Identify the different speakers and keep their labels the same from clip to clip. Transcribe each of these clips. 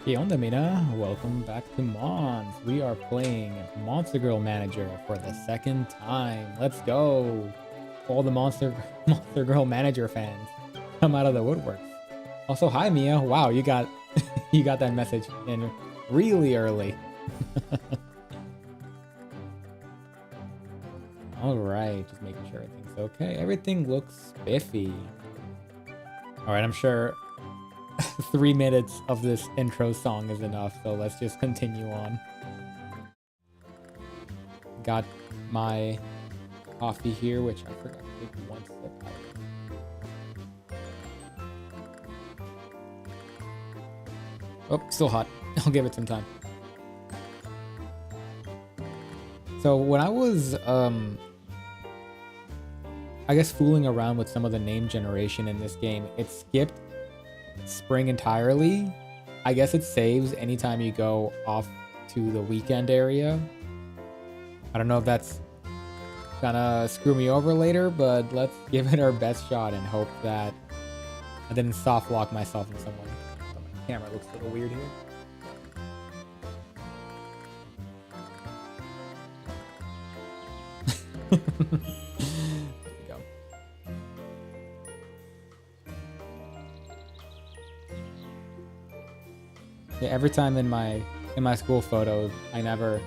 Speaker 1: ¿Qué onda, Mina? Welcome back to Mons. We are playing Monster Girl Manager for the second time. Let's go! All the Monster Girl Manager fans come out of the woodworks. Also, hi Mia. Wow, you got you got that message in really early. All right, just making sure everything's okay. Everything looks spiffy. All right, I'm sure 3 minutes of this intro song is enough, so let's just continue on. Got my coffee here, which I forgot to take one sip out. Oh, still hot. I'll give it some time. So when I was, I guess fooling around with some of the name generation in this game, it skipped spring entirely. I guess it saves anytime you go off to the weekend area. I don't know if that's gonna screw me over later, but let's give it our best shot and hope that I didn't soft lock myself in some way. So my camera looks a little weird here. There we go. Yeah, every time in my school photos, I never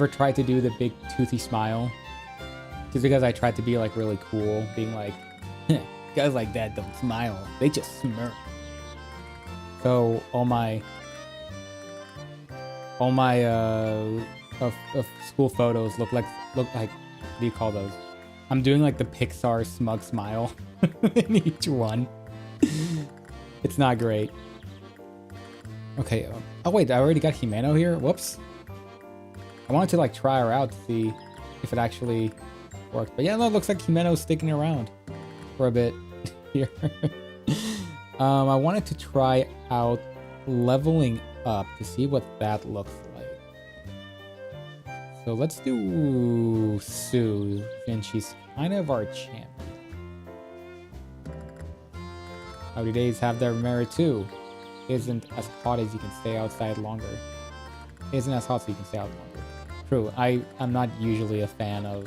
Speaker 1: tried to do the big toothy smile, just because I tried to be like really cool, being like, guys like that don't smile, they just smirk. So all my of school photos look like what do you call those? I'm doing like the Pixar smug smile in each one. It's not great. Okay. Oh wait, I already got Jimeno here. Whoops. I wanted to like try her out to see if it actually worked. But yeah, no, it looks like Jimeno's sticking around for a bit here. I wanted to try out leveling up to see what that looks like. So let's do Suu, and she's kind of our champion. Howdy days have their merit too. Isn't as hot as you can stay outside longer. Isn't as hot so you can stay out longer. True, I'm not usually a fan of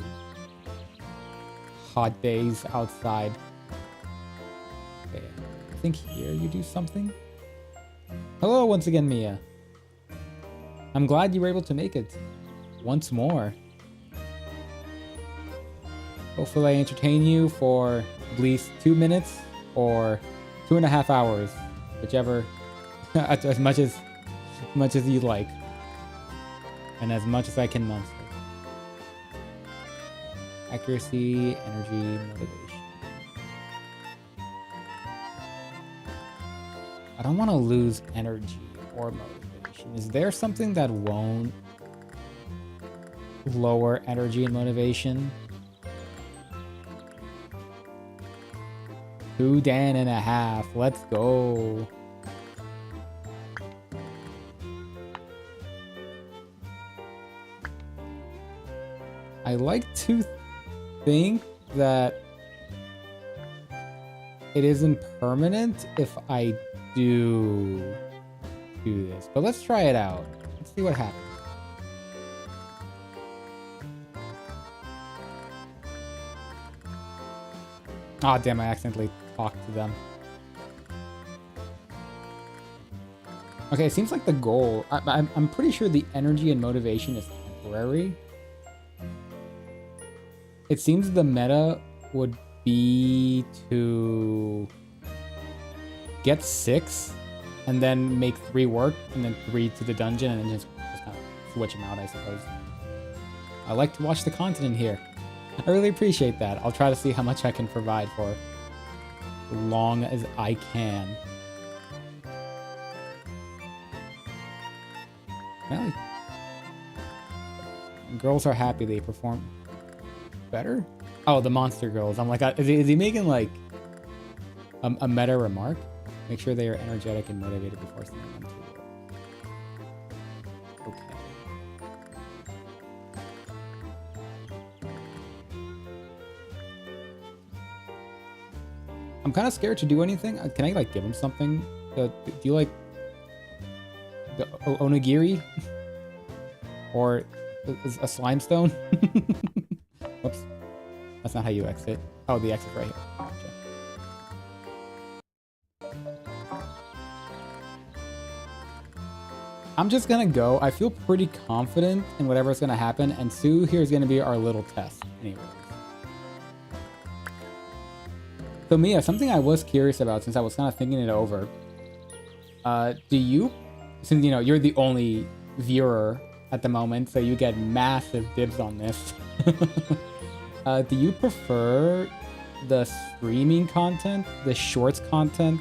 Speaker 1: hot days outside. Okay, I think here you do something. Hello once again, Mia. I'm glad you were able to make it once more. Hopefully I entertain you for at least 2 minutes or 2.5 hours, whichever, as much as you like, and as much as I can muster. Accuracy, energy, motivation. I don't want to lose energy or motivation. Is there something that won't lower energy and motivation? 2.5. Let's go. I like to think that it isn't permanent if I do this, but let's try it out. Let's see what happens. Ah, oh, damn, I accidentally talked to them. Okay, it seems like the goal... I'm pretty sure the energy and motivation is temporary. It seems the meta would be to get 6 and then make 3 work and then 3 to the dungeon and then just kind of switch them out, I suppose. I like to watch the content in here. I really appreciate that. I'll try to see how much I can provide for as long as I can. Well, girls are happy they perform better? Oh, the monster girls. I'm like, is he making like a meta remark? Make sure they are energetic and motivated before sending them to work. Okay. I'm kind of scared to do anything. Can I like give him something? Do you like The onigiri? Or a slime stone? Whoops. That's not how you exit. Oh, the exit's right here. Gotcha. I'm just gonna go. I feel pretty confident in whatever's gonna happen, and Suu here is gonna be our little test. Anyways. So Mia, something I was curious about since I was kind of thinking it over. Do you, since you know you're the only viewer at the moment, so you get massive dibs on this. Do you prefer the streaming content, the shorts content,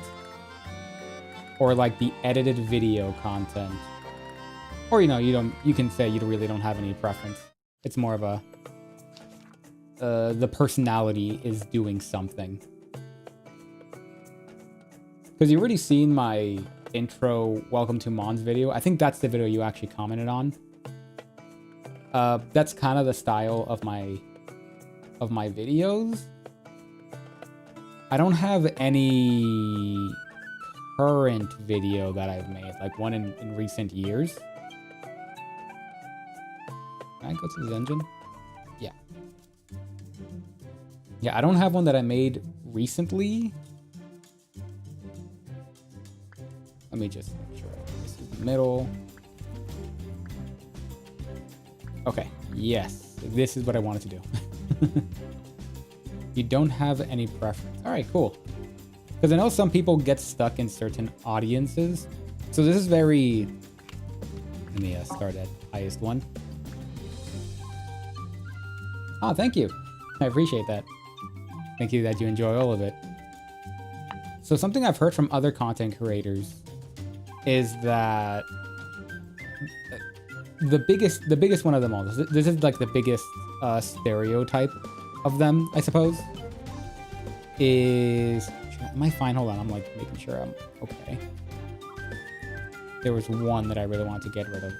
Speaker 1: or like the edited video content? Or you can say you really don't have any preference. It's more of a the personality is doing something. Because you've already seen my intro Welcome to Mon's video. I think that's the video you actually commented on. That's kind of the style of my videos. I don't have any current video that I've made, like one in recent years. Can I go to this engine? Yeah. Yeah, I don't have one that I made recently. Let me just make sure this is the middle. Okay, yes, this is what I wanted to do. You don't have any preference. All right, cool. Because I know some people get stuck in certain audiences. So this is very... Let me start at highest one. Oh, thank you. I appreciate that. Thank you that you enjoy all of it. So something I've heard from other content creators is that the biggest one of them all, this is like the biggest stereotype of them, I suppose, is... Am I fine? Hold on, I'm like making sure I'm okay. There was one that I really wanted to get rid of.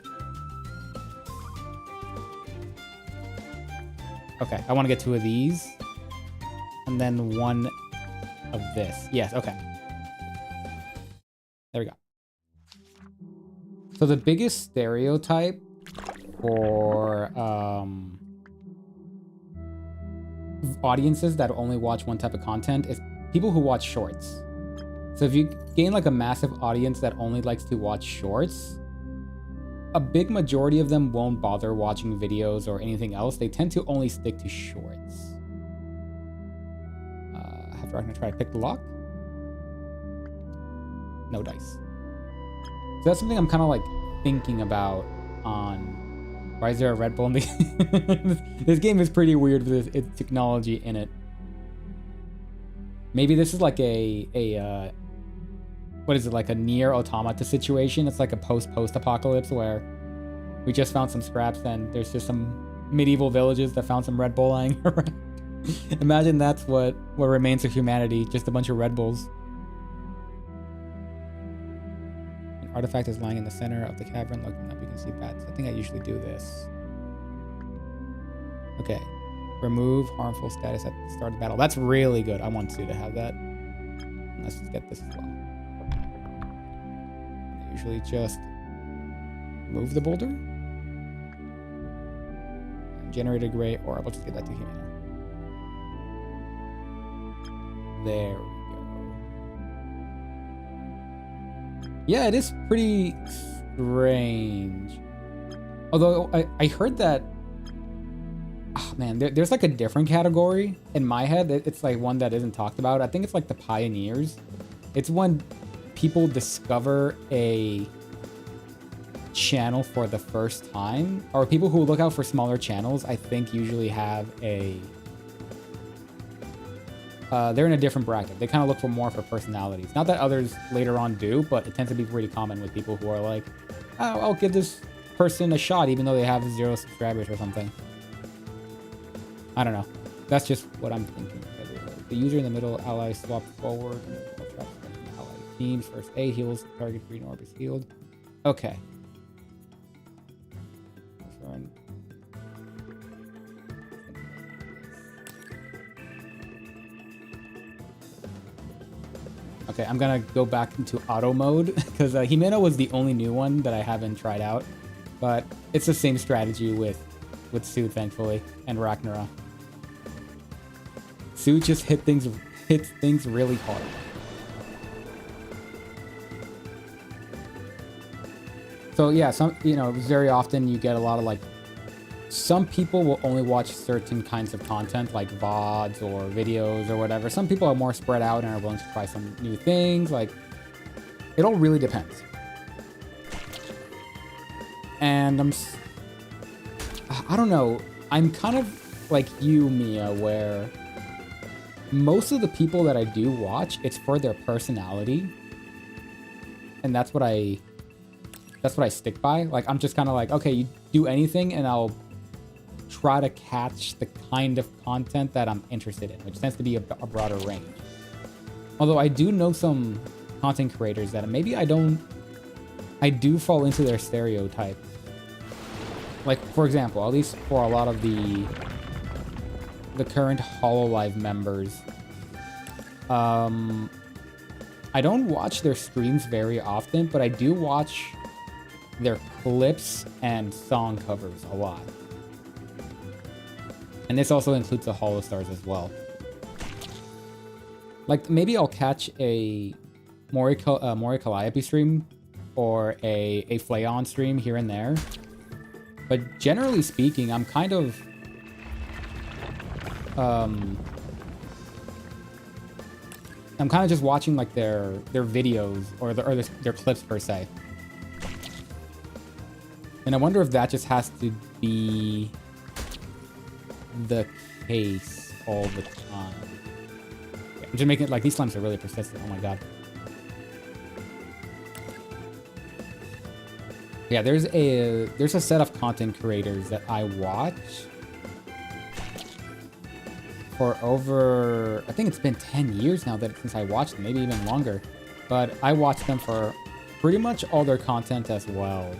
Speaker 1: Okay, I want to get 2 of these. And then 1 of this. Yes, okay. There we go. So the biggest stereotype for audiences that only watch one type of content is people who watch shorts. So if you gain like a massive audience that only likes to watch shorts, a big majority of them won't bother watching videos or anything else. They tend to only stick to shorts. I'm gonna try to pick the lock. No dice. So that's something I'm kind of like thinking about on... Why is there a Red Bull in the... This game is pretty weird with its technology in it. Maybe this is like a what is it, like a near automata situation? It's like a post-apocalypse where we just found some scraps and there's just some medieval villages that found some Red Bull lying around. Imagine that's what remains of humanity, just a bunch of Red Bulls. An artifact is lying in the center of the cavern. Looking up, you can see bats. I think I usually do this. Okay. Remove harmful status at the start of the battle. That's really good. I want to have that. Let's just get this as well. I usually just move the boulder. Generate a gray orb. I'll just get that to Humana. There we go. Yeah, it is pretty strange. Although I heard that... Oh, man, there's like a different category in my head. It's like one that isn't talked about. I think it's like the pioneers. It's when people discover a channel for the first time, or people who look out for smaller channels, I think usually have a... they're in a different bracket. They kind of look for more for personalities. Not that others later on do, but it tends to be pretty common with people who are like, oh, I'll give this person a shot even though they have 0 subscribers or something. I don't know. That's just what I'm thinking. The user in the middle ally swap forward. Ally teams. First A heals. Target green orb is healed. Okay. Okay, I'm gonna go back into auto mode because Himeno was the only new one that I haven't tried out. But it's the same strategy with Suu, thankfully, and Ragnarok. Suu just hits things really hard. So yeah, very often you get a lot of like, some people will only watch certain kinds of content like VODs or videos or whatever. Some people are more spread out and are willing to try some new things. Like, it all really depends. And I don't know. I'm kind of like you, Mia, where most of the people that I do watch, it's for their personality. And that's what I stick by. Like, I'm just kind of like, okay, you do anything and I'll try to catch the kind of content that I'm interested in, which tends to be a broader range. Although I do know some content creators that maybe I do fall into their stereotype. Like, for example, at least for a lot of the current HoloLive members, I don't watch their streams very often, but I do watch their clips and song covers a lot. And this also includes the Holostars as well. Like, maybe I'll catch a Mori Calliope stream or a Flayon stream here and there. But generally speaking, I'm kind of... I'm kind of just watching like their videos or their clips per se. And I wonder if that just has to be the case all the time. Yeah, I'm just making it like, these slimes are really persistent. Oh my god. Yeah, there's a set of content creators that I watch for over, I think it's been 10 years now since I watched them, maybe even longer. But I watch them for pretty much all their content as well.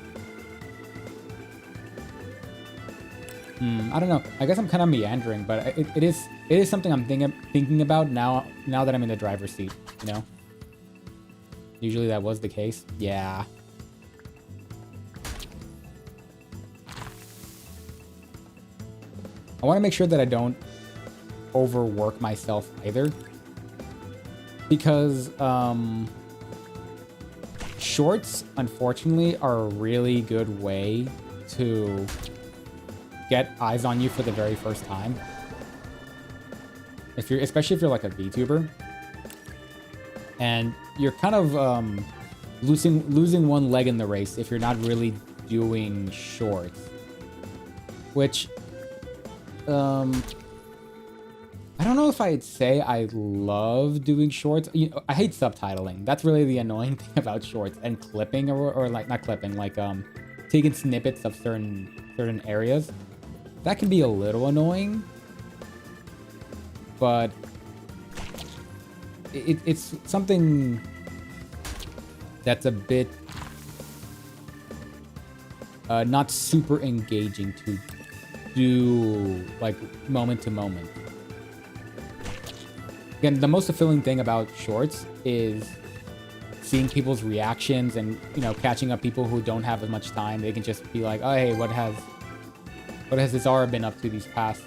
Speaker 1: I don't know. I guess I'm kind of meandering, but it is something I'm thinking about now that I'm in the driver's seat, you know? Usually that was the case. Yeah. I want to make sure that I don't overwork myself either. Because shorts, unfortunately, are a really good way to get eyes on you for the very first time. Especially if you're like a VTuber. And you're kind of losing one leg in the race if you're not really doing shorts. Which I don't know if I'd say I love doing shorts. You know, I hate subtitling. That's really the annoying thing about shorts. And clipping or like, not clipping, like taking snippets of certain areas. That can be a little annoying, but it's something that's a bit not super engaging to do, like, moment to moment. Again, the most fulfilling thing about shorts is seeing people's reactions and, you know, catching up people who don't have as much time. They can just be like, oh, hey, what has this Zara been up to these past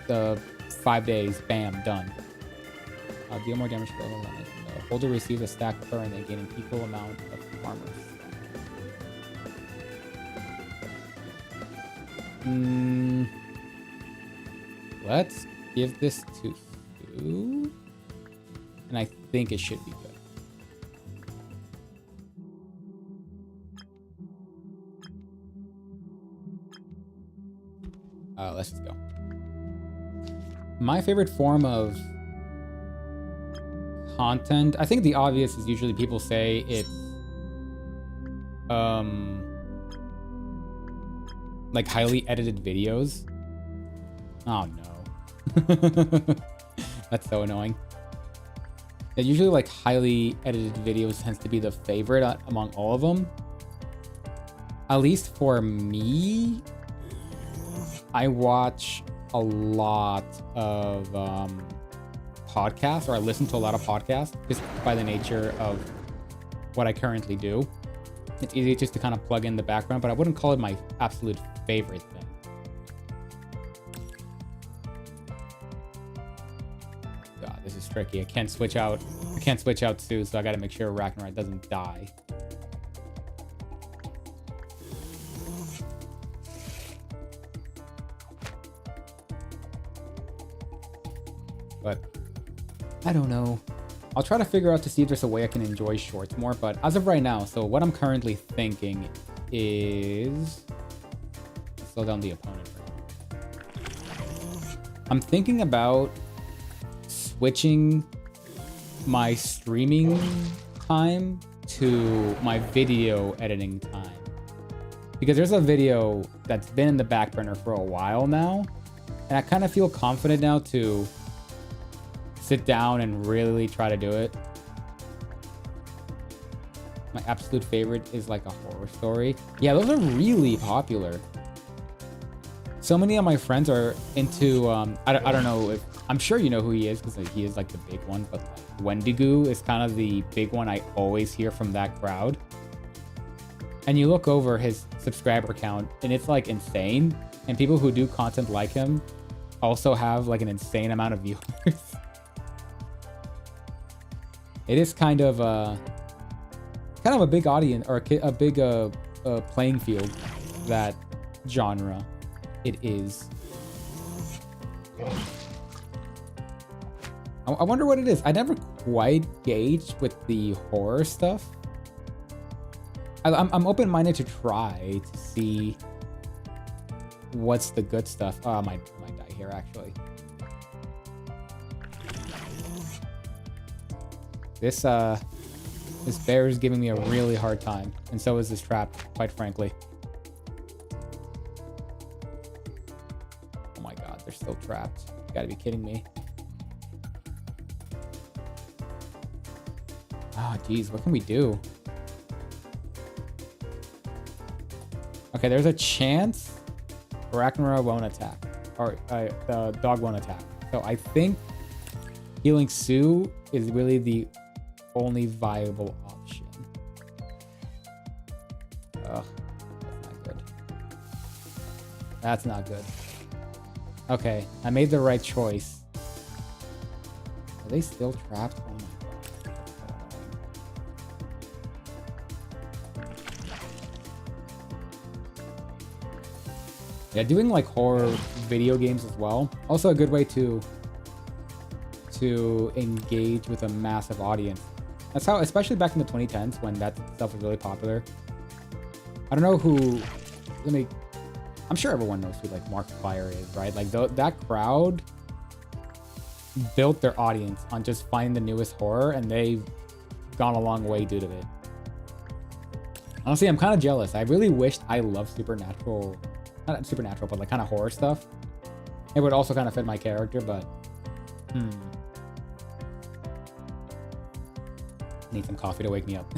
Speaker 1: 5 days? Bam, done. Deal more damage. Holder receives a stack per and they gain an equal amount of armor. Let's give this to Suu. And I think it should be good. Let's just go. My favorite form of content, I think the obvious is usually people say it's like highly edited videos. Oh no. That's so annoying. Yeah, usually like highly edited videos tends to be the favorite among all of them. At least for me, I watch a lot of podcasts, or I listen to a lot of podcasts just by the nature of what I currently do. It's easy just to kind of plug in the background, but I wouldn't call it my absolute favorite thing. God, this is tricky. I can't switch out Suu, so I gotta make sure Ragnarok doesn't die. But I don't know. I'll try to figure out to see if there's a way I can enjoy shorts more, but as of right now, so what I'm currently thinking is... slow down the opponent right now. I'm thinking about switching my streaming time to my video editing time. Because there's a video that's been in the back burner for a while now, and I kind of feel confident now to sit down and really try to do it. My absolute favorite is like a horror story. Yeah, those are really popular. So many of my friends are into, I don't know if, I'm sure you know who he is because he is like the big one, but like Wendigo is kind of the big one I always hear from that crowd. And you look over his subscriber count and it's like insane. And people who do content like him also have like an insane amount of viewers. It is kind of a big audience, or a big playing field, that genre. It is. I wonder what it is. I never quite gauged with the horror stuff. I'm open-minded to try to see what's the good stuff. Oh, I might die here actually. This bear is giving me a really hard time, and so is this trap, quite frankly. Oh my god, they're still trapped. You gotta be kidding me. Ah, geez, what can we do? Okay, there's a chance Ragnarok won't attack, or the dog won't attack. So I think healing Suu is really the only viable option. Ugh, that's not good. That's not good. Okay, I made the right choice. Are they still trapped? Oh my god. Yeah, doing like horror video games as well. Also a good way to engage with a massive audience. That's how, especially back in the 2010s when that stuff was really popular. I don't know who, I'm sure everyone knows who like Markiplier is, right? Like that crowd built their audience on just finding the newest horror, and they've gone a long way due to it. Honestly, I'm kind of jealous. I really wished I loved supernatural, not supernatural, but like kind of horror stuff. It would also kind of fit my character, but need some coffee to wake me up.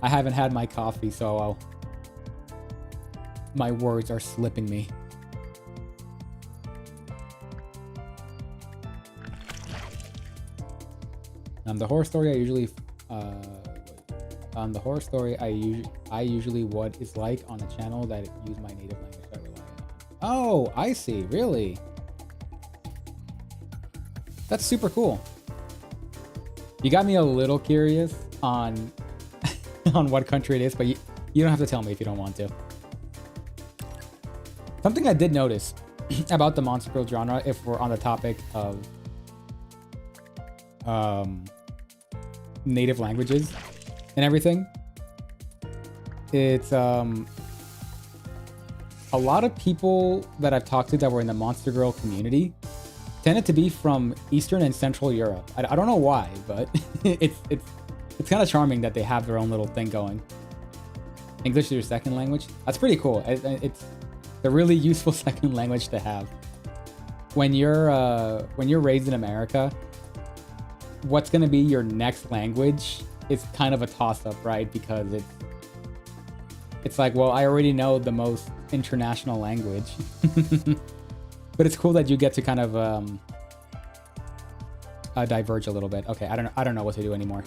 Speaker 1: I haven't had my coffee, so my words are slipping me. The horror story I usually I usually what it's like on a channel that use my native language I rely on. Oh, I see. Really? That's super cool. You got me a little curious on on what country it is, but you don't have to tell me if you don't want to. Something I did notice about the Monster Girl genre, if we're on the topic of native languages and everything, it's a lot of people that I've talked to that were in the Monster Girl community tended to be from Eastern and Central Europe. I don't know why, but it's kind of charming that they have their own little thing going. English is your second language? That's pretty cool. It's a really useful second language to have. When you're raised in America, what's going to be your next language is kind of a toss-up, right? Because it's like, well, I already know the most international language. But it's cool that you get to kind of diverge a little bit. Okay, I don't know what to do anymore.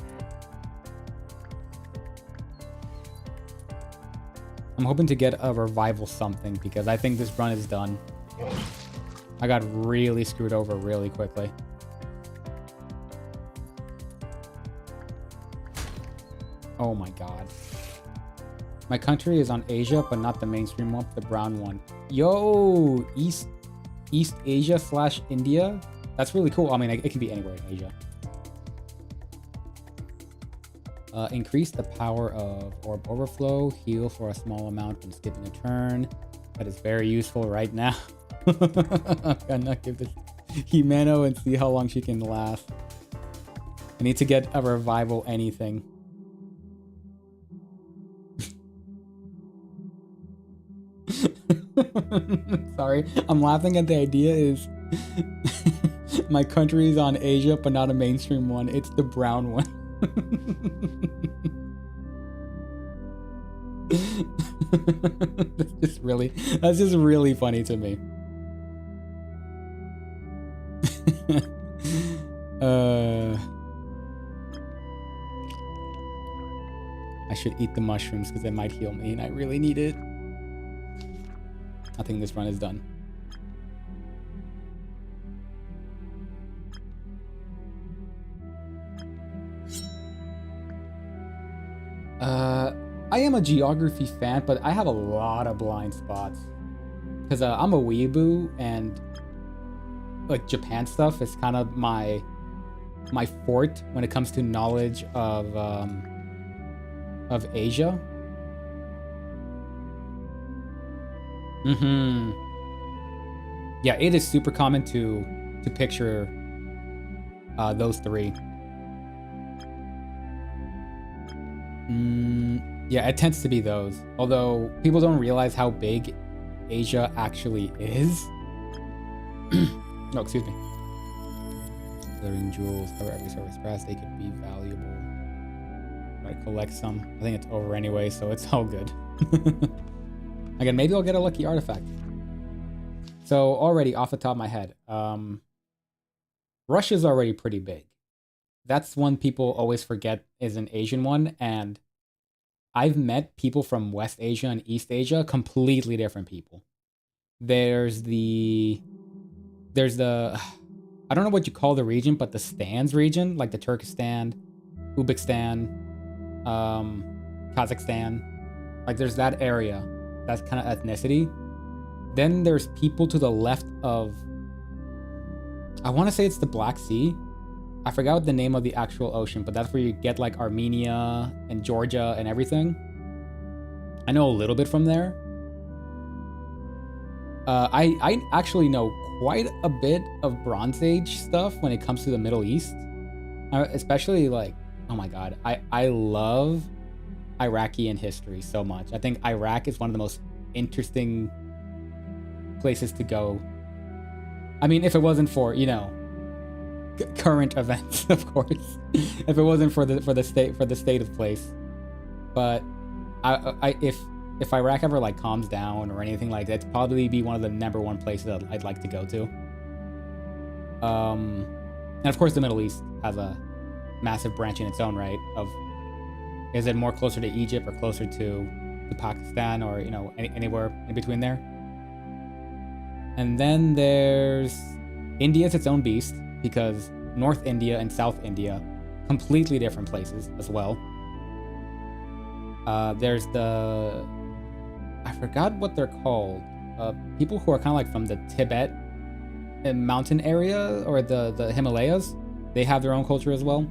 Speaker 1: I'm hoping to get a revival something because I think this run is done. I got really screwed over really quickly. Oh my god. My country is on Asia, but not the mainstream one, the brown one. Yo, East Asia / India. That's really cool. I mean, it can be anywhere in Asia. Increase the power of orb overflow. Heal for a small amount when skipping a turn. That is very useful right now. I'm gonna give this Himeno and see how long she can last. I need to get a revival anything. Sorry, I'm laughing at the idea is my country is on Asia, but not a mainstream one. It's the brown one. That's just really funny to me. I should eat the mushrooms because they might heal me and I really need it. I think this run is done. I am a geography fan, but I have a lot of blind spots. Because I'm a weeaboo, and like Japan stuff is kind of my fort when it comes to knowledge of Asia. Yeah, it is super common to picture those three. Yeah, it tends to be those. Although people don't realize how big Asia actually is. No, excuse me. Glittering jewels cover every surface press. They could be valuable. I collect some. I think it's over anyway, so it's all good. Again, maybe I'll get a lucky artifact. So already off the top of my head, Russia's already pretty big. That's one people always forget is an Asian one, and I've met people from West Asia and East Asia, completely different people. There's the I don't know what you call the region, but the Stans region, like the Turkestan, Uzbekistan, Kazakhstan, like there's that area, that's kind of ethnicity. Then there's people to the left of, I want to say it's the Black Sea. I forgot what the name of the actual ocean, but that's where you get like Armenia and Georgia and everything. I know a little bit from there. I actually know quite a bit of Bronze Age stuff when it comes to the Middle East. Especially like, oh my god, I love Iraqian history so much. I think Iraq is one of the most interesting places to go. I mean, if it wasn't for, you know, current events, of course. If it wasn't for the state of place. But if Iraq ever like calms down or anything like that, it'd probably be one of the #1 places that I'd like to go to. And of course the Middle East has a massive branch in its own right of, is it more closer to Egypt or closer to Pakistan or, you know, anywhere in between there? And then there's India's its own beast, because North India and South India, completely different places as well. There's the, I forgot what they're called. People who are kind of like from the Tibet and mountain area or the Himalayas. They have their own culture as well.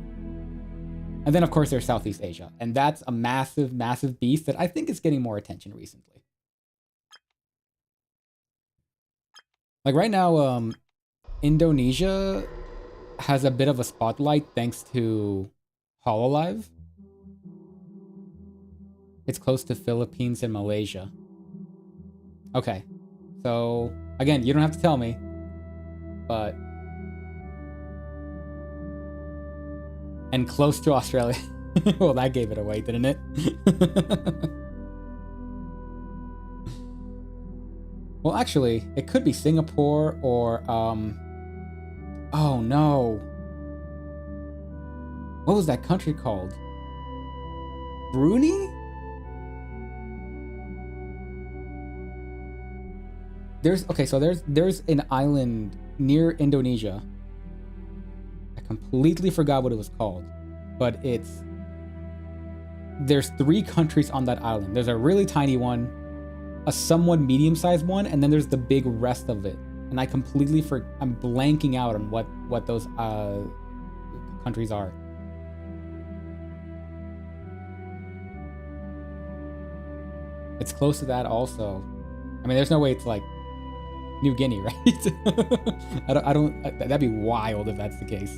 Speaker 1: And then of course there's Southeast Asia. And that's a massive, massive beast that I think is getting more attention recently. Like right now, Indonesia has a bit of a spotlight thanks to Hololive. It's close to Philippines and Malaysia. Okay, so again, you don't have to tell me, but and close to Australia. Well, that gave it away, didn't it? Well, actually, it could be Singapore or oh no. What was that country called? Brunei? There's an island near Indonesia. I completely forgot what it was called, but there's 3 countries on that island. There's a really tiny one, a somewhat medium-sized one, and then there's the big rest of it. And I completely I'm blanking out on what those countries are. It's close to that also. I mean, there's no way it's like New Guinea, right? That'd be wild if that's the case.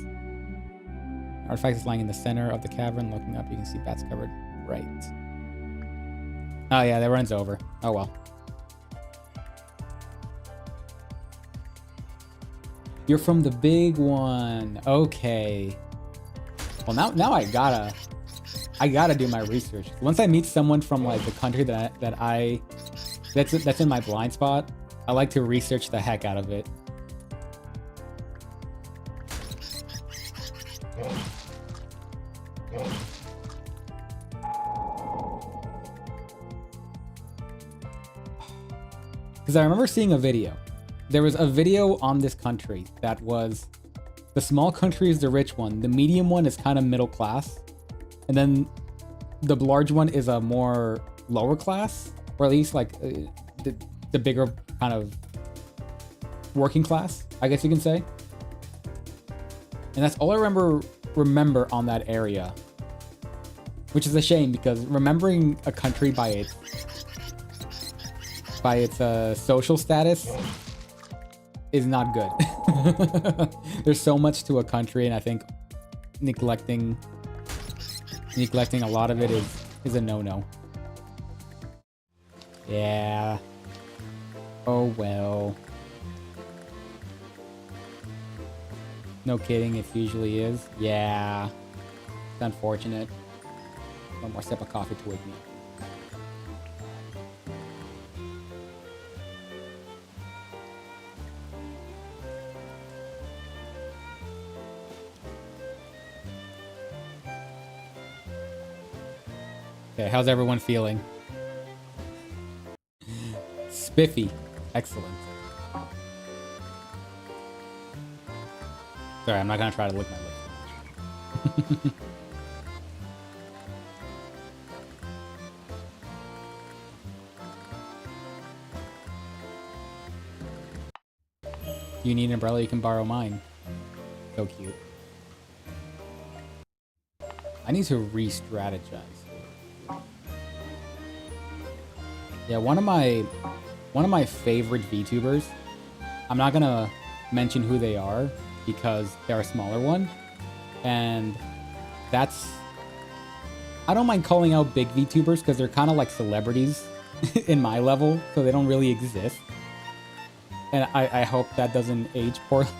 Speaker 1: Artifact is lying in the center of the cavern. Looking up, you can see bats covered. Right. Oh yeah, that runs over. Oh well. You're from the big one. Okay. Well, now I gotta do my research. Once I meet someone from like the country that's in my blind spot, I like to research the heck out of it. Because I remember seeing a video. There was a video on this country that was, the small country is the rich one, the medium one is kind of middle class, and then the large one is a more lower class, or at least like the bigger kind of working class, I guess you can say. And that's all I remember on that area, which is a shame because remembering a country by its social status is not good. There's so much to a country, and I think neglecting a lot of it is a no-no. Yeah. Oh well. No kidding, it usually is. Yeah. It's unfortunate. One more sip of coffee to wake me up. Okay, how's everyone feeling? Spiffy. Excellent. Sorry, I'm not gonna try to lick my lips. You need an umbrella, you can borrow mine. So cute. I need to re-strategize. Yeah, one of my favorite VTubers, I'm not gonna mention who they are because they're a smaller one, and that's, I don't mind calling out big VTubers because they're kind of like celebrities in my level, so they don't really exist, and I hope that doesn't age poorly.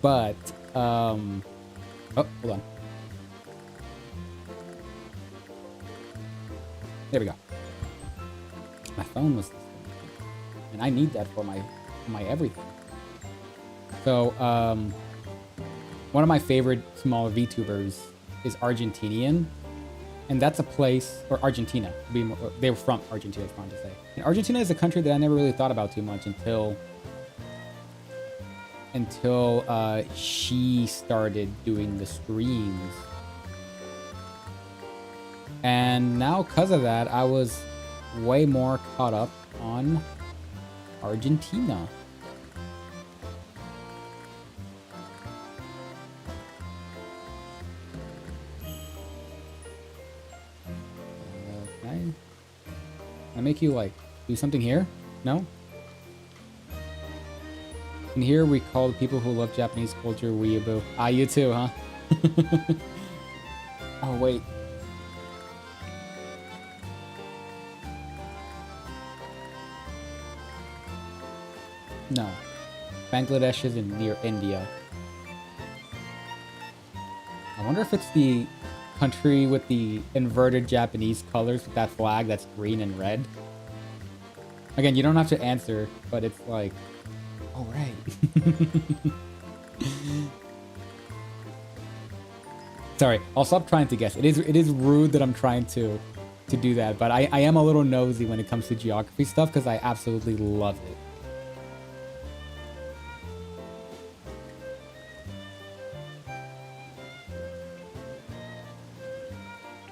Speaker 1: But oh, hold on, there we go. My phone was, and I need that for my everything. So, one of my favorite small VTubers is Argentinian, and that's a place, or Argentina. They were from Argentina, it's fine to say. And Argentina is a country that I never really thought about too much until she started doing the streams. And now, because of that, I was way more caught up on Argentina. Can I make you like do something here? No? And here we call the people who love Japanese culture weeaboo. Ah, you too, huh? Oh wait. No. Bangladesh is near India. I wonder if it's the country with the inverted Japanese colors with that flag that's green and red. Again, you don't have to answer, but it's like, oh right. Sorry, I'll stop trying to guess. It is rude that I'm trying to do that, but I am a little nosy when it comes to geography stuff because I absolutely love it.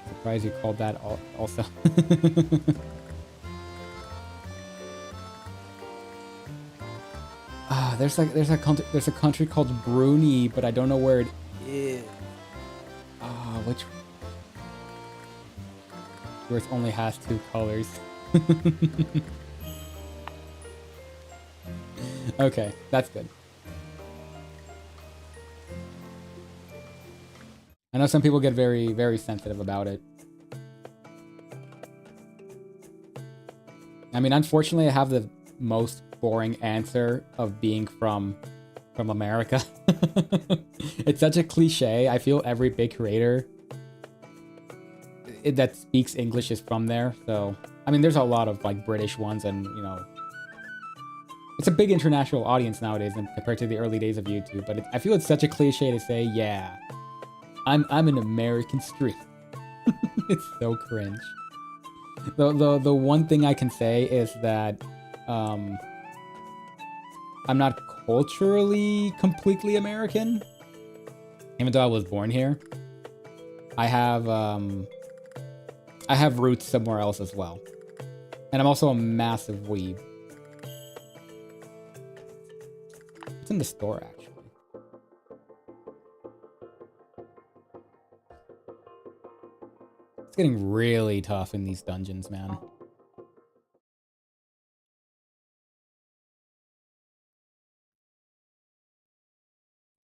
Speaker 1: Surprised you called that also. There's a country called Brunei, but I don't know where it is. Which where it only has 2 colors. Okay, that's good. I know some people get very, very sensitive about it. I mean, unfortunately, I have the most boring answer of being from America. It's such a cliche. I feel every big creator that speaks English is from there. So, I mean, there's a lot of like British ones, and you know, it's a big international audience nowadays compared to the early days of YouTube. But I feel it's such a cliche to say, yeah, I'm an American street. It's so cringe. The one thing I can say is that I'm not culturally completely American, even though I was born here. I have roots somewhere else as well, and I'm also a massive weeb. It's in the store actually. It's getting really tough in these dungeons, man.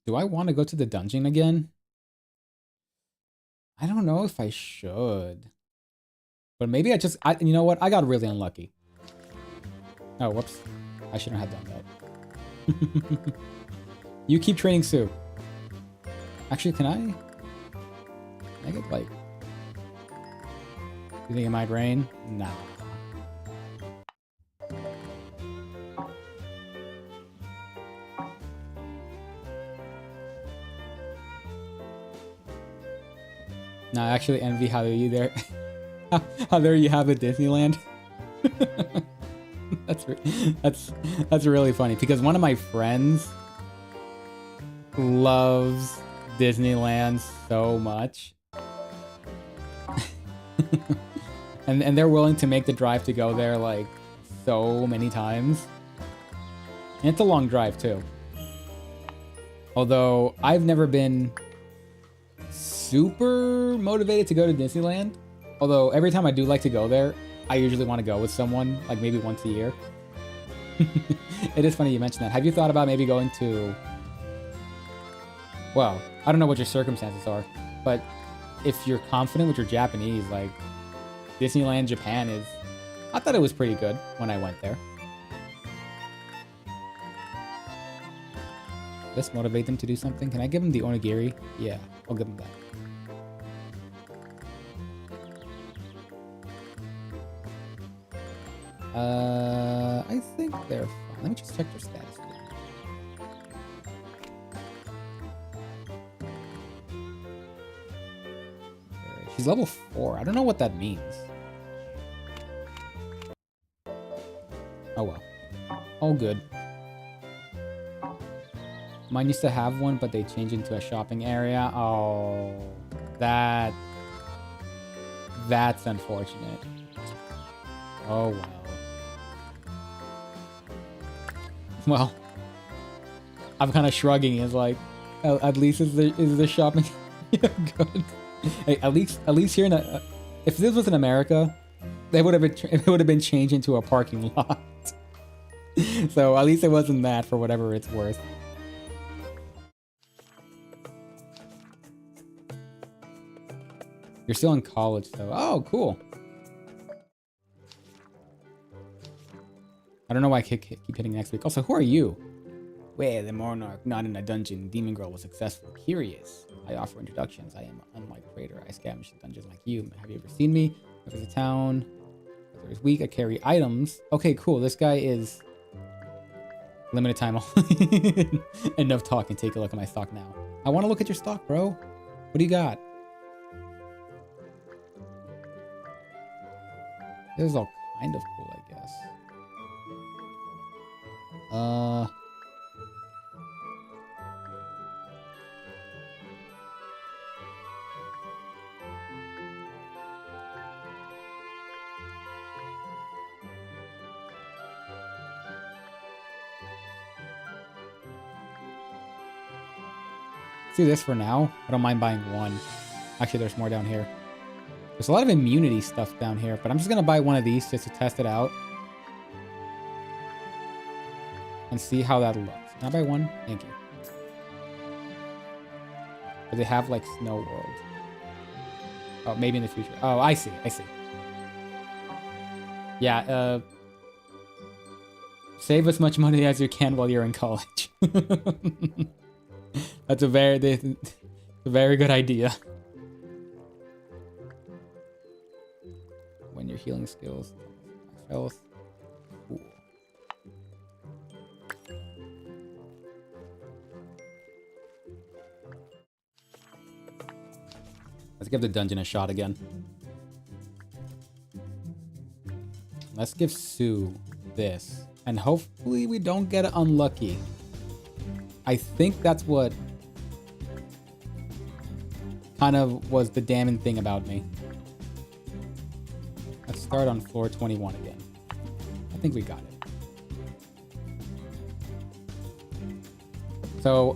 Speaker 1: Do I want to go to the dungeon again? I don't know if I should. But maybe you know what? I got really unlucky. Oh, whoops. I shouldn't have done that. You keep training Suu. Actually, can I get, like... You think it might rain? No. No, I actually envy how you there. How there you have a Disneyland. That's really funny because one of my friends loves Disneyland so much. and they're willing to make the drive to go there like so many times. And it's a long drive too. Although I've never been super motivated to go to Disneyland. Although every time I do like to go there, I usually want to go with someone, like maybe once a year. It is funny you mentioned that. Have you thought about maybe going to... Well, I don't know what your circumstances are, but if you're confident with your Japanese, like Disneyland Japan is... I thought it was pretty good when I went there. Let's motivate them to do something. Can I give them the onigiri? Yeah, I'll give them that. I think they're fine. Let me just check their status. She's level 4. I don't know what that means. Oh well. All good. Mine used to have one, but they changed into a shopping area. Oh, that's unfortunate. Oh well. Well, I'm kind of shrugging. It's like, at least is the shopping good? Hey, at least here in if this was in America, it would have been changed into a parking lot. So at least it wasn't that, for whatever it's worth. You're still in college though. Oh, cool. I don't know why I keep hitting next week. Also, who are you? Well, the monarch, not in a dungeon. Demon girl was successful. Curious. I offer introductions. I am unlike trader. I scavenge the dungeons like you. Have you ever seen me? If it's a town. If there's weak, I carry items. Okay, cool. This guy is limited time. Enough talk and take a look at my stock now. I want to look at your stock, bro. What do you got? This is all kind of cool, I guess. Let's do this for now. I don't mind buying one. Actually, there's more down here. There's a lot of immunity stuff down here, but I'm just going to buy one of these just to test it out. And see how that looks. Can I buy one? Thank you. But they have, like, Snow World. Oh, maybe in the future. Oh, I see. I see. Yeah, save as much money as you can while you're in college. That's a very good idea. When your healing skills, health. Cool. Let's give the dungeon a shot again. Let's give Suu this, and hopefully we don't get unlucky. I think that's what kind of was the damning thing about me. Let's start on floor 21 again. I think we got it. So,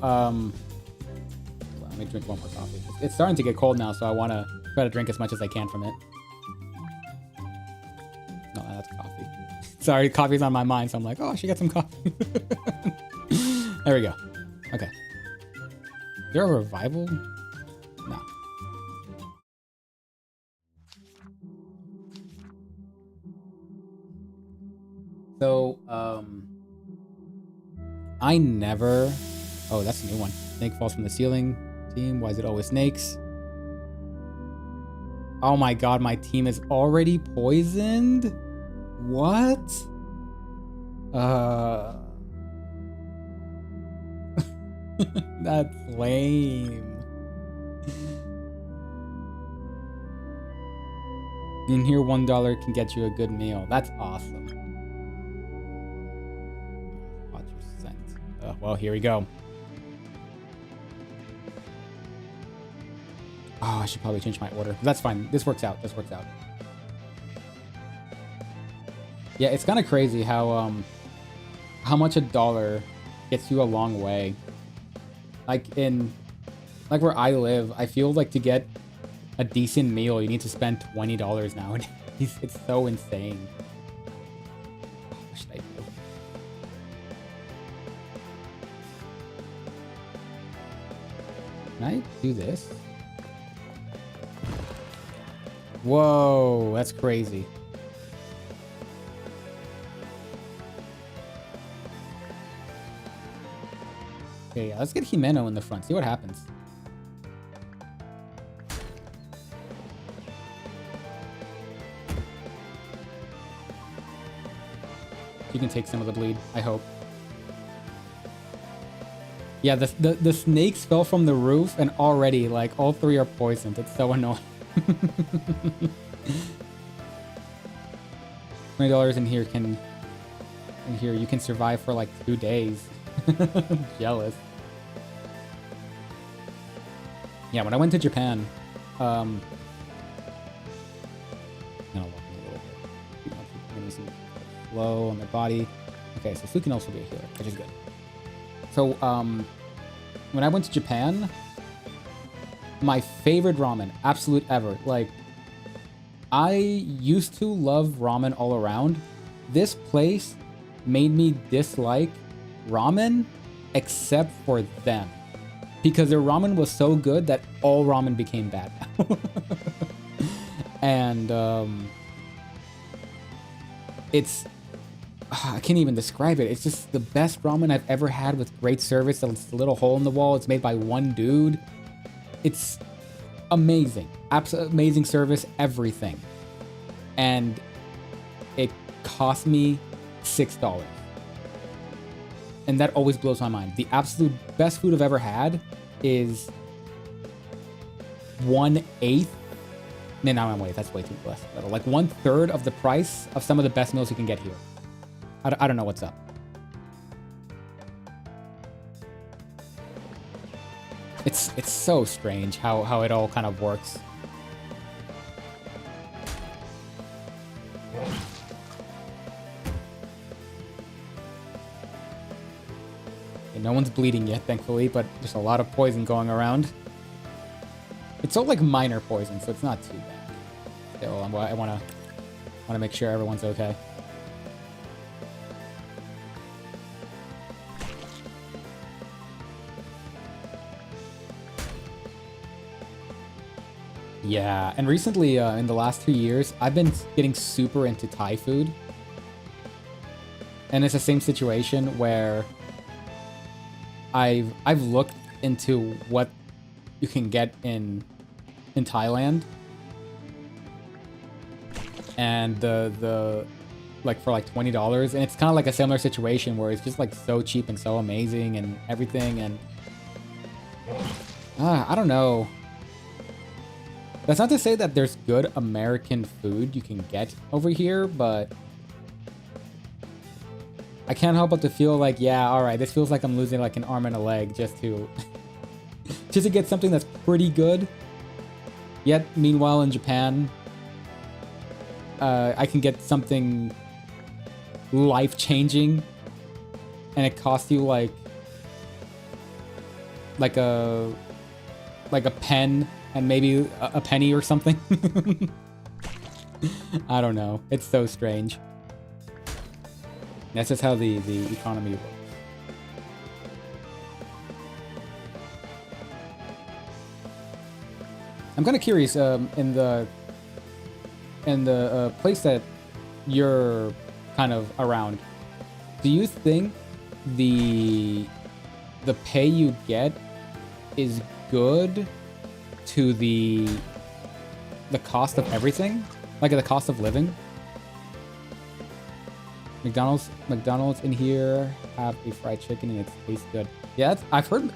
Speaker 1: let me drink one more coffee. It's starting to get cold now, so I want to try to drink as much as I can from it. No, that's coffee. Sorry, coffee's on my mind, so I'm like, oh, I should get some coffee. There we go. Okay. Is there a revival? No. So, I never... Oh, that's a new one. Snake falls from the ceiling. Team, why is it always snakes? Oh my god, my team is already poisoned? What? That's lame. In here, $1 can get you a good meal. That's awesome. Watch your scent. Well, here we go. Oh, I should probably change my order. That's fine. This works out. This works out. Yeah, it's kind of crazy how much $1 gets you a long way. Like where I live, I feel like to get a decent meal, you need to spend $20 nowadays. It's so insane. What should I do? Can I do this? Whoa, that's crazy. Okay, let's get Jimeno in the front. See what happens. You can take some of the bleed, I hope. Yeah, the snakes fell from the roof and already, like, all three are poisoned. It's so annoying. $20 in here you can survive for like 2 days. Jealous. Yeah, when I went to Japan, I'm gonna walk in a little bit. Give me some flow on the body. Okay, so Suu can also be a healer, which is good. So, when I went to Japan, my favorite ramen, absolute ever. Like, I used to love ramen all around. This place made me dislike ramen except for them. Because their ramen was so good that all ramen became bad now. And, it's... I can't even describe it. It's just the best ramen I've ever had with great service. It's a little hole in the wall. It's made by one dude. It's amazing. Absolutely amazing service, everything. And it cost me $6. And that always blows my mind. The absolute best food I've ever had is 1/8 No, wait, that's way too less. Like 1/3 of the price of some of the best meals you can get here. I don't know what's up. It's so strange how it all kind of works. Okay, no one's bleeding yet, thankfully, but there's a lot of poison going around. It's all like minor poison, so it's not too bad. Still, I wanna make sure everyone's okay. Yeah, and recently, in the last 2 years, I've been getting super into Thai food. And it's the same situation where I've looked into what you can get in Thailand. And the like for like $20, and it's kind of like a similar situation where it's just like so cheap and so amazing and everything, and I don't know. That's not to say that there's good American food you can get over here, but I can't help but to feel like, yeah, all right, this feels like I'm losing like an arm and a leg just to just to get something that's pretty good. Yet, meanwhile, in Japan, I can get something life-changing, and it costs you like a pen and maybe a penny or something. I don't know. It's so strange. That's just how the economy works. I'm kind of curious. In the place that you're kind of around, do you think the pay you get is good to the cost of everything, like the cost of living? McDonald's in here have a fried chicken and it tastes good. Yeah, I've heard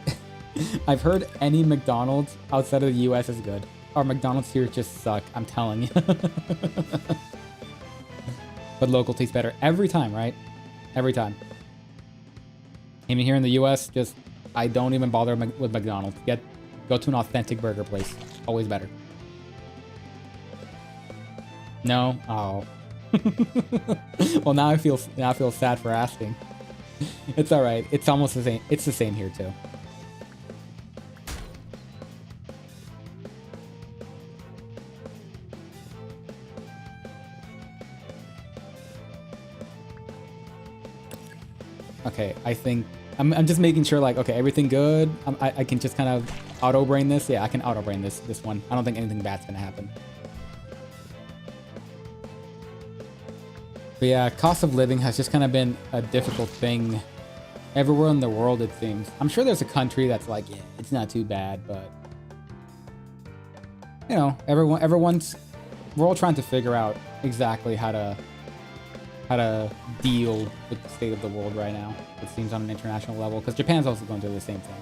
Speaker 1: I've heard any McDonald's outside of the US is good. Our McDonald's here just suck, I'm telling you. But local tastes better every time, right? Every time. Even here in the US, just I don't even bother with McDonald's. Go to an authentic burger place. Always better. No? Oh. Well, now I feel sad for asking. It's all right. It's almost the same. It's the same here too. Okay, I think I'm just making sure, like, okay, everything good. I can just kind of auto brain this. Yeah, I can auto brain this one. I don't think anything bad's gonna happen. But yeah, cost of living has just kind of been a difficult thing everywhere in the world, it seems. I'm sure there's a country that's like, yeah, it's not too bad, but you know, we're all trying to figure out exactly how to deal with the state of the world right now, it seems, on an international level, because Japan's also going through the same thing.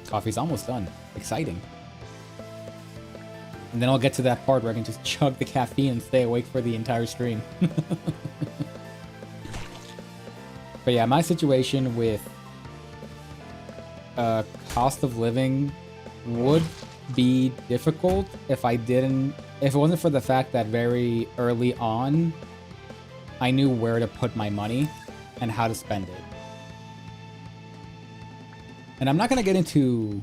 Speaker 1: Coffee's almost done. Exciting. And then I'll get to that part where I can just chug the caffeine and stay awake for the entire stream. But yeah, my situation with cost of living would be difficult if it wasn't for the fact that very early on I knew where to put my money and how to spend it. And I'm not gonna get into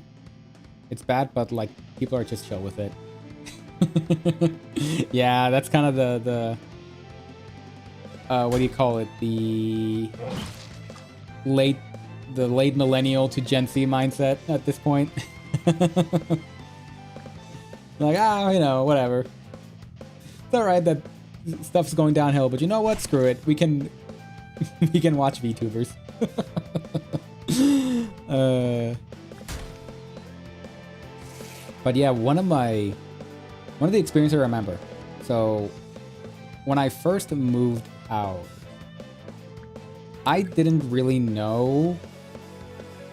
Speaker 1: it's bad, but like people are just chill with it. Yeah, that's kind of the what do you call it? The late millennial to Gen Z mindset at this point. Like, you know, whatever. It's alright that stuff's going downhill, but you know what? Screw it. We can watch VTubers. But yeah, one of the experiences I remember. So when I first moved out, I didn't really know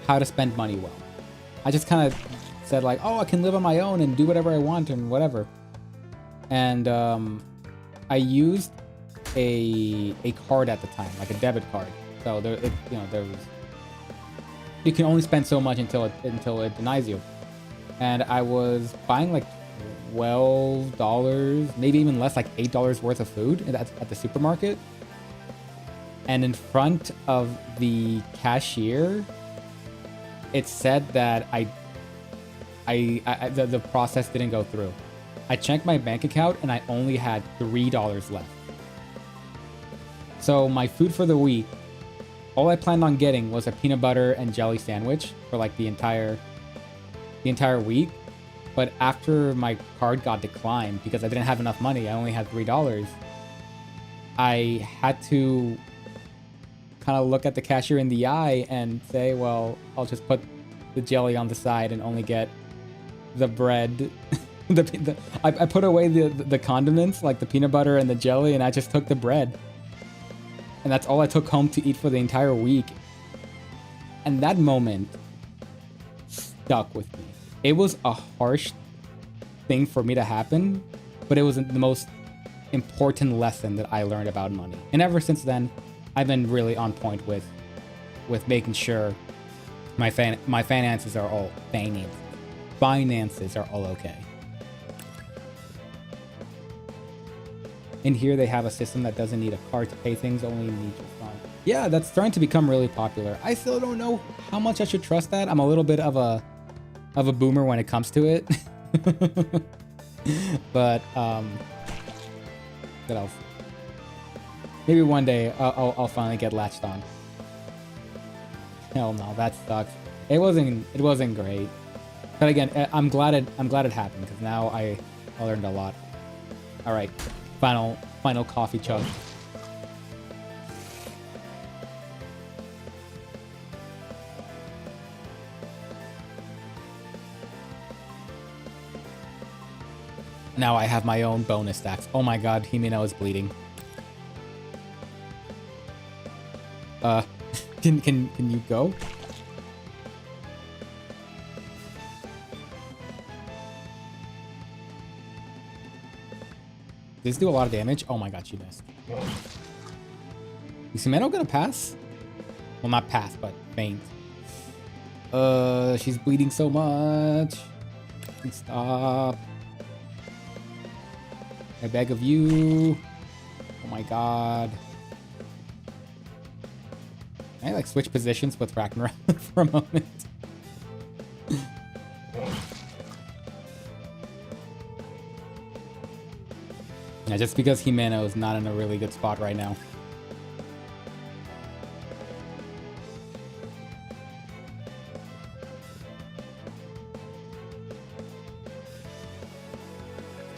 Speaker 1: how to spend money well. I just kind of said like, oh, I can live on my own and do whatever I want and whatever. And I used a card at the time, like a debit card. So there was, you can only spend so much until it denies you. And I was buying like $12, maybe even less, like $8 worth of food at the supermarket. And in front of the cashier, it said that the process didn't go through. I checked my bank account and I only had $3 left. So my food for the week, all I planned on getting was a peanut butter and jelly sandwich for like the entire week. But after my card got declined because I didn't have enough money, I only had $3. I had to kind of look at the cashier in the eye and say, well, I'll just put the jelly on the side and only get the bread. I put away the condiments, like the peanut butter and the jelly, and I just took the bread. And that's all I took home to eat for the entire week. And that moment stuck with me. It was a harsh thing for me to happen, but it was the most important lesson that I learned about money. And ever since then, I've been really on point with making sure my finances are all okay. In here, they have a system that doesn't need a card to pay things, only needs your phone. Yeah, that's starting to become really popular. I still don't know how much I should trust that. I'm a little bit of a boomer when it comes to it. But what else? Maybe one day I'll finally get latched on. Hell no, that sucks. It wasn't great. But again, I'm glad it happened because now I learned a lot. All right, final coffee chug. Now I have my own bonus stacks. Oh my god, Himeno is bleeding. Can you go? Does this do a lot of damage? Oh my god, she missed. Is Himeno gonna pass? Well, not pass, but faint. She's bleeding so much. Please stop. I beg of you. Oh my god. Can I like switch positions with Ragnarok for a moment? Yeah, just because Himeno is not in a really good spot right now.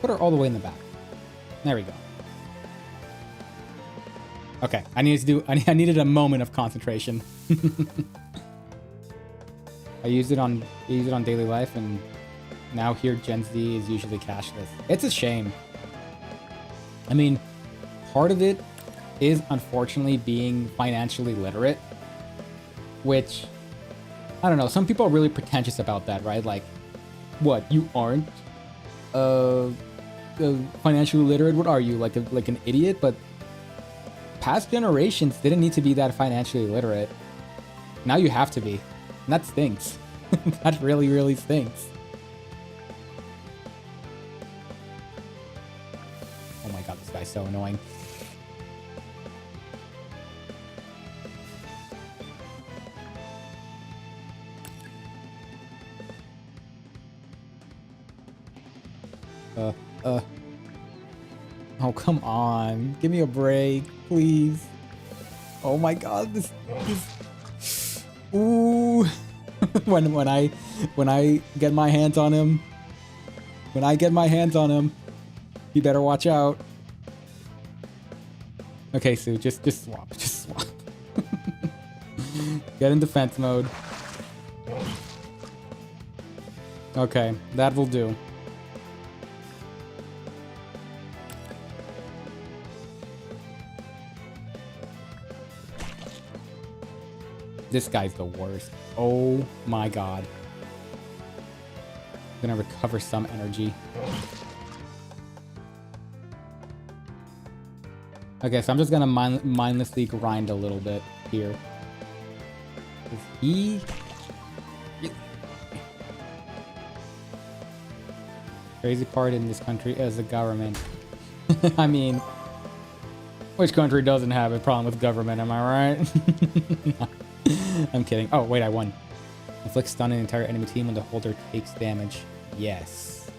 Speaker 1: Put her all the way in the back. There we go. Okay, I needed a moment of concentration. I used it on daily life, and now here Gen Z is usually cashless. It's a shame. I mean, part of it is unfortunately being financially literate, which, I don't know, some people are really pretentious about that, right? Like, what, you aren't financially literate? What are you, like an idiot? But past generations didn't need to be that financially literate. Now you have to be. And that stinks. That really, really stinks. Oh my god, this guy's so annoying. Oh, come on. Give me a break, please. Oh my god, this ooh. when I get my hands on him. You better watch out. Okay, Sue, just swap. Get in defense mode. Okay, that will do. This guy's the worst. Oh my god. I'm gonna recover some energy. Okay, so I'm just gonna mindlessly grind a little bit here. Is he... Crazy part in this country is the government. I mean, which country doesn't have a problem with government, am I right? I'm kidding. Oh, wait, I won. Inflict stun an entire enemy team when the holder takes damage. Yes.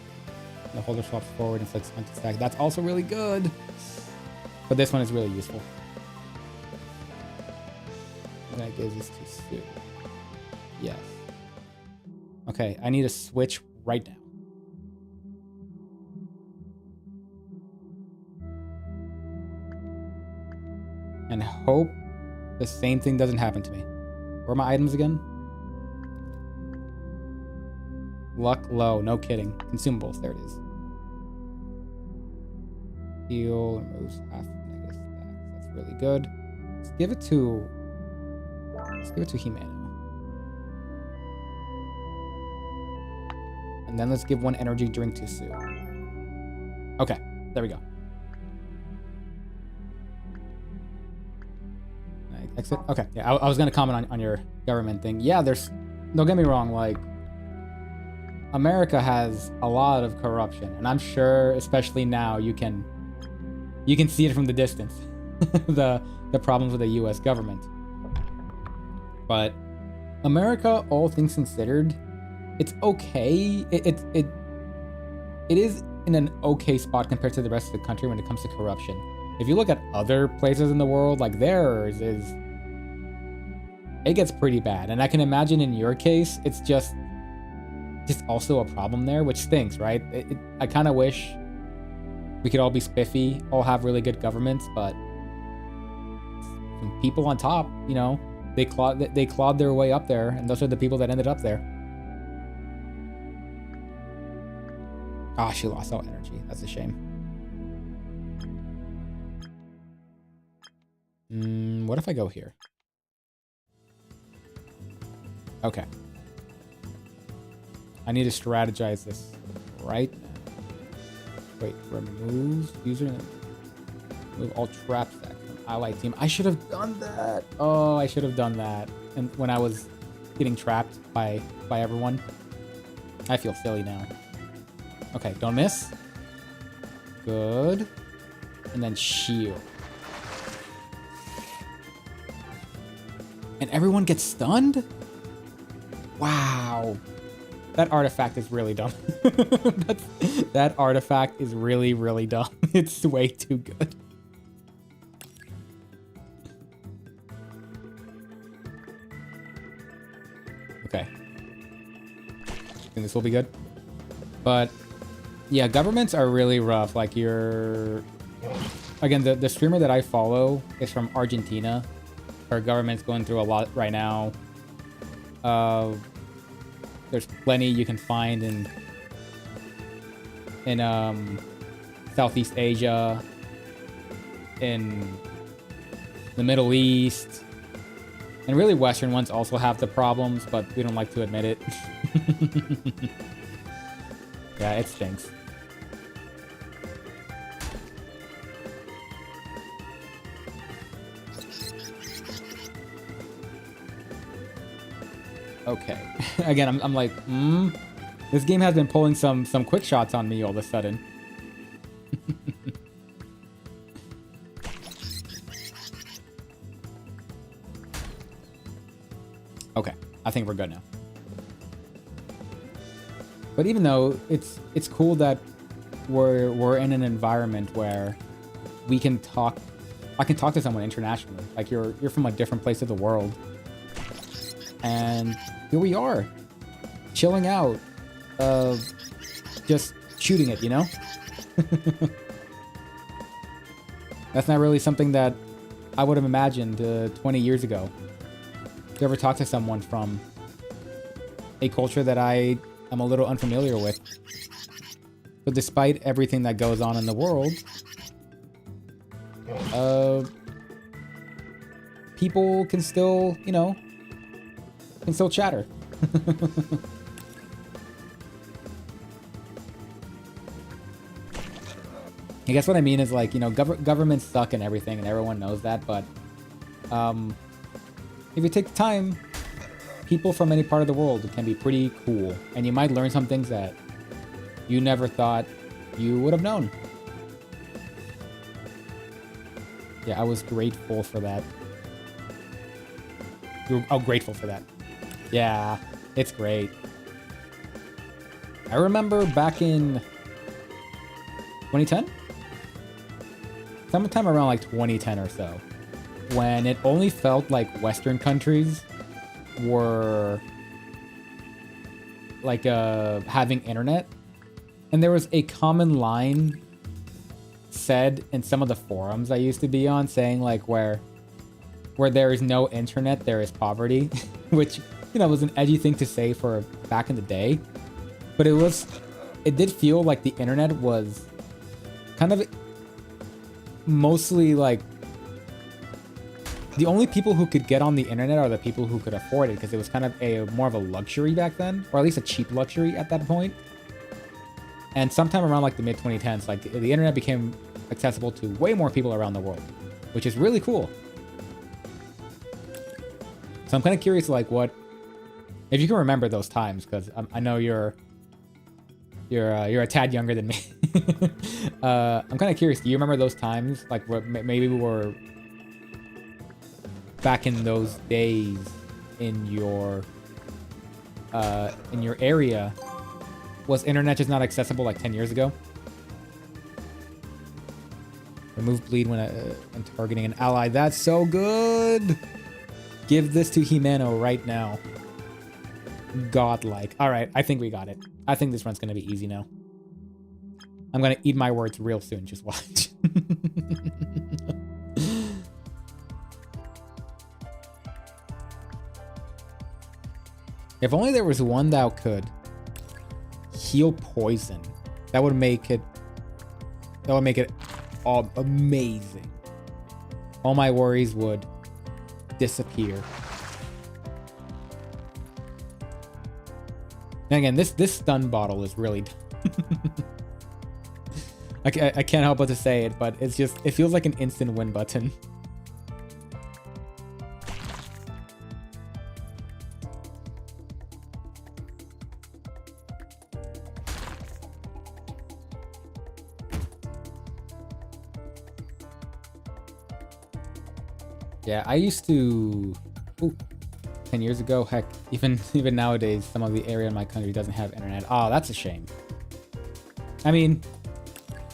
Speaker 1: The holder swaps forward, inflicts stun to stack. That's also really good. But this one is really useful. And that gives us to Suu. Yes. Okay, I need a switch right now. And hope the same thing doesn't happen to me. Where are my items again? Luck low, no kidding. Consumables, there it is. Heal, removes half negative stacks. That's really good. Let's give it to Himeno. And then let's give one energy drink to Suu. Okay, there we go. Exit? Okay, yeah, I was gonna comment on your government thing. Yeah, don't get me wrong, like, America has a lot of corruption, and I'm sure, especially now, you can see it from the distance, the problems with the U.S. government. But America, all things considered, it's okay. It is in an okay spot compared to the rest of the country when it comes to corruption. If you look at other places in the world, like theirs it gets pretty bad. And I can imagine in your case, it's just also a problem there, which stinks, right? I kind of wish we could all be spiffy, all have really good governments, but some people on top, you know, they clawed their way up there, and those are the people that ended up there. Ah, she lost all energy. That's a shame. What if I go here? Okay. I need to strategize this right now. Wait, remove user. Remove all trap stacks from ally team. I should have done that. Oh, I should have done that. And when I was getting trapped by everyone, I feel silly now. Okay, don't miss. Good. And then shield. And everyone gets stunned? Wow. That artifact is really dumb. That artifact is really, really dumb. It's way too good. Okay. I think this will be good. But yeah, governments are really rough. Like again, the streamer that I follow is from Argentina. Our government's going through a lot right now. There's plenty you can find in Southeast Asia, in the Middle East, and really Western ones also have the problems, but we don't like to admit it. Yeah, it stinks. Okay. Again, I'm like, this game has been pulling some quick shots on me all of a sudden. Okay, I think we're good now. But even though it's cool that we're in an environment where we can talk, I can talk to someone internationally. Like you're from a different place of the world, and here we are, chilling out, just shooting it, you know? That's not really something that I would have imagined 20 years ago. To ever talk to someone from a culture that I am a little unfamiliar with. But despite everything that goes on in the world, people can still, you know, can still chatter. I guess what I mean is like, you know, governments suck and everything, and everyone knows that, but if you take the time, people from any part of the world can be pretty cool, and you might learn some things that you never thought you would have known. Yeah, I was grateful for that. Oh, grateful for that. Yeah, it's great. I remember back in 2010? Sometime around like 2010 or so, when it only felt like Western countries were like having internet, and there was a common line said in some of the forums I used to be on saying like where there is no internet, there is poverty, which, you know, was an edgy thing to say for back in the day, but it did feel like the internet was kind of mostly like the only people who could get on the internet are the people who could afford it, because it was kind of more of a luxury back then, or at least a cheap luxury at that point. And sometime around like the mid 2010s, like the internet became accessible to way more people around the world, which is really cool. So I'm kind of curious, like, what if you can remember those times, because I know you're a tad younger than me. I'm kind of curious. Do you remember those times? Like, what maybe we were back in those days in your area. Was internet just not accessible like 10 years ago? Remove bleed when targeting an ally. That's so good. Give this to Himeno right now. Godlike. All right, I think we got it. I think this run's gonna be easy now. I'm gonna eat my words real soon. Just watch. If only there was one that could heal poison, that would make it all amazing. All my worries would disappear. And again, this stun bottle is really I can't help but to say it, but it feels like an instant win button. Yeah, I used to 10 years ago, heck, even nowadays, some of the area in my country doesn't have internet. Oh, that's a shame. I mean,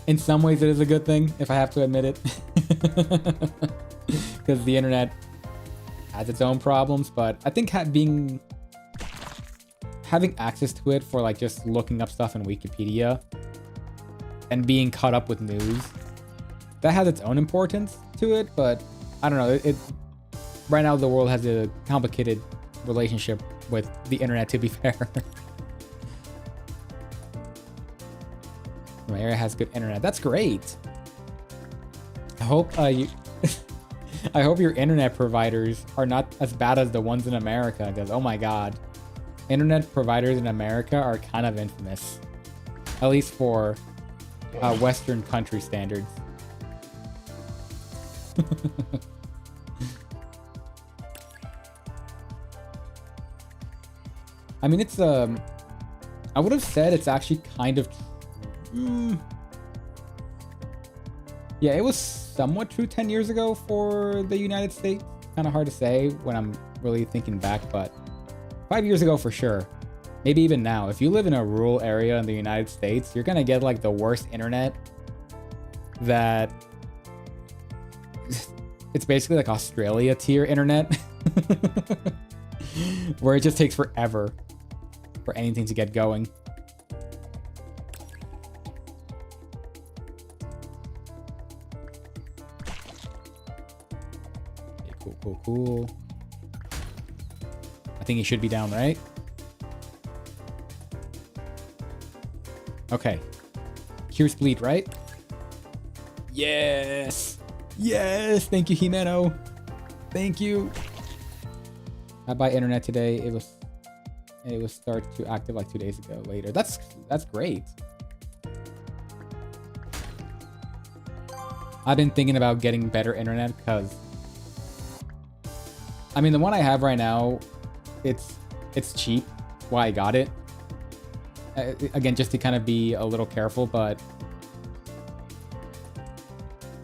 Speaker 1: in some ways it is a good thing, if I have to admit it. Because the internet has its own problems, but I think having access to it for like just looking up stuff in Wikipedia and being caught up with news, that has its own importance to it, but I don't know, right now the world has a complicated relationship with the internet, to be fair. My area has good internet. That's great. I hope I hope your internet providers are not as bad as the ones in America, because oh my god, internet providers in America are kind of infamous, at least for Western country standards. I mean, it's I would have said it's actually kind of yeah, it was somewhat true 10 years ago for the United States. Kind of hard to say when I'm really thinking back, but 5 years ago for sure. Maybe even now. If you live in a rural area in the United States, you're gonna get like the worst internet that it's basically like Australia tier internet where it just takes forever for anything to get going. Okay, cool. I think he should be down, right? Okay. Cures bleed, right? Yes! Yes! Thank you, Himeno. Thank you. I buy internet today. It was start to active like 2 days ago later. That's great. I've been thinking about getting better internet because I mean the one I have right now, it's cheap. Why I got it. Again, just to kind of be a little careful, but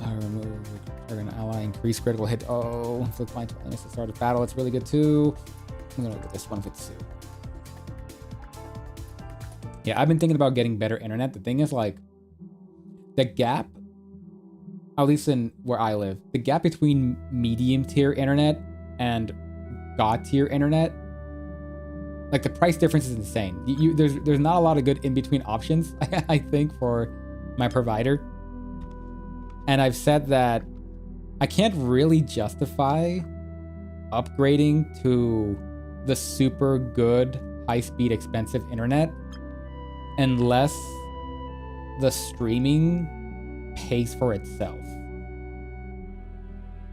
Speaker 1: remove an ally, increase critical hit. Oh, inflict fine 20 minutes to start a battle. It's really good too. I'm gonna look at this one with Suu. Yeah, I've been thinking about getting better internet. The thing is, like, the gap, at least in where I live, the gap between medium tier internet and god tier internet, like the price difference is insane. There's not a lot of good in between options, I think, for my provider. And I've said that I can't really justify upgrading to the super good, high-speed, expensive internet unless the streaming pays for itself.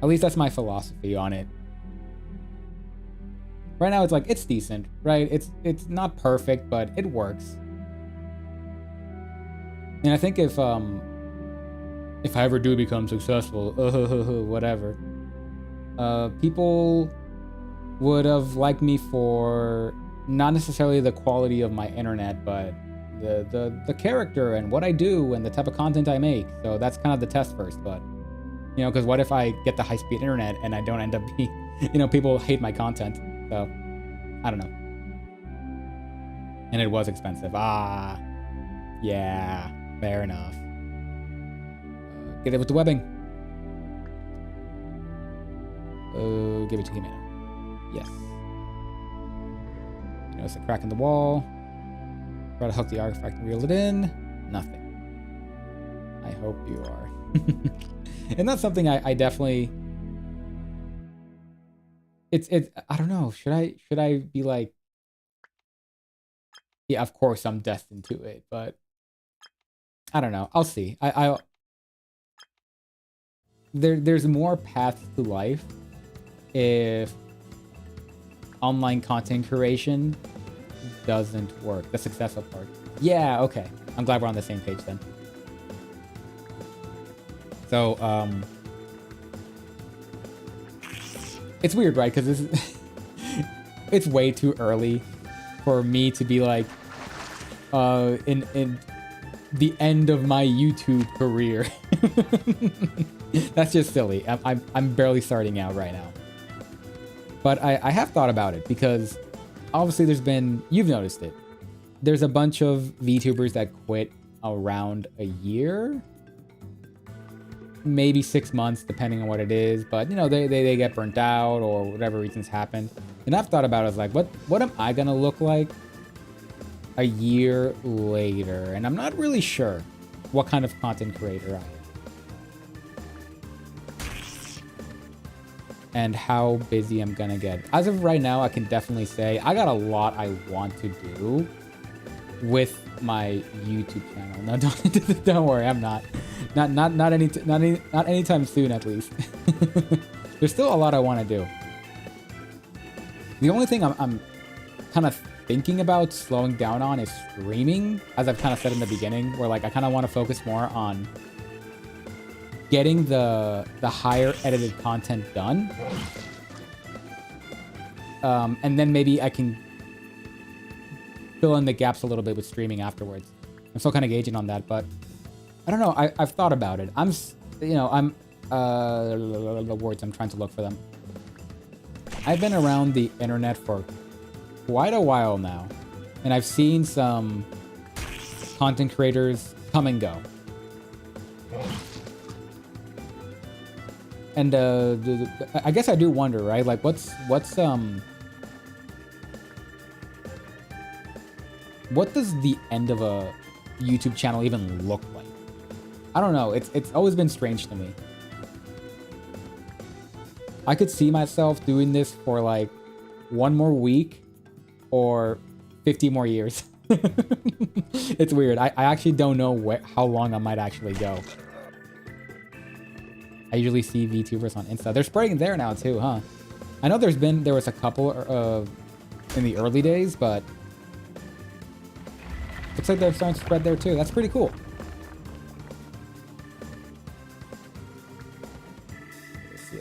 Speaker 1: At least that's my philosophy on it. Right now, it's like, it's decent, right? It's not perfect, but it works. And I think if I ever do become successful, whatever, people would have liked me for not necessarily the quality of my internet, but the character and what I do and the type of content I make. So that's kind of the test first, but you know, because what if I get the high-speed internet and I don't end up being, you know, people hate my content. So, I don't know. And it was expensive. Ah, yeah, fair enough. Get it with the webbing. Give it to Humana. Yes. You notice a crack in the wall. Try to hook the artifact and reel it in. Nothing. I hope you are. And that's something I definitely... It's I don't know. Should I be like, yeah, of course I'm destined to it, but I don't know. I'll see. There's more paths to life if online content creation doesn't work. The successful part. Yeah, okay. I'm glad we're on the same page then. So, it's weird, right? Because it's way too early for me to be like, in the end of my YouTube career. That's just silly. I'm barely starting out right now. But I have thought about it because obviously you've noticed it. There's a bunch of VTubers that quit around a year. Maybe 6 months, depending on what it is, but you know, they get burnt out or whatever reasons happen. And I've thought about it as like, what am I gonna look like a year later? And I'm not really sure what kind of content creator I am and how busy I'm gonna get. As of right now, I can definitely say I got a lot I want to do with my YouTube channel. No, don't worry, I'm not anytime soon, at least. There's still a lot I want to do. The only thing I'm kind of thinking about slowing down on is streaming, as I've kind of said in the beginning, where like I kind of want to focus more on getting the higher edited content done, and then maybe I can fill in the gaps a little bit with streaming afterwards. I'm still kind of gauging on that, but I don't know. I've thought about it. The words, I'm trying to look for them. I've been around the internet for quite a while now, and I've seen some content creators come and go. And I guess I do wonder, right? Like, what does the end of a YouTube channel even look like? I don't know. It's always been strange to me. I could see myself doing this for like 1 more week or 50 more years. It's weird. I actually don't know how long I might actually go. I usually see VTubers on Insta. They're spreading there now too, huh? I know there was a couple in the early days, but looks like they're starting to spread there too. That's pretty cool. Let's see.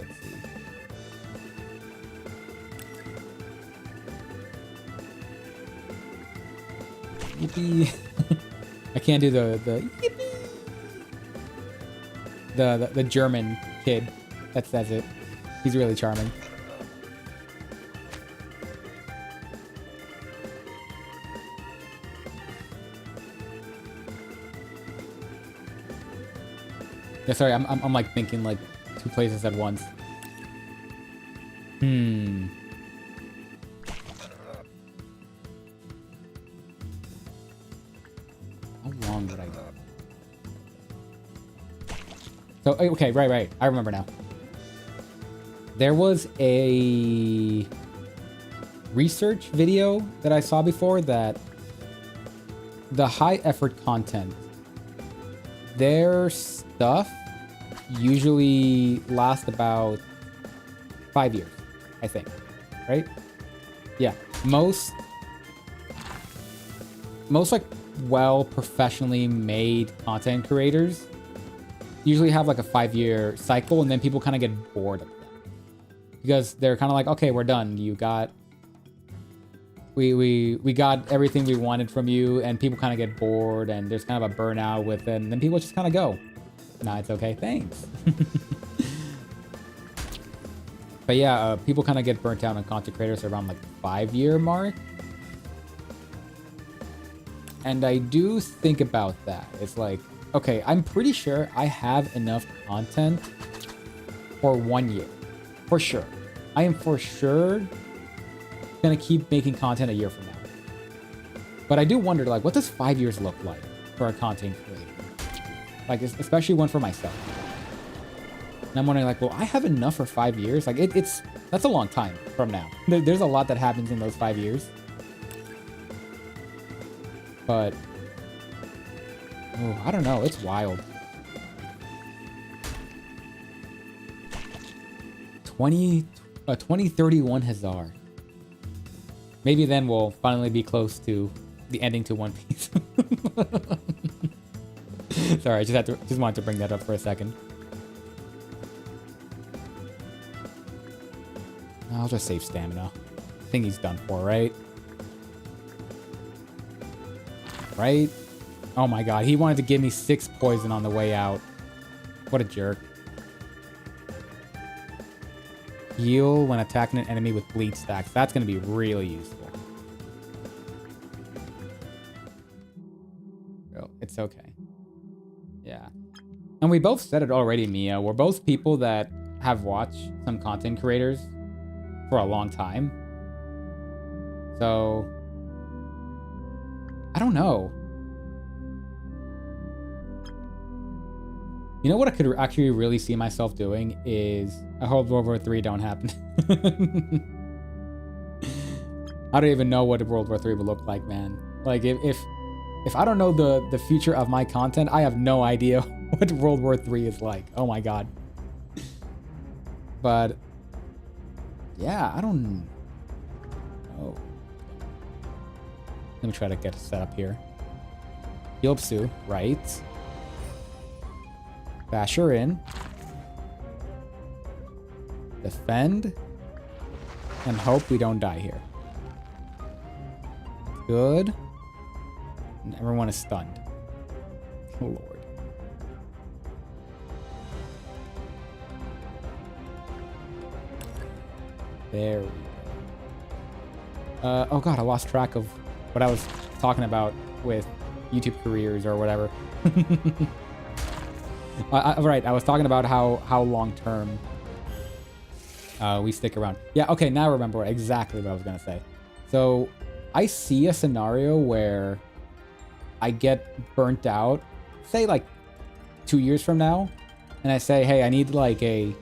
Speaker 1: Yippee. I can't do the yippee. The German kid that says it. He's really charming. Yeah, sorry, I'm like thinking like two places at once. How long would I go? So, okay, right. I remember now. There was a research video that I saw before that the high effort content, their stuff usually lasts about 5 years, I think, right? Yeah, most like well professionally made content creators usually have like a 5-year cycle, and then people kind of get bored of them because they're kind of like, okay, we're done. You got we got everything we wanted from you, and people kind of get bored, and there's kind of a burnout with it, and then people just kind of go, nah, it's okay, thanks. But yeah, people kind of get burnt out on content creators around like the 5-year mark. And I do think about that. It's like, okay, I'm pretty sure I have enough content for 1 year. For sure. I am for sure gonna keep making content a year from now. But I do wonder, like, what does 5 years look like for a content creator? Like, especially one for myself. And I'm wondering, like, well, I have enough for 5 years? Like, that's a long time from now. There's a lot that happens in those 5 years. But, oh, I don't know. It's wild. 2031 Hazard. Maybe then we'll finally be close to the ending to One Piece. Sorry, I just wanted to bring that up for a second. I'll just save stamina. I think he's done for, right? Right? Oh my god, he wanted to give me 6 poison on the way out. What a jerk. Heal when attacking an enemy with bleed stacks. That's going to be really useful. Oh, it's okay. Yeah. And we both said it already, Mia. We're both people that have watched some content creators for a long time. So, I don't know. You know what I could actually really see myself doing is, I hope World War III don't happen. I don't even know what World War III would look like, man. Like, if I don't know the future of my content, I have no idea what World War III is like. Oh my god. But, yeah, I don't know. Let me try to get set up here. Heal up Suu, right. Bash her in. Defend. And hope we don't die here. Good. And everyone is stunned. Oh, Lord. There we go. Oh god, I lost track of what I was talking about with YouTube careers or whatever. Right, I was talking about how long term we stick around. Yeah, okay, now I remember exactly what I was gonna say. So I see a scenario where I get burnt out, say like 2 years from now, and I say, hey, I need like a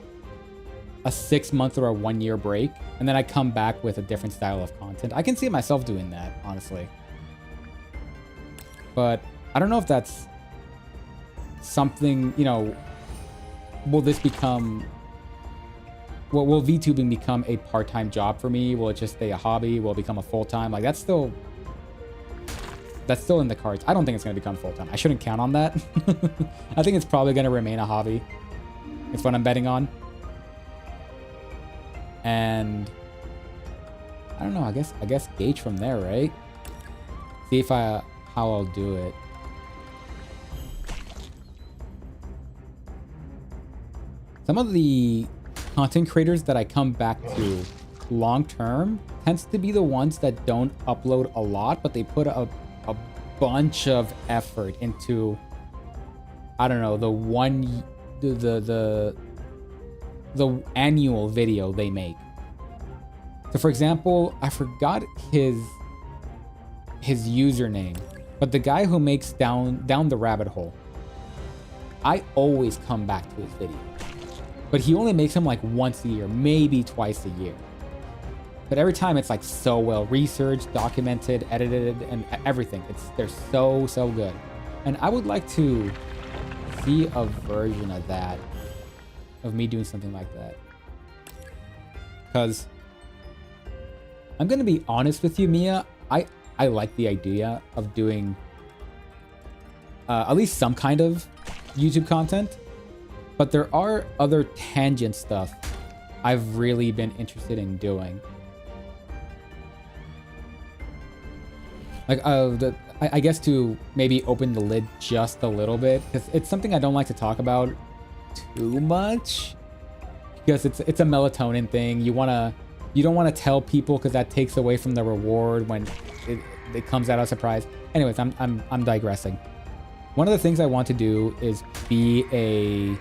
Speaker 1: 6-month or a 1-year break, and then I come back with a different style of content. I can see myself doing that, honestly. But I don't know if that's something, you know, will will VTubing become a part-time job for me? Will it just stay a hobby? Will it become a full-time? Like, that's still in the cards. I don't think it's going to become full-time. I shouldn't count on that. I think it's probably going to remain a hobby. It's what I'm betting on. And I don't know. I guess gauge from there, right? See if how I'll do it. Some of the content creators that I come back to long term tends to be the ones that don't upload a lot, but they put a bunch of effort into, I don't know, the annual video they make. So for example, I forgot his username, but the guy who makes down the rabbit hole, I always come back to his video. But he only makes them like once a year, maybe twice a year. But every time it's like so well researched, documented, edited, and everything. They're so good. And I would like to see a version of that, of me doing something like that. Because I'm gonna be honest with you, Mia. I like the idea of doing at least some kind of YouTube content. But there are other tangent stuff I've really been interested in doing. Like, I guess to maybe open the lid just a little bit, because it's something I don't like to talk about too much, because it's a melatonin thing. You don't want to tell people because that takes away from the reward when it comes out as a surprise. Anyways, I'm digressing. One of the things I want to do is be a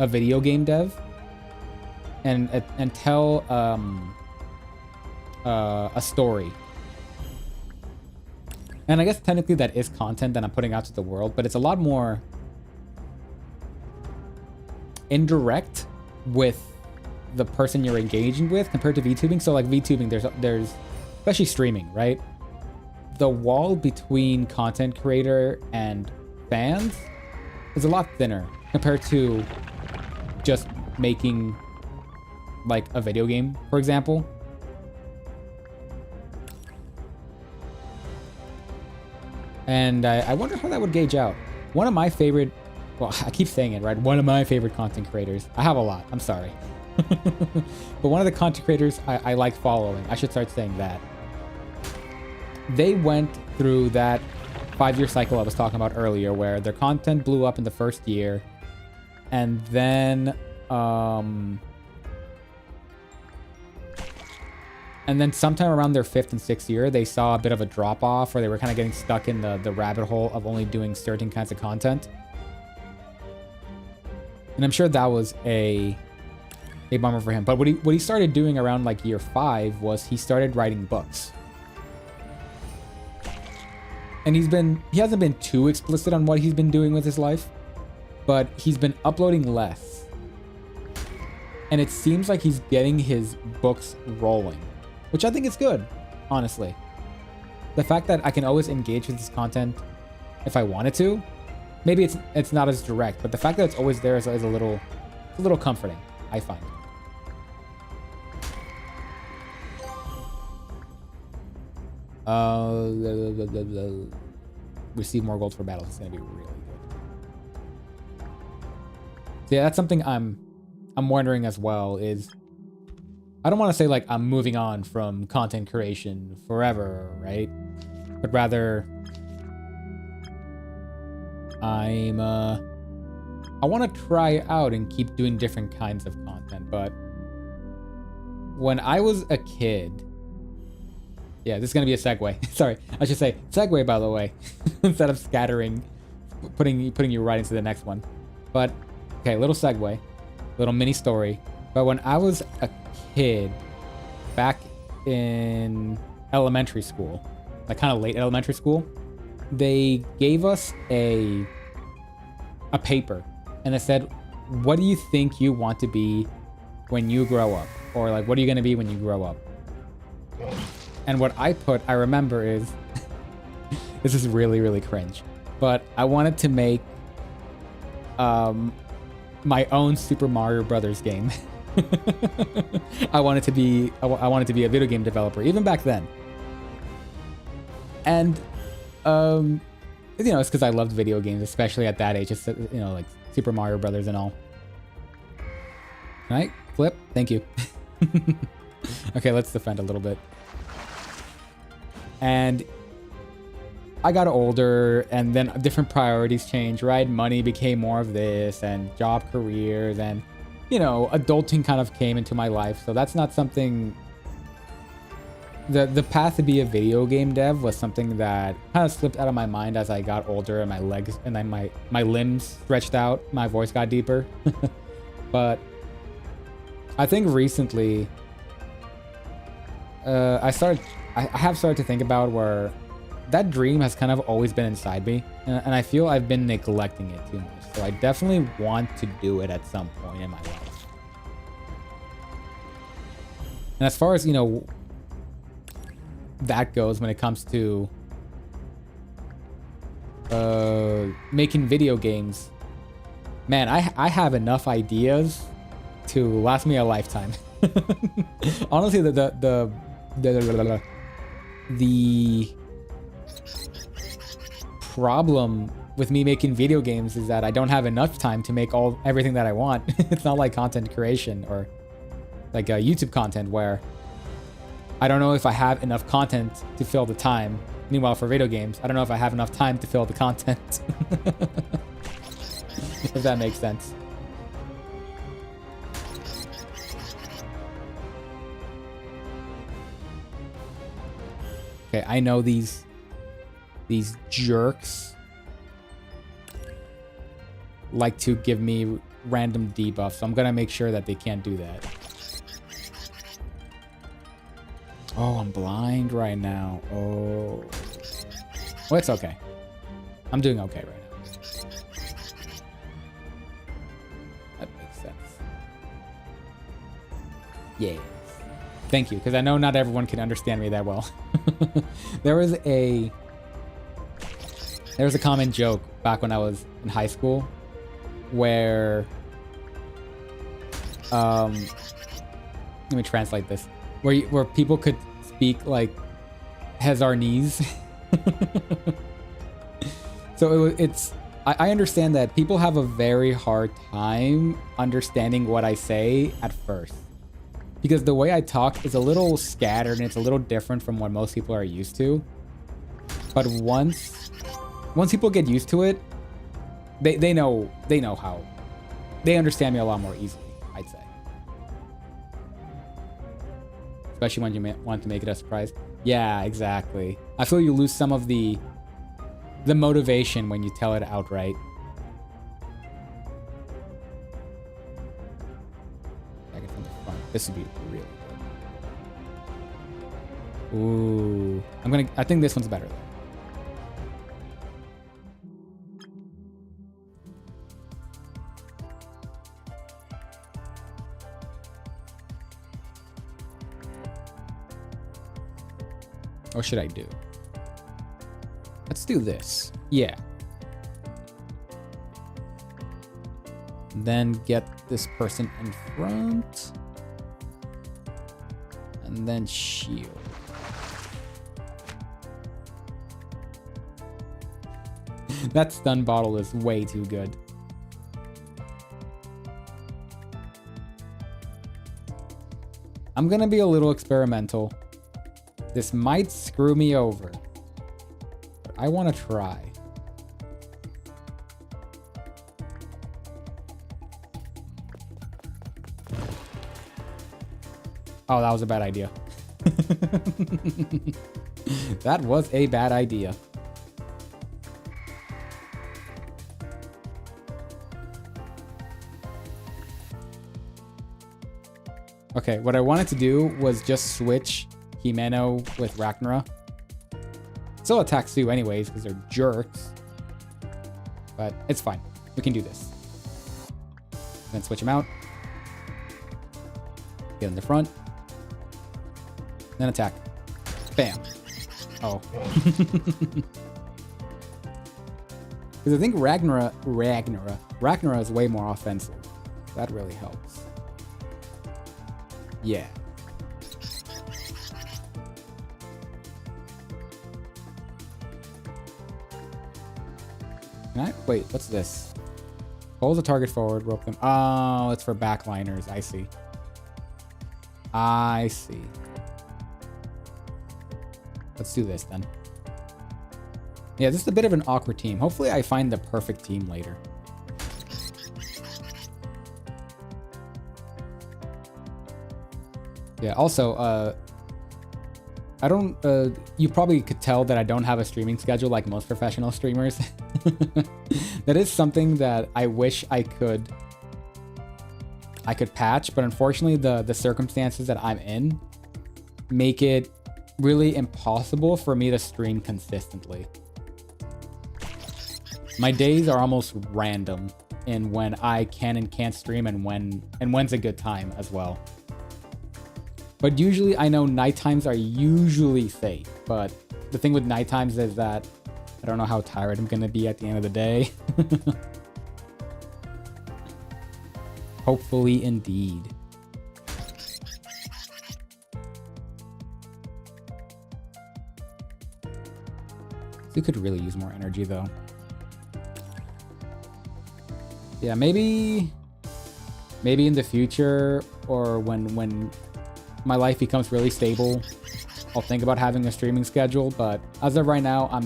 Speaker 1: video game dev and tell a story. And I guess technically that is content that I'm putting out to the world, but it's a lot more indirect with the person you're engaging with compared to VTubing. So like VTubing, there's especially streaming, right? The wall between content creator and fans is a lot thinner compared to just making like a video game, for example. And I wonder how that would gauge out. One of my favorite, well, I keep saying it, right? One of my favorite content creators. I have a lot, I'm sorry. But one of the content creators I like following, I should start saying that. They went through that 5-year cycle I was talking about earlier, where their content blew up in the first year, and then sometime around their 5th and 6th year, they saw a bit of a drop off, or they were kind of getting stuck in the rabbit hole of only doing certain kinds of content. And I'm sure that was a bummer for him. But what he started doing around like year 5 was he started writing books. And he hasn't been too explicit on what he's been doing with his life, but he's been uploading less. And it seems like he's getting his books rolling, which I think is good, honestly. The fact that I can always engage with his content if I wanted to, maybe it's not as direct, but the fact that it's always there is a little comforting, I find. Receive more gold for battles. It's gonna be really good. So yeah, that's something I'm wondering as well. Is I don't want to say like I'm moving on from content creation forever, right? But rather, I want to try out and keep doing different kinds of content. But when I was a kid. Yeah, this is going to be a segue. Sorry, I should say segue, by the way, instead of scattering, putting you right into the next one. But, okay, little segue, little mini story. But when I was a kid, back in elementary school, like kind of late elementary school, they gave us a paper. And it said, what do you think you want to be when you grow up? Or like, what are you going to be when you grow up? And what I remember is, this is really, really cringe, but I wanted to make my own Super Mario Brothers game. I wanted to be a video game developer even back then. And you know, it's because I loved video games, especially at that age. Just, you know, like Super Mario Brothers and all. All right, flip. Thank you. Okay, let's defend a little bit. And I got older, and then different priorities changed, right? Money became more of this, and job careers, and, you know, adulting kind of came into my life. So that's not something... The path to be a video game dev was something that kind of slipped out of my mind as I got older, and my legs and then my limbs stretched out, my voice got deeper. But I think recently I have started to think about where that dream has kind of always been inside me, and I feel I've been neglecting it too much. So I definitely want to do it at some point in my life. And as far as, you know, that goes when it comes to making video games, man, I have enough ideas to last me a lifetime. Honestly, the problem with me making video games is that I don't have enough time to make everything that I want. It's not like content creation or like YouTube content where I don't know if I have enough content to fill the time. Meanwhile, for video games, I don't know if I have enough time to fill the content. If that makes sense. Okay, I know these jerks like to give me random debuffs, so I'm gonna make sure that they can't do that. Oh, I'm blind right now. Oh. Well, it's okay. I'm doing okay right now. That makes sense. Yes. Thank you, because I know not everyone can understand me that well. There was a common joke back when I was in high school where let me translate this. Where people could speak like Hazarnese. So I understand that people have a very hard time understanding what I say at first, because the way I talk is a little scattered and it's a little different from what most people are used to. But once people get used to it, they know how. They understand me a lot more easily, I'd say. Especially when you want to make it a surprise. Yeah, exactly. I feel you lose some of the motivation when you tell it outright. Back it from the front. This would be really good. Ooh. I think this one's better though. What should I do? Let's do this. Yeah. Then get this person in front. And then shield. That stun bottle is way too good. I'm gonna be a little experimental. This might screw me over, but I want to try. Oh, that was a bad idea. That was a bad idea. Okay, what I wanted to do was just switch Himeno with Ragnarok. Still attack Suu anyways, because they're jerks. But it's fine. We can do this. Then switch him out. Get in the front. Then attack. Bam. Oh. Because I think Ragnarok is way more offensive. That really helps. Yeah. Can I? Wait, what's this? Hold the target forward, rope them. Oh, it's for backliners. I see. I see. Let's do this then. Yeah, this is a bit of an awkward team. Hopefully I find the perfect team later. Yeah, also, I don't, you probably could tell that I don't have a streaming schedule like most professional streamers. That is something that I wish I could patch, but unfortunately the circumstances that I'm in make it really impossible for me to stream consistently. My days are almost random in when I can and can't stream and when's a good time as well. But usually I know night times are usually safe, but the thing with night times is that I don't know how tired I'm gonna be at the end of the day. Hopefully indeed. You could really use more energy though. Yeah, maybe in the future or when my life becomes really stable, I'll think about having a streaming schedule, but as of right now,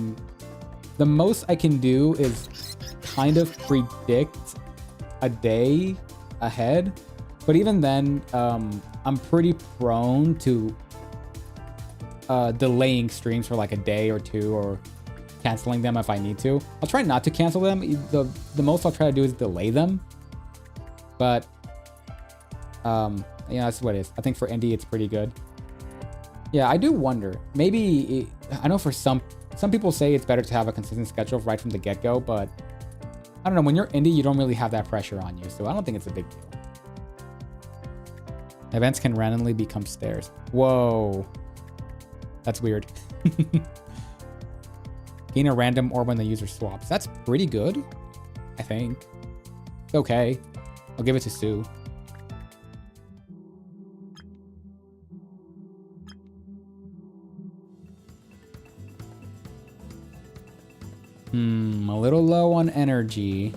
Speaker 1: the most I can do is kind of predict a day ahead. But even then, I'm pretty prone to delaying streams for like a day or two or canceling them if I need to. I'll try not to cancel them. The most I'll try to do is delay them. But yeah, that's what it is. I think for indie, it's pretty good. Yeah, I do wonder. Maybe I know for some people say it's better to have a consistent schedule right from the get-go, but I don't know. When you're indie, you don't really have that pressure on you, so I don't think it's a big deal. Events can randomly become stairs. Whoa, that's weird. Gain a random orb when the user swaps. That's pretty good, I think. It's okay. I'll give it to Sue. A little low on energy.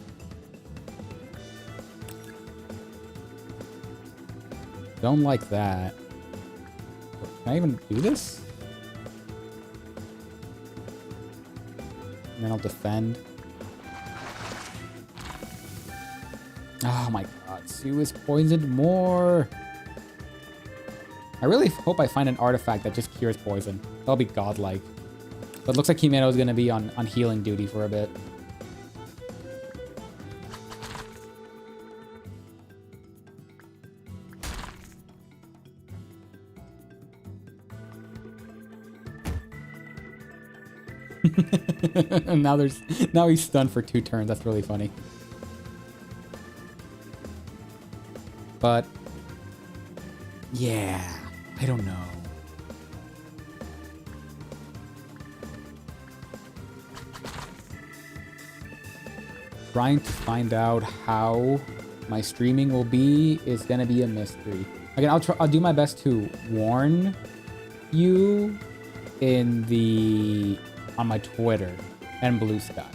Speaker 1: Don't like that. Can I even do this? And then I'll defend. Oh my god, Sue is poisoned more. I really hope I find an artifact that just cures poison. That'll be godlike. But it looks like Himeno is going to be on healing duty for a bit. now he's stunned for 2 turns. That's really funny. But yeah, I don't know. Trying to find out how my streaming will be is gonna be a mystery. Again, I'll do my best to warn you on my Twitter and Blue Sky,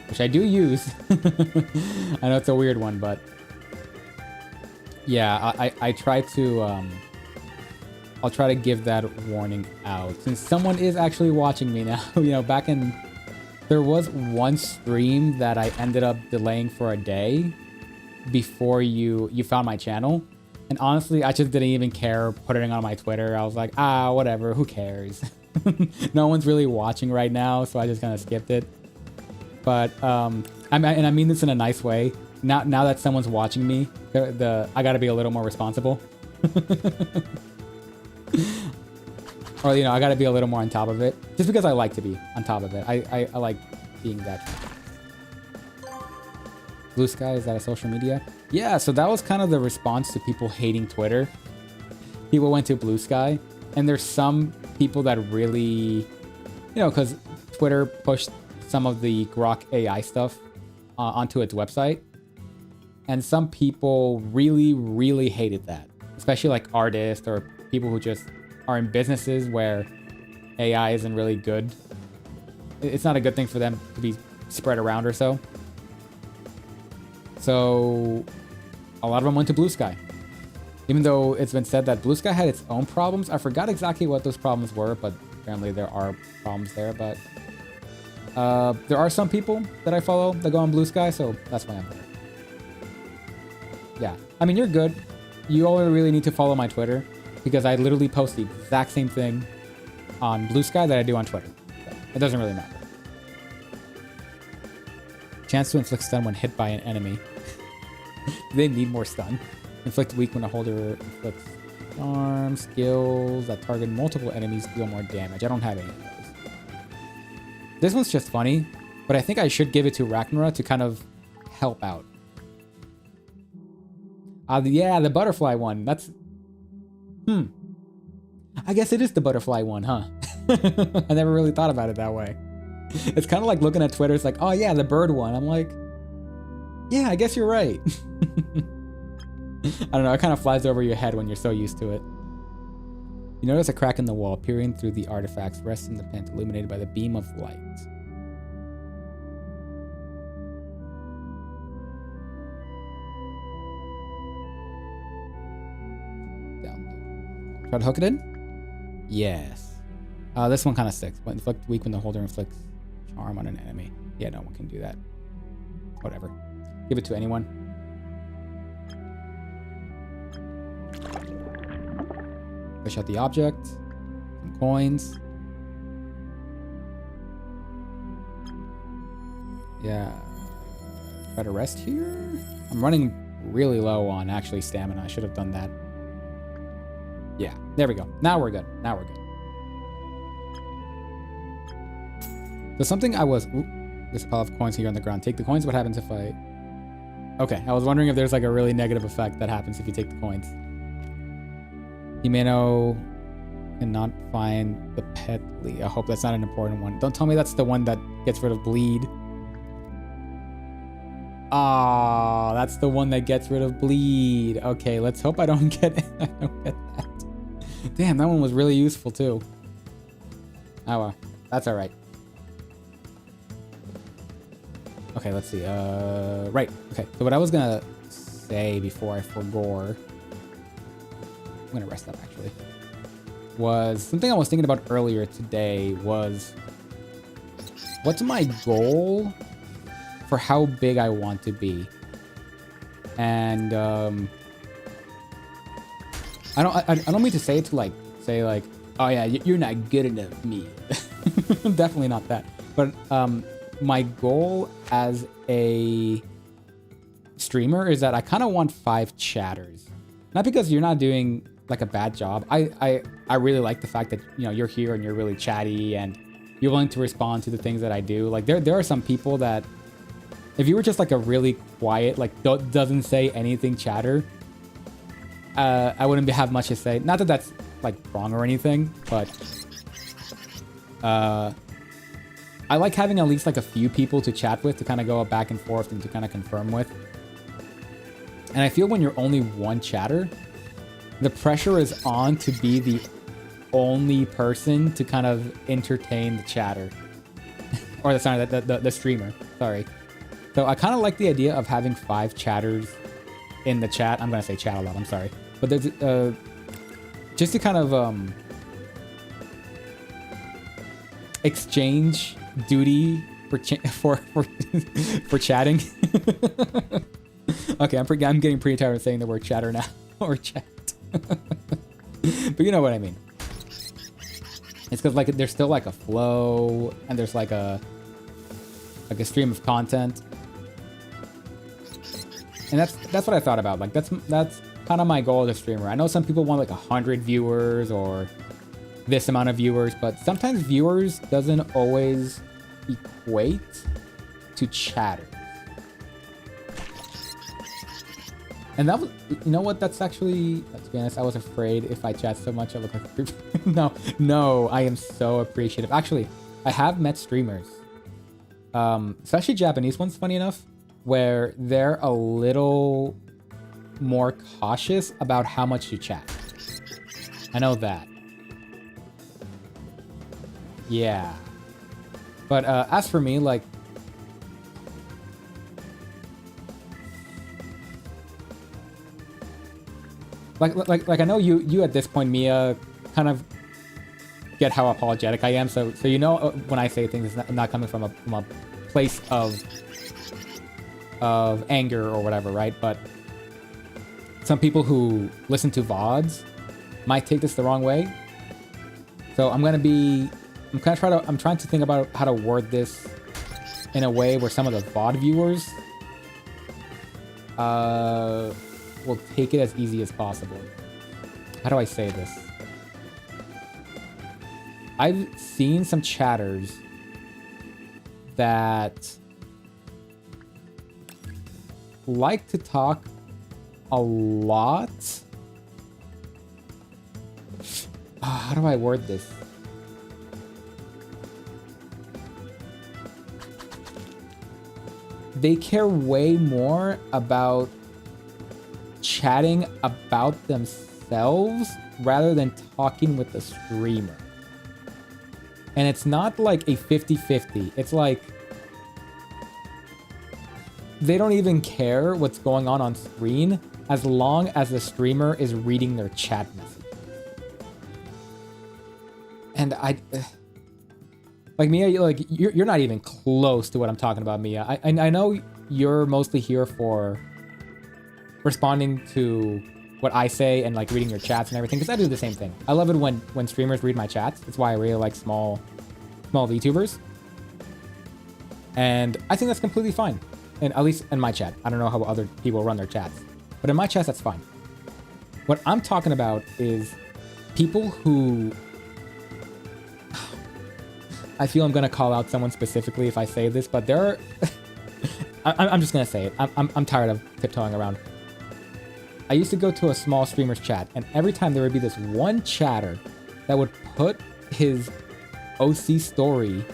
Speaker 1: which I do use. I know it's a weird one, but yeah, I try to I'll try to give that warning out since someone is actually watching me now. You know, there was one stream that I ended up delaying for a day before you found my channel. And honestly, I just didn't even care putting it on my Twitter. I was like, whatever, who cares? No one's really watching right now, so I just kind of skipped it. But, I mean this in a nice way. Now that someone's watching me, I gotta be a little more responsible. Or, you know, I gotta be a little more on top of it. Just because I like to be on top of it. I like being that. Blue Sky, is that a social media? Yeah, so that was kind of the response to people hating Twitter. People went to Blue Sky. And there's some people that really, you know, because Twitter pushed some of the Grok AI stuff onto its website. And some people really, really hated that, especially like artists or people who just are in businesses where AI isn't really good. It's not a good thing for them to be spread around or so. So a lot of them went to Blue Sky. Even though it's been said that Blue Sky had its own problems. I forgot exactly what those problems were, but apparently there are problems there. But there are some people that I follow that go on Blue Sky, so that's why I'm there. Yeah, I mean, you're good. You only really need to follow my Twitter because I literally post the exact same thing on Blue Sky that I do on Twitter. So it doesn't really matter. Chance to inflict stun when hit by an enemy. Do they need more stun? Inflict weak when a holder inflicts arm skills that target multiple enemies deal more damage. I don't have any of those. This one's just funny, but I think I should give it to Ragnarok to kind of help out. Yeah, the butterfly one. That's... I guess it is the butterfly one, huh? I never really thought about it that way. It's kind of like looking at Twitter. It's like, oh yeah, the bird one. I'm like, yeah, I guess you're right. I don't know. It kind of flies over your head when you're so used to it. You notice a crack in the wall. Peering through the artifacts rests in the pit, illuminated by the beam of light. Down. Try to hook it in? Yes. This one kind of sticks. But inflict weak when the holder inflicts charm on an enemy. Yeah, no one can do that. Whatever. Give it to anyone. Fish out the object. Some coins. Yeah. Try to rest here? I'm running really low on actually stamina. I should have done that. Yeah, there we go. Now we're good. Now we're good. So something I was... Ooh, there's a pile of coins here on the ground. Take the coins. What happens if I... Okay, I was wondering if there's like a really negative effect that happens if you take the coins. Himeno cannot find the Petly. I hope that's not an important one. Don't tell me that's the one that gets rid of bleed. Ah, that's the one that gets rid of bleed. Okay, let's hope I don't get it. I don't get that. Damn, that one was really useful too. Oh well, that's all right. Okay, let's see. Right. Okay. So what I was gonna say before I forgot, I'm gonna rest up actually, was something I was thinking about earlier today was what's my goal for how big I want to be. And I don't mean to say it to like say like, oh yeah, you're not good enough, me. Definitely not that. But my goal as a streamer is that I kind of want 5 chatters. Not because you're not doing like a bad job. I really like the fact that, you know, you're here and you're really chatty and you're willing to respond to the things that I do. Like there are some people that if you were just like a really quiet, like doesn't say anything chatter, I wouldn't have much to say. Not that that's like wrong or anything, but I like having at least like a few people to chat with, to kind of go back and forth and to kind of confirm with. And I feel when you're only one chatter, the pressure is on to be the only person to kind of entertain the chatter. Or the streamer, sorry. So I kind of like the idea of having 5 chatters in the chat. I'm going to say chat a lot, I'm sorry. But there's just to kind of exchange duty for chatting. Okay, I'm getting pretty tired of saying the word chatter now. Or chat. But you know what I mean. It's because like there's still like a flow and there's like a stream of content. And that's what I thought about. Like that's kind of my goal as a streamer. I know some people want like 100 viewers or this amount of viewers, but sometimes viewers doesn't always equate to chatter. And that was, you know what, that's actually, let's be honest, I was afraid if I chat so much I look like no, I am so appreciative. Actually, I have met streamers, especially Japanese ones, funny enough, where they're a little more cautious about how much you chat. I know that. Yeah. But as for me, like I know you at this point, Mia, kind of get how apologetic I am. So you know when I say things, it's not coming from a place of anger or whatever, right? But some people who listen to VODs might take this the wrong way. So I'm trying to think about how to word this in a way where some of the VOD viewers will take it as easy as possible. How do I say this? I've seen some chatters that like to talk a lot. How do I word this? They care way more about chatting about themselves rather than talking with the streamer. And it's not like a 50-50. It's like they don't even care what's going on screen as long as the streamer is reading their chat message. And like Mia, like you're not even close to what I'm talking about, Mia. I know you're mostly here for responding to what I say and like reading your chats and everything, because I do the same thing. I love it when streamers read my chats. It's why I really like small VTubers. And I think that's completely fine. And at least in my chat. I don't know how other people run their chats. But in my chats, that's fine. What I'm talking about is people who... I feel I'm going to call out someone specifically if I say this, but there are... I'm just going to say it. I'm tired of tiptoeing around. I used to go to a small streamer's chat, and every time there would be this one chatter that would put his OC story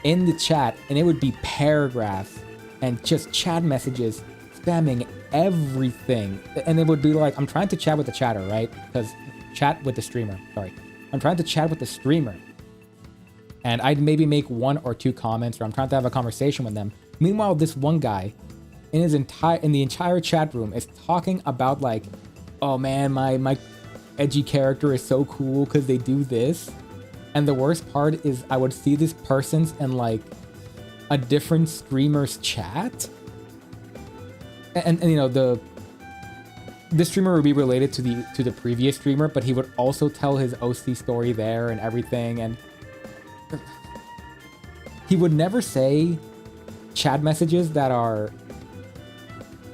Speaker 1: in the chat, and it would be paragraphs and just chat messages spamming everything. And it would be like, I'm trying to chat with the chatter, right? Because chat with the streamer, sorry. I'm trying to chat with the streamer. And I'd maybe make 1 or 2 comments, or I'm trying to have a conversation with them. Meanwhile, this one guy in the entire chat room is talking about like, oh man, my edgy character is so cool because they do this. And the worst part is I would see this person's in like a different streamer's chat. And you know, the streamer would be related to the previous streamer, but he would also tell his OC story there and everything. And he would never say chat messages that are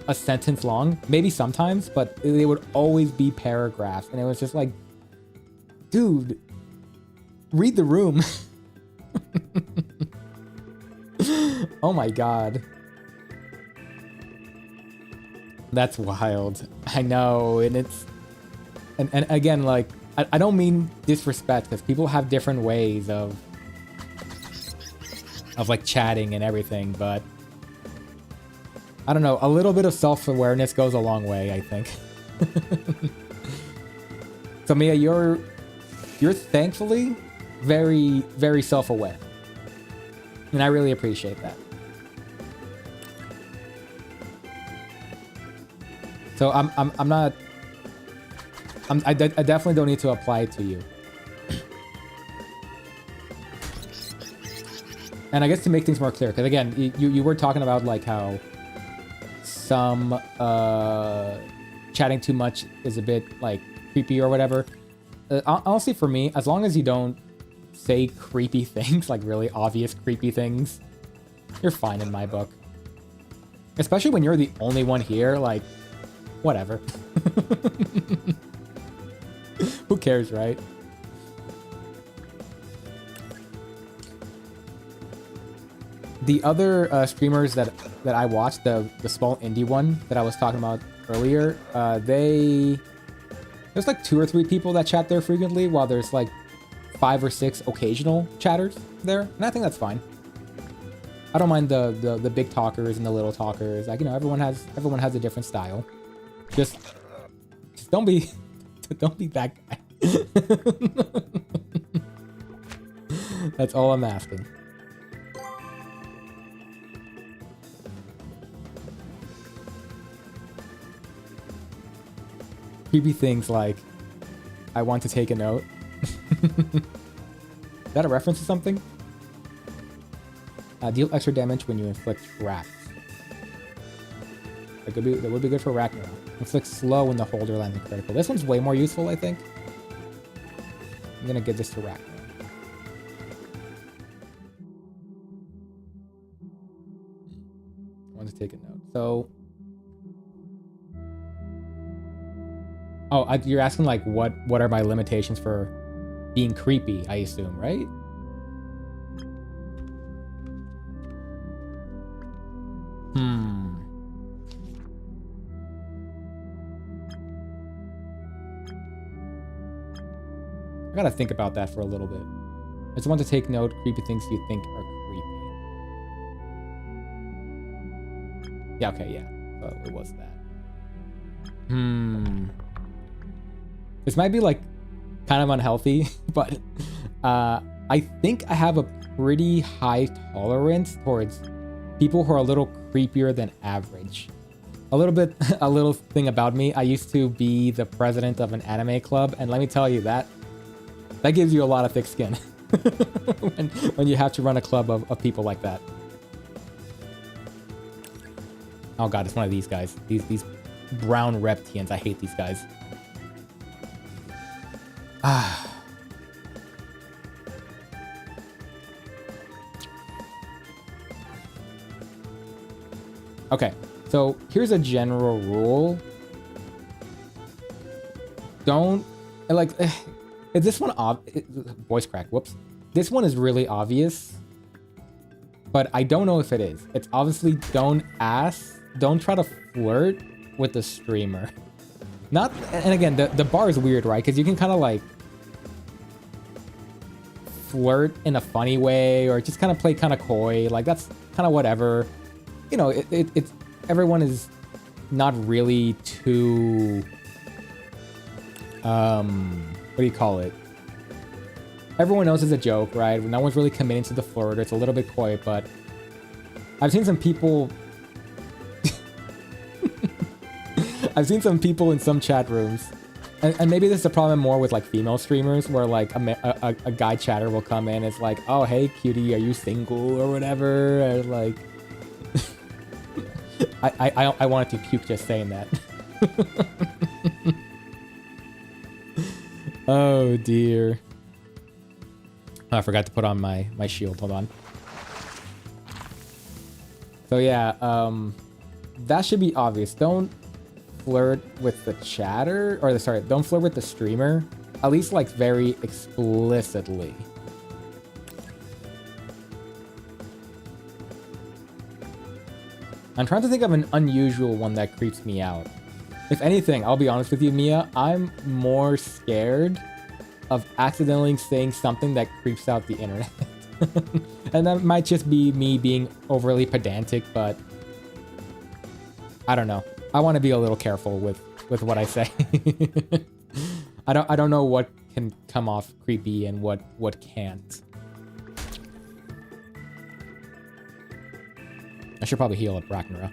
Speaker 1: a sentence long, maybe sometimes, but they would always be paragraphs. And it was just like, dude, read the room. Oh my god. That's wild. I know, and it's... And again, like, I don't mean disrespect, because people have different ways of like chatting and everything, but I don't know, a little bit of self-awareness goes a long way, I think. So Mia, you're thankfully very, very self-aware. And I really appreciate that. So I definitely don't need to apply it to you. And I guess to make things more clear, because again, you were talking about like how some chatting too much is a bit like creepy or whatever. Honestly, for me, as long as you don't say creepy things, like really obvious creepy things, you're fine in my book. Especially when you're the only one here, like, whatever. Who cares, right? The other streamers that I watched, the small indie one that I was talking about earlier, there's like 2 or 3 people that chat there frequently, while there's like 5 or 6 occasional chatters there, and I think that's fine. I don't mind the big talkers and the little talkers. Like, you know, everyone has a different style. Just don't be don't be that guy. That's all I'm asking. Creepy things like, I want to take a note. Is that a reference to something? Deal extra damage when you inflict traps. That would be good for Ragnarok. Inflict slow when the holder lands a critical. This one's way more useful, I think. I'm gonna give this to Ragnarok. I want to take a note. So, oh, you're asking like what are my limitations for being creepy? I assume, right? I gotta think about that for a little bit. I just want to take note. Creepy things you think are creepy. Yeah, okay, yeah. Oh, it was that. This might be like kind of unhealthy, but I think I have a pretty high tolerance towards people who are a little creepier than average. A little thing about me, I used to be the president of an anime club, and let me tell you that gives you a lot of thick skin when you have to run a club of people like that. Oh god, it's one of these guys. These brown reptians. I hate these guys. Okay, so here's a general rule. Don't, like, is this one voice crack, whoops. This one is really obvious, but I don't know if it is. It's obviously don't try to flirt with the streamer. Not, and again, the bar is weird, right? Because you can kind of like flirt in a funny way or just kind of play kind of coy. Like that's kind of whatever. You know, it's everyone is not really too, what do you call it? Everyone knows it's a joke, right? No one's really committing to the flirt. It's a little bit coy, but I've seen some people I've seen some people in some chat rooms, and maybe this is a problem more with like female streamers, where like a guy chatter will come in. It's like, oh hey cutie, are you single or whatever? Or like, I wanted to puke just saying that. Oh dear. Oh, I forgot to put on my shield. Hold on. So yeah, that should be obvious. Don't flirt with the chatter, or sorry, don't flirt with the streamer. At least like very explicitly. I'm trying to think of an unusual one that creeps me out. If anything, I'll be honest with you, Mia, I'm more scared of accidentally saying something that creeps out the internet. And that might just be me being overly pedantic, but I don't know. I want to be a little careful with what I say. I don't know what can come off creepy and what can't. I should probably heal up Ragnarok.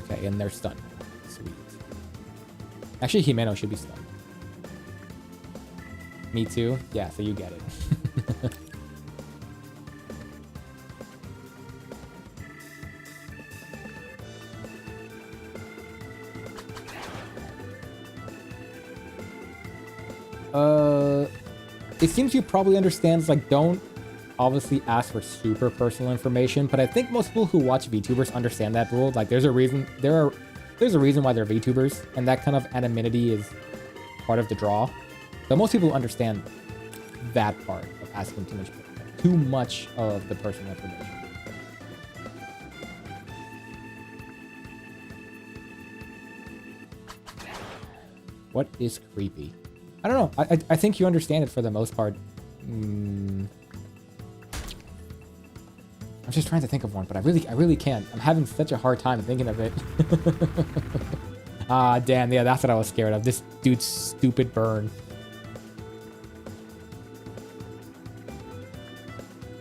Speaker 1: Okay, and they're stunned. Sweet. Actually, Himeno should be stunned. Me too? Yeah, so you get it. It seems you probably understands, like, don't obviously ask for super personal information, but I think most people who watch VTubers understand that rule. Like, there's a reason why they're VTubers, and that kind of anonymity is part of the draw. So most people understand that part of asking too much of the personal information. What is creepy? I don't know. I think you understand it for the most part. I'm just trying to think of one, but I really can't. I'm having such a hard time thinking of it. Ah, damn. Yeah, that's what I was scared of. This dude's stupid burn.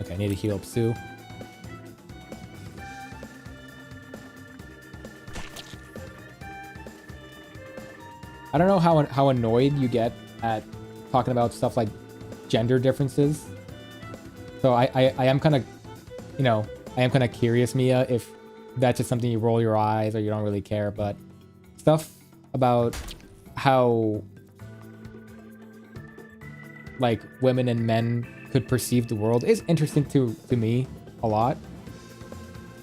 Speaker 1: Okay, I need to heal up Suu. I don't know how annoyed you get at talking about stuff like gender differences. So I am kind of, you know, I am kind of curious, Mia, if that's just something you roll your eyes or you don't really care, but stuff about how like women and men could perceive the world is interesting to me a lot.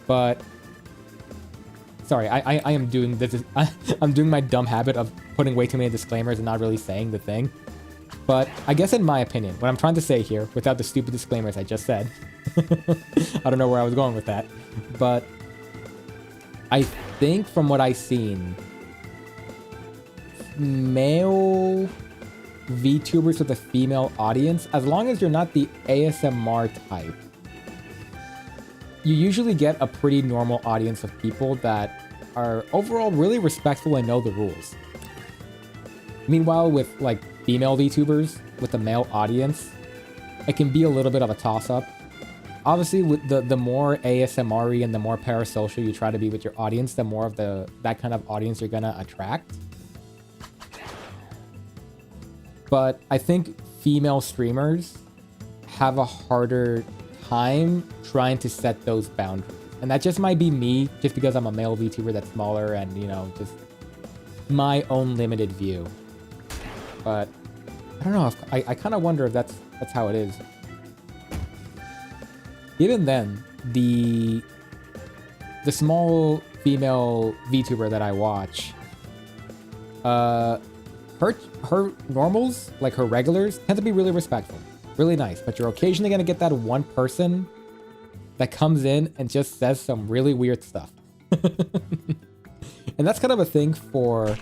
Speaker 1: But sorry, I am doing this. I'm doing my dumb habit of putting way too many disclaimers and not really saying the thing. But I guess in my opinion, what I'm trying to say here, without the stupid disclaimers I just said, I don't know where I was going with that, but I think from what I've seen, male VTubers with a female audience, as long as you're not the ASMR type, you usually get a pretty normal audience of people that are overall really respectful and know the rules. Meanwhile, with like female VTubers with a male audience, it can be a little bit of a toss-up. Obviously, with the more ASMR-y and the more parasocial you try to be with your audience, the more of that kind of audience you're gonna attract. But I think female streamers have a harder time trying to set those boundaries. And that just might be me, just because I'm a male VTuber that's smaller and, you know, just my own limited view. But I don't know, if I kind of wonder if that's how it is. Even then, the small female VTuber that I watch, her normals, like her regulars, tend to be really respectful, really nice. But you're occasionally gonna get that one person that comes in and just says some really weird stuff. And that's kind of a thing for...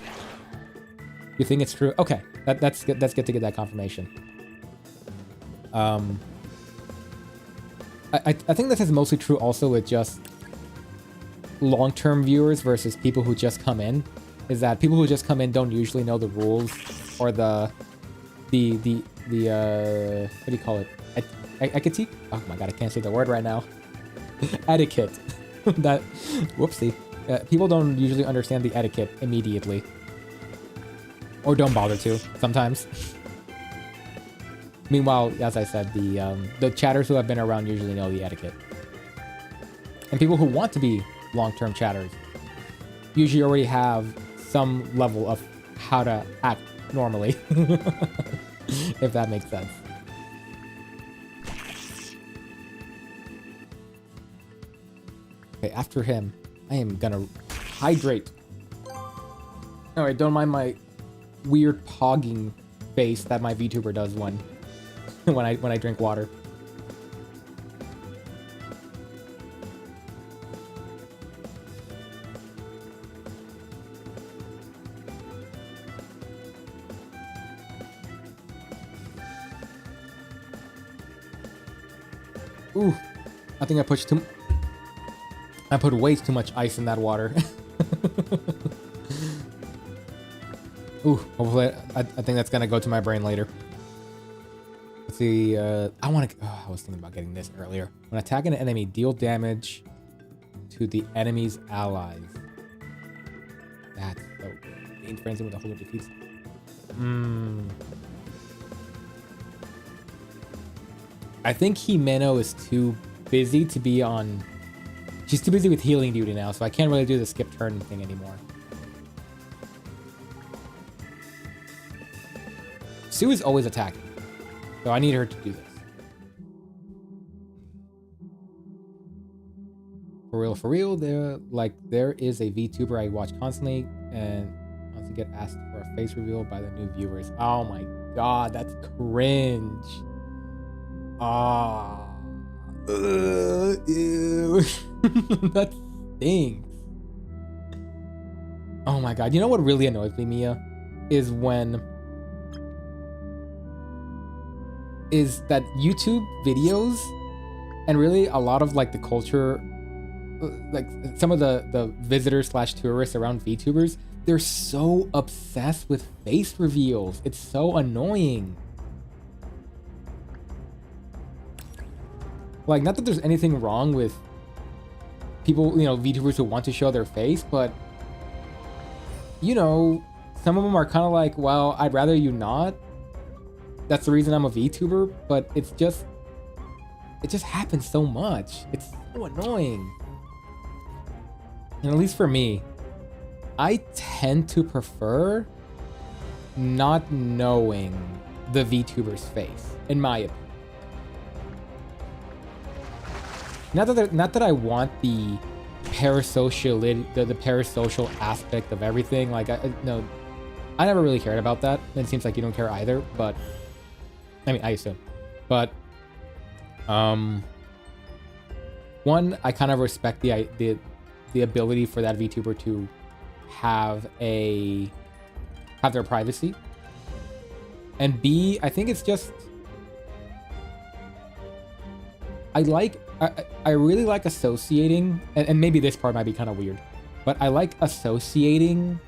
Speaker 1: You think it's true? Okay, that's good. That's good to get that confirmation. I think this is mostly true also with just long-term viewers versus people who just come in. Is that people who just come in don't usually know the rules or the what do you call it? Etiquette? Oh my god, I can't say the word right now. Etiquette. That whoopsie. People don't usually understand the etiquette immediately. Or don't bother to, sometimes. Meanwhile, as I said, the chatters who have been around usually know the etiquette. And people who want to be long-term chatters usually already have some level of how to act normally. If that makes sense. Okay, after him, I am gonna hydrate. Alright, don't mind my weird pogging face that my VTuber does when I drink water. Ooh, I think I put way too much ice in that water. Ooh, hopefully I think that's gonna go to my brain later. Let's see, I was thinking about getting this earlier. When attacking an enemy, deal damage to the enemy's allies. That's so good. Gain frenzy with a whole defeats. I think Himeno is too busy to be on... She's too busy with healing duty now, so I can't really do the skip turn thing anymore. Suu is always attacking, so I need her to do this. For real, there is a VTuber I watch constantly and wants to get asked for a face reveal by the new viewers. Oh my god, that's cringe. Ah. Ew. That stinks. Oh my god, you know what really annoys me, Mia? Is that YouTube videos And really, a lot of like the culture, like some of the visitors slash tourists around VTubers, they're so obsessed with face reveals. It's so annoying. Like, not that there's anything wrong with people, you know, VTubers who want to show their face, but, you know, some of them are kind of like, well, I'd rather you not. That's the reason I'm a VTuber, but it just happens so much. It's so annoying. And at least for me, I tend to prefer not knowing the VTuber's face, in my opinion. Not that I want the parasocial the parasocial aspect of everything. Like, no, I never really cared about that. It seems like you don't care either, but I mean, I assume. But one, I kind of respect the ability for that VTuber to have their privacy. And B, I think it's just I really like associating, and maybe this part might be kind of weird, but I like associating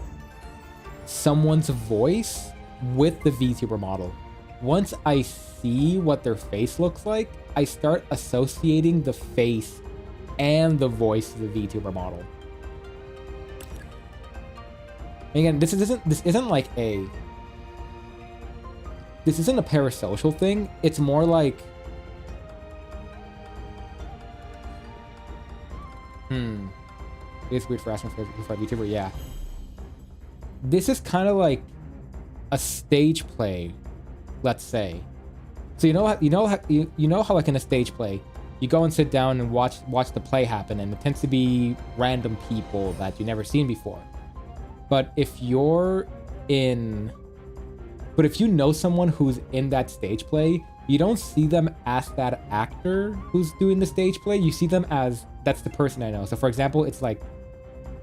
Speaker 1: someone's voice with the VTuber model. Once I see what their face looks like, I start associating the face and the voice of the VTuber model. Again, this isn't a parasocial thing. It's more like, it's weird for asking for a VTuber, yeah. This is kind of like a stage play, let's say. So you know how like in a stage play, you go and sit down and watch the play happen, and it tends to be random people that you've never seen before. But if you know someone who's in that stage play, you don't see them as that actor who's doing the stage play. You see them as, that's the person I know. So for example, it's like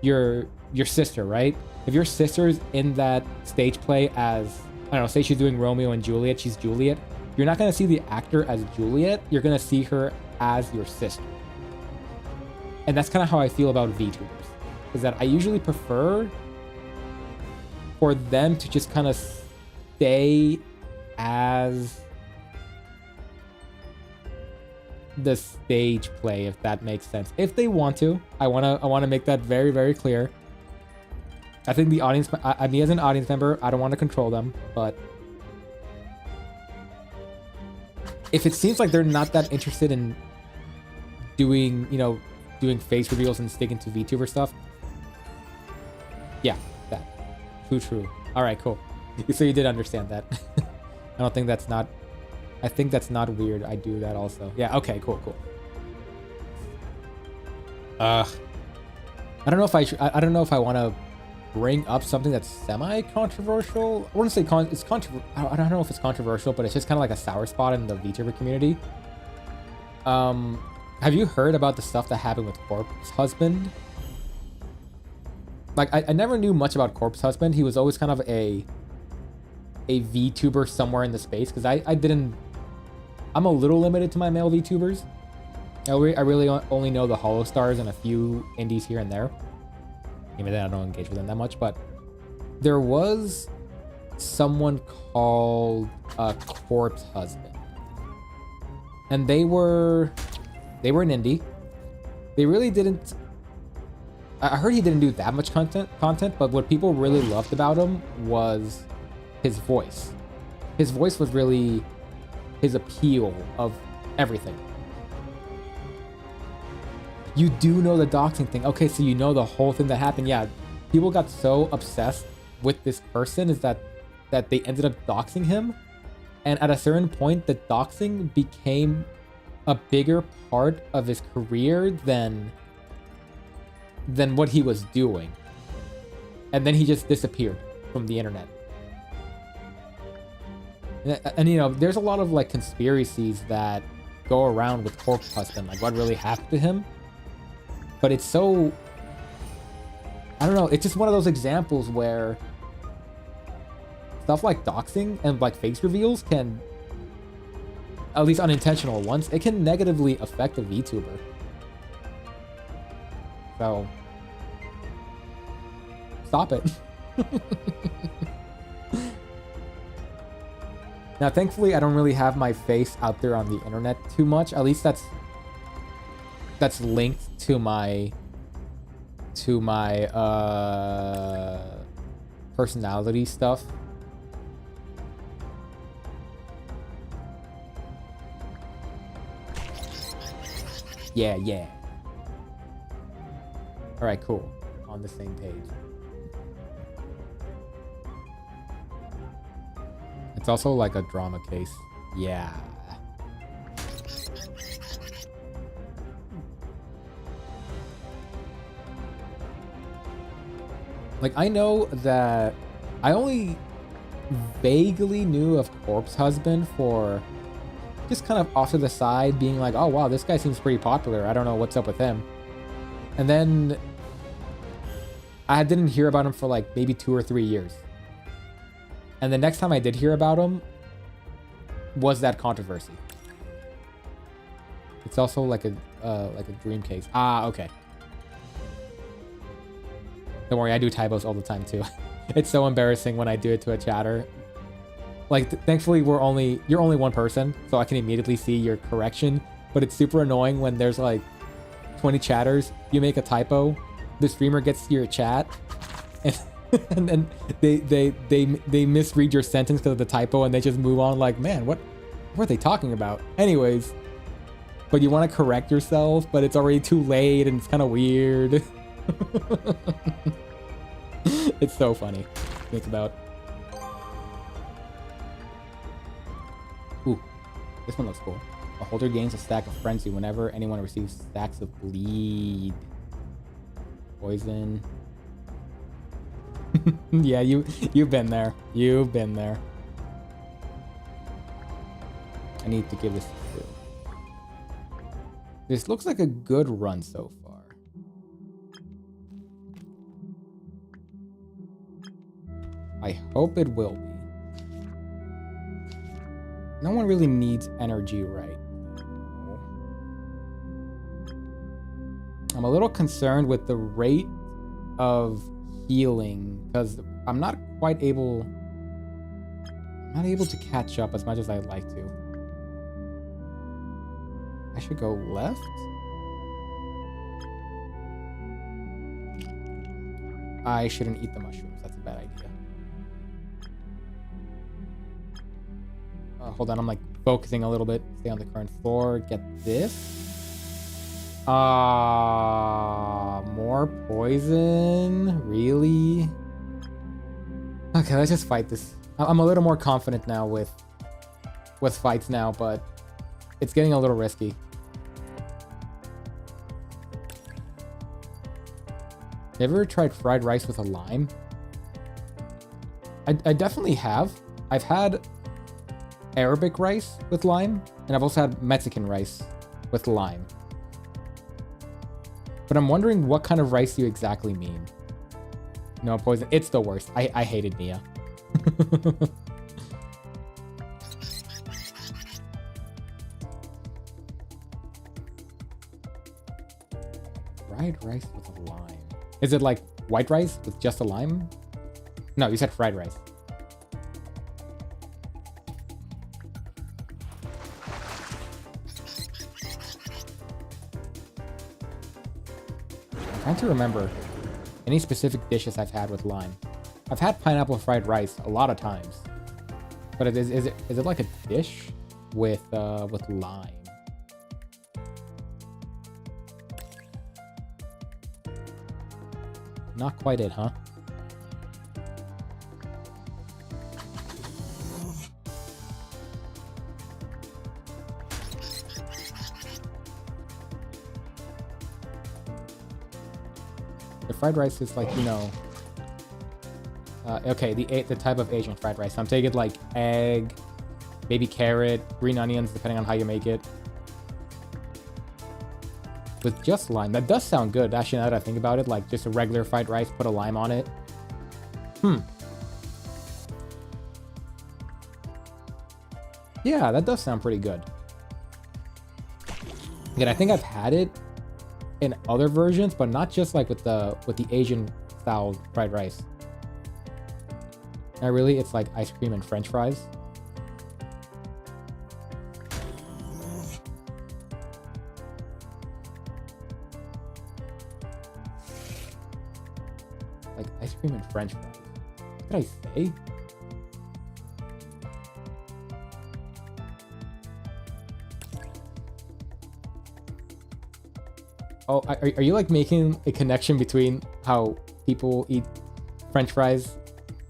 Speaker 1: your sister, right? If your sister's in that stage play as, I don't know, say she's doing Romeo and Juliet, she's Juliet, you're not going to see the actor as Juliet. You're going to see her as your sister. And that's kind of how I feel about VTubers, is that I usually prefer for them to just kind of stay as the stage play, if that makes sense. If they want to, I want to make that very, very clear. I think the audience, me as an audience member, I don't want to control them, but if it seems like they're not that interested in doing face reveals and sticking to VTuber stuff, yeah, that. True. All right, cool. So you did understand that. I think that's not weird. I do that also. Yeah, okay, cool. I don't know if I want to bring up something that's semi-controversial. I wouldn't say it's controversial. I don't know if it's controversial, but it's just kind of like a sour spot in the VTuber community. Have you heard about the stuff that happened with Corpse Husband? Like, I never knew much about Corpse Husband. He was always kind of a VTuber somewhere in the space, because I'm a little limited to my male VTubers. I really only know the Hollow Stars and a few indies here and there. Even then, I don't engage with them that much, but there was someone called Corpse Husband, and they were an indie. They really didn't. I heard he didn't do that much content, but what people really loved about him was his voice. His voice was really his appeal of everything. You do know the doxing thing. Okay, so you know the whole thing that happened. Yeah, people got so obsessed with this person is that they ended up doxing him. And at a certain point, the doxing became a bigger part of his career than what he was doing. And then he just disappeared from the internet. And you know, there's a lot of like conspiracies that go around with Corpse Husband, like what really happened to him. But it's so, I don't know, it's just one of those examples where stuff like doxing and like face reveals can, at least unintentional ones, it can negatively affect a VTuber. So, stop it. Now, thankfully, I don't really have my face out there on the internet too much. At least that's linked to my personality stuff. Yeah, yeah. All right, cool. On the same page. It's also like a drama case. Yeah. Like, I know that I only vaguely knew of Corpse Husband for just kind of off to the side being like, oh wow, this guy seems pretty popular. I don't know what's up with him. And then I didn't hear about him for like maybe 2 or 3 years. And the next time I did hear about him was that controversy. It's also like a dream case. Ah, okay. Don't worry, I do typos all the time too. It's so embarrassing when I do it to a chatter. Like, thankfully you're only one person, so I can immediately see your correction. But it's super annoying when there's like 20 chatters, you make a typo, the streamer gets to your chat, and then they misread your sentence because of the typo, and they just move on like, man, what are they talking about? Anyways, but you want to correct yourself, but it's already too late, and it's kind of weird. It's so funny to think about. Ooh, this one looks cool. A holder gains a stack of frenzy whenever anyone receives stacks of bleed. Poison. Yeah, you've been there. You've been there. I need to give this a 2. This looks like a good run so far. I hope it will be. No one really needs energy right now. I'm a little concerned with the rate of healing because I'm not able to catch up as much as I'd like to. I should go left. I shouldn't eat the mushrooms. That's a bad idea. Hold on, I'm like focusing a little bit. Stay on the current floor. Get this. More poison? Really? Okay, let's just fight this. I'm a little more confident now with fights now, but it's getting a little risky. You ever tried fried rice with a lime? I definitely have. I've had Arabic rice with lime, and I've also had Mexican rice with lime. But I'm wondering what kind of rice you exactly mean. No poison. It's the worst. I hated Mia. Fried rice with a lime. Is it like white rice with just a lime? No, you said fried rice. I'm trying to remember any specific dishes I've had with lime. I've had pineapple fried rice a lot of times, but is it like a dish with lime? Not quite it, huh? The fried rice is like, you know, okay, the type of Asian fried rice. I'm taking like egg, maybe carrot, green onions, depending on how you make it. With just lime. That does sound good. Actually, now that I think about it, like just a regular fried rice, put a lime on it. Yeah, that does sound pretty good. Again, I think I've had it in other versions, but not just like with the Asian style fried rice. Now really, it's like ice cream and French fries. Like ice cream and French fries. What did I say? Oh, are you like making a connection between how people eat French fries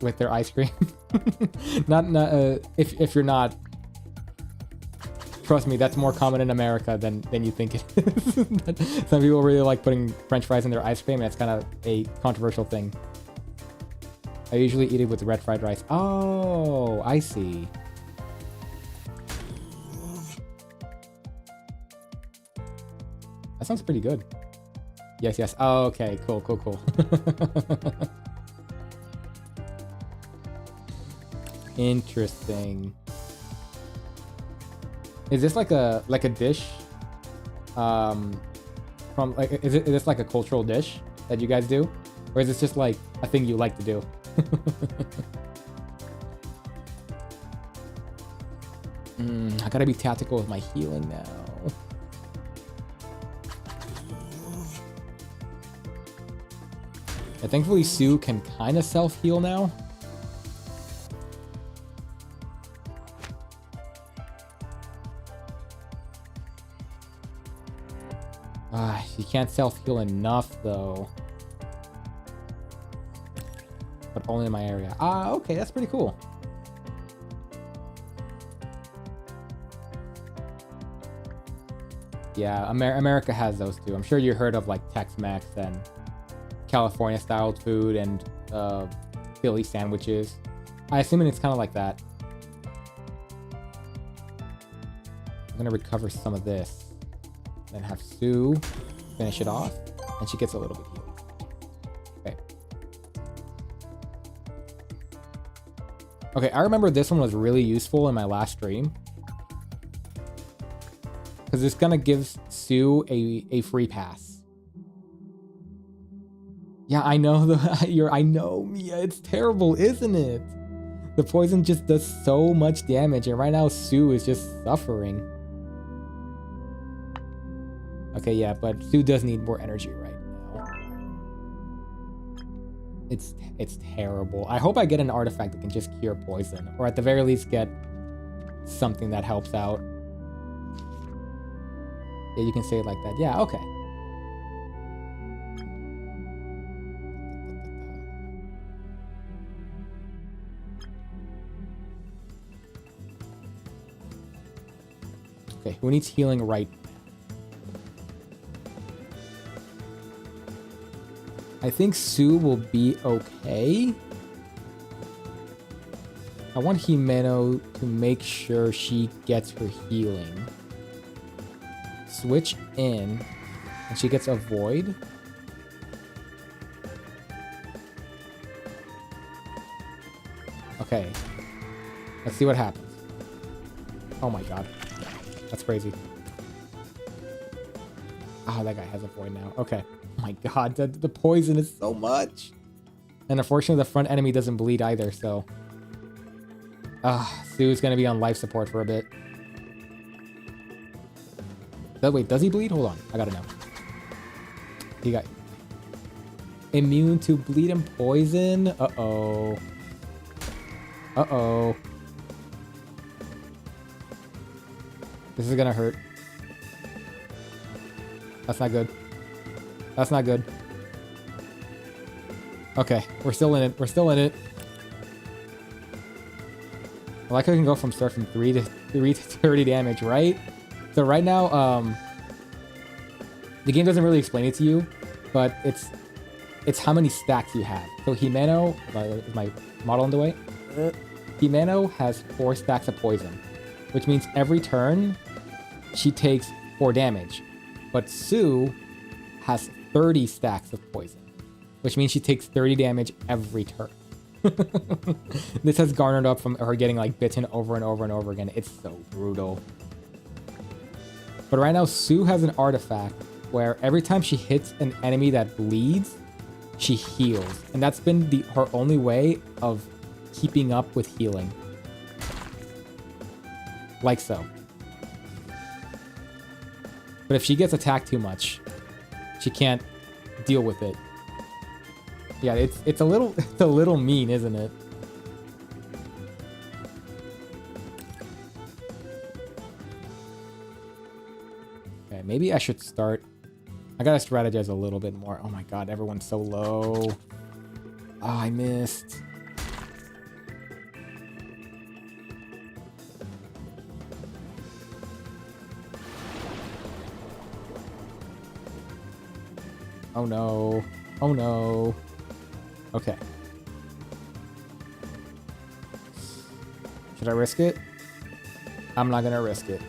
Speaker 1: with their ice cream? not if you're not, trust me, that's more common in America than you think it is. Some people really like putting French fries in their ice cream, and it's kind of a controversial thing. I usually eat it with red fried rice. Oh, I see. That sounds pretty good. Yes, yes. Oh, okay, cool, cool, cool. Interesting. Is this like a dish? From like is this like a cultural dish that you guys do? Or is this just like a thing you like to do? I gotta be tactical with my healing now. Yeah, thankfully Suu can kind of self-heal now. She can't self-heal enough though. But only in my area. Okay, that's pretty cool. Yeah, America has those too. I'm sure you heard of like Tex-Mex and California-styled food and Philly sandwiches. I assume it's kind of like that. I'm gonna recover some of this. Then have Suu finish it off, and she gets a little bit healed. Okay. Okay, I remember this one was really useful in my last stream. Because this gonna gives Suu a free pass. Yeah, I know I know, Mia, it's terrible, isn't it? The poison just does so much damage, and right now Suu is just suffering. Okay, yeah, but Suu does need more energy right now. It's terrible. I hope I get an artifact that can just cure poison, or at the very least get something that helps out. Yeah, you can say it like that. Yeah, okay. Okay, who needs healing right now? I think Suu will be okay. I want Himeno to make sure she gets her healing. Switch in, and she gets a void. Okay. Let's see what happens. Oh my god. That's crazy. Oh, that guy has a void now. Okay. Oh my god, the poison is so much. And unfortunately, the front enemy doesn't bleed either, so... Suu's gonna be on life support for a bit. Wait, does he bleed? Hold on, I gotta know. He got... immune to bleed and poison? Uh-oh. Uh-oh. This is gonna hurt. That's not good. That's not good. Okay, we're still in it. We're still in it. I like how I can go from 3 to 30 damage, right? So right now, the game doesn't really explain it to you, but it's how many stacks you have. So Himeno, is my model in the way? Himeno has 4 stacks of poison, which means every turn she takes 4 damage. But Suu has 30 stacks of poison, which means she takes 30 damage every turn. This has garnered up from her getting like bitten over and over and over again. It's so brutal. But right now, Sue has an artifact where every time she hits an enemy that bleeds, she heals. And that's been her only way of keeping up with healing. Like so. But if she gets attacked too much, she can't deal with it. Yeah, it's a little mean, isn't it? Okay, maybe I should start. I gotta strategize a little bit more. Oh my god, everyone's so low. Oh, I missed. Oh no. Oh no. Okay. Should I risk it? I'm not gonna risk it.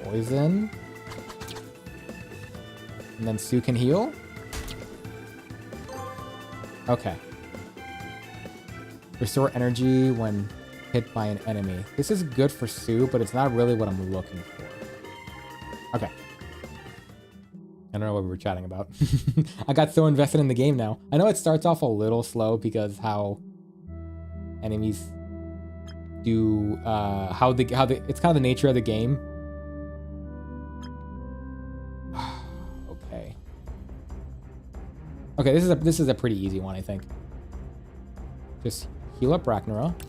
Speaker 1: Poison. And then Sue can heal? Okay. Restore energy when hit by an enemy. This is good for Sue, but it's not really what I'm looking for. Okay. I don't know what we were chatting about. I got so invested in the game now. I know it starts off a little slow because how enemies do it's kind of the nature of the game. Okay, this is a pretty easy one, I think. Just heal up Ragnarok.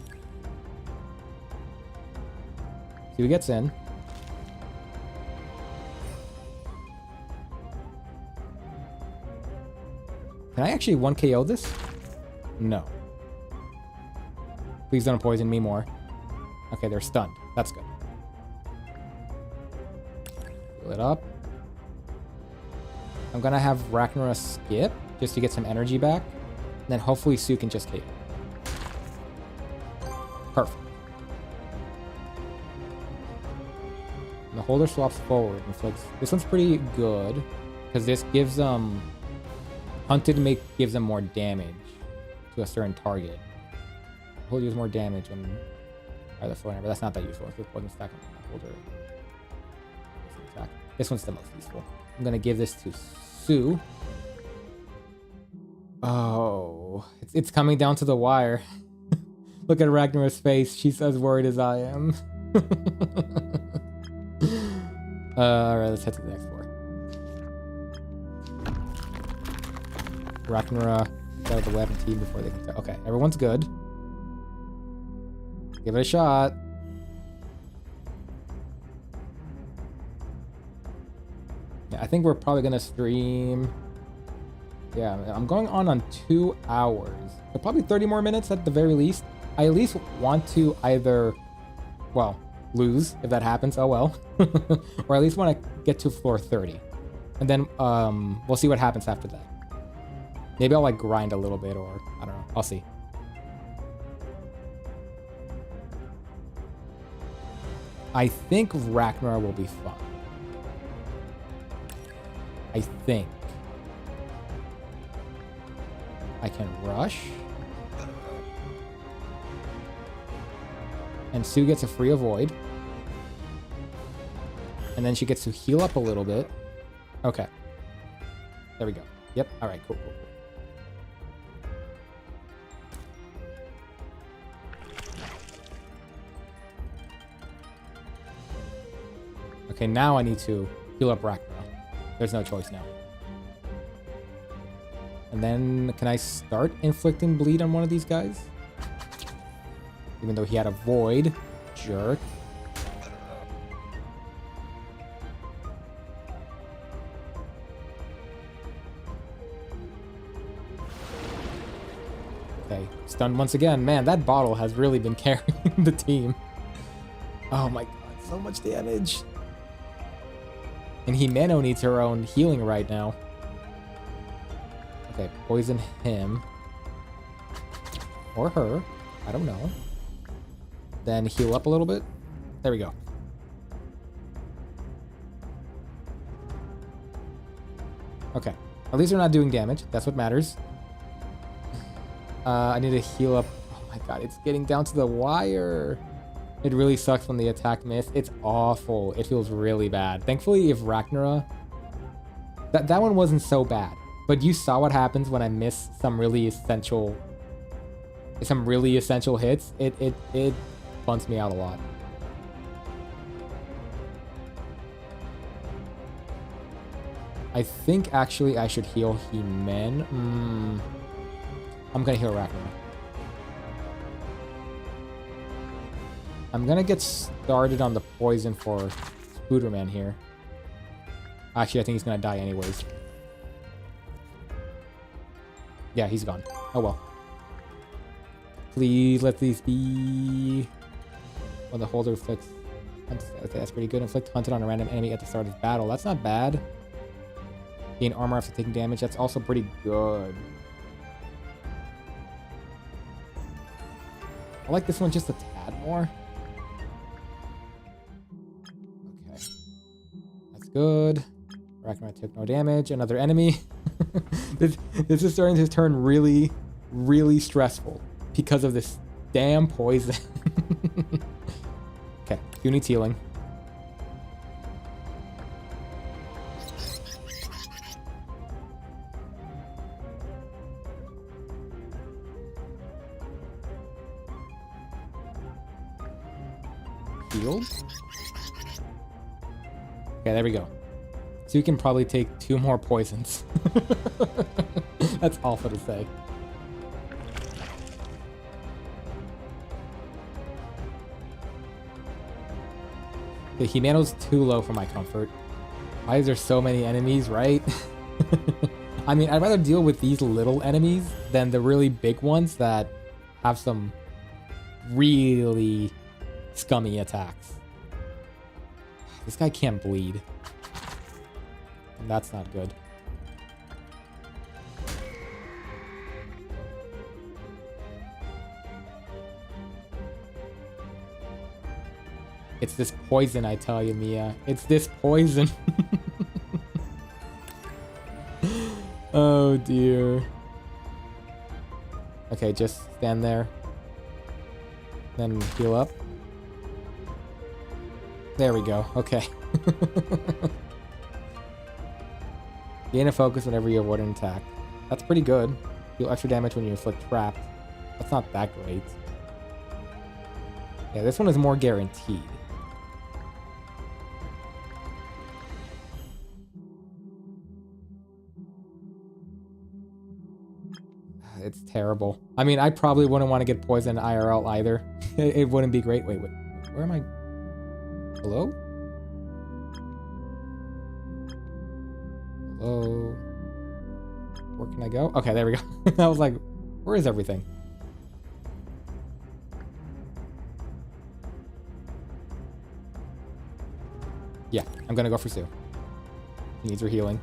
Speaker 1: See who gets in. Can I actually 1 KO this? No. Please don't poison me more. Okay, they're stunned. That's good. Heal it up. I'm gonna have Ragnarok skip just to get some energy back. And then hopefully Sue can just KO. Perfect. And the holder swaps forward. Inflicts. This one's pretty good because this gives Hunted make gives them more damage to a certain target. Holder deals more damage and the floor, but that's not that useful. If it wasn't stack on the holder. This one's the most useful. I'm gonna give this to Sue. Oh, it's coming down to the wire. Look at Ragnar's face. She's as worried as I am. Alright, let's head to the next floor. Ragnarok out of the weapon team before they can tell. Okay, everyone's good. Give it a shot. Yeah, I think we're probably gonna stream. Yeah, I'm going on 2 hours. So probably 30 more minutes at the very least. I at least want to either, well, lose if that happens. Oh well. Or at least want to get to floor 30. And then we'll see what happens after that. Maybe I'll like grind a little bit, or I don't know. I'll see. I think Ragnar will be fun. I think. I can rush. And Sue gets a free avoid. And then she gets to heal up a little bit. Okay. There we go. Yep. All right. Cool, cool, cool. Okay, now I need to heal up Ragnarok. There's no choice now. And then, can I start inflicting bleed on one of these guys? Even though he had a void. Jerk. Okay, stunned once again. Man, that bottle has really been carrying the team. Oh my god, so much damage. And Himeno needs her own healing right now. Okay, poison him. Or her. I don't know. Then heal up a little bit. There we go. Okay. At least they're not doing damage. That's what matters. I need to heal up. Oh my god, it's getting down to the wire. It really sucks when the attack miss. It's awful. It feels really bad. Thankfully, if Ragnara... That one wasn't so bad. But you saw what happens when I miss some really essential... Some really essential hits. It bumps me out a lot. I think actually I should heal He-Man. I'm gonna heal Ragnarok. I'm gonna get started on the poison for Spooderman here. Actually, I think he's gonna die anyways. Yeah, he's gone. Oh well. Please let these be... When the holder inflicts... Okay, that's pretty good. Inflict hunted on a random enemy at the start of battle. That's not bad. Gain armor after taking damage. That's also pretty good. I like this one just a tad more. Okay. That's good. Ragnarok took no damage. Another enemy. This is starting to turn really, really stressful because of this damn poison. Okay, who needs healing? Healed? Okay, there we go. So you can probably take 2 more poisons. That's awful to say. Okay, Himano's too low for my comfort. Why is there so many enemies, right? I mean, I'd rather deal with these little enemies than the really big ones that have some really scummy attacks. This guy can't bleed. And that's not good. It's this poison, I tell you, Mia. It's this poison. Oh, dear. Okay, just stand there. Then heal up. There we go. Okay. Gain a focus whenever you avoid an attack. That's pretty good. Deal extra damage when you inflict trapped. That's not that great. Yeah, this one is more guaranteed. It's terrible. I mean, I probably wouldn't want to get poisoned IRL either. It wouldn't be great. Wait. Where am I? Hello? Hello? Where can I go? Okay, there we go. I was like, where is everything? Yeah, I'm gonna go for Sue. She needs her healing.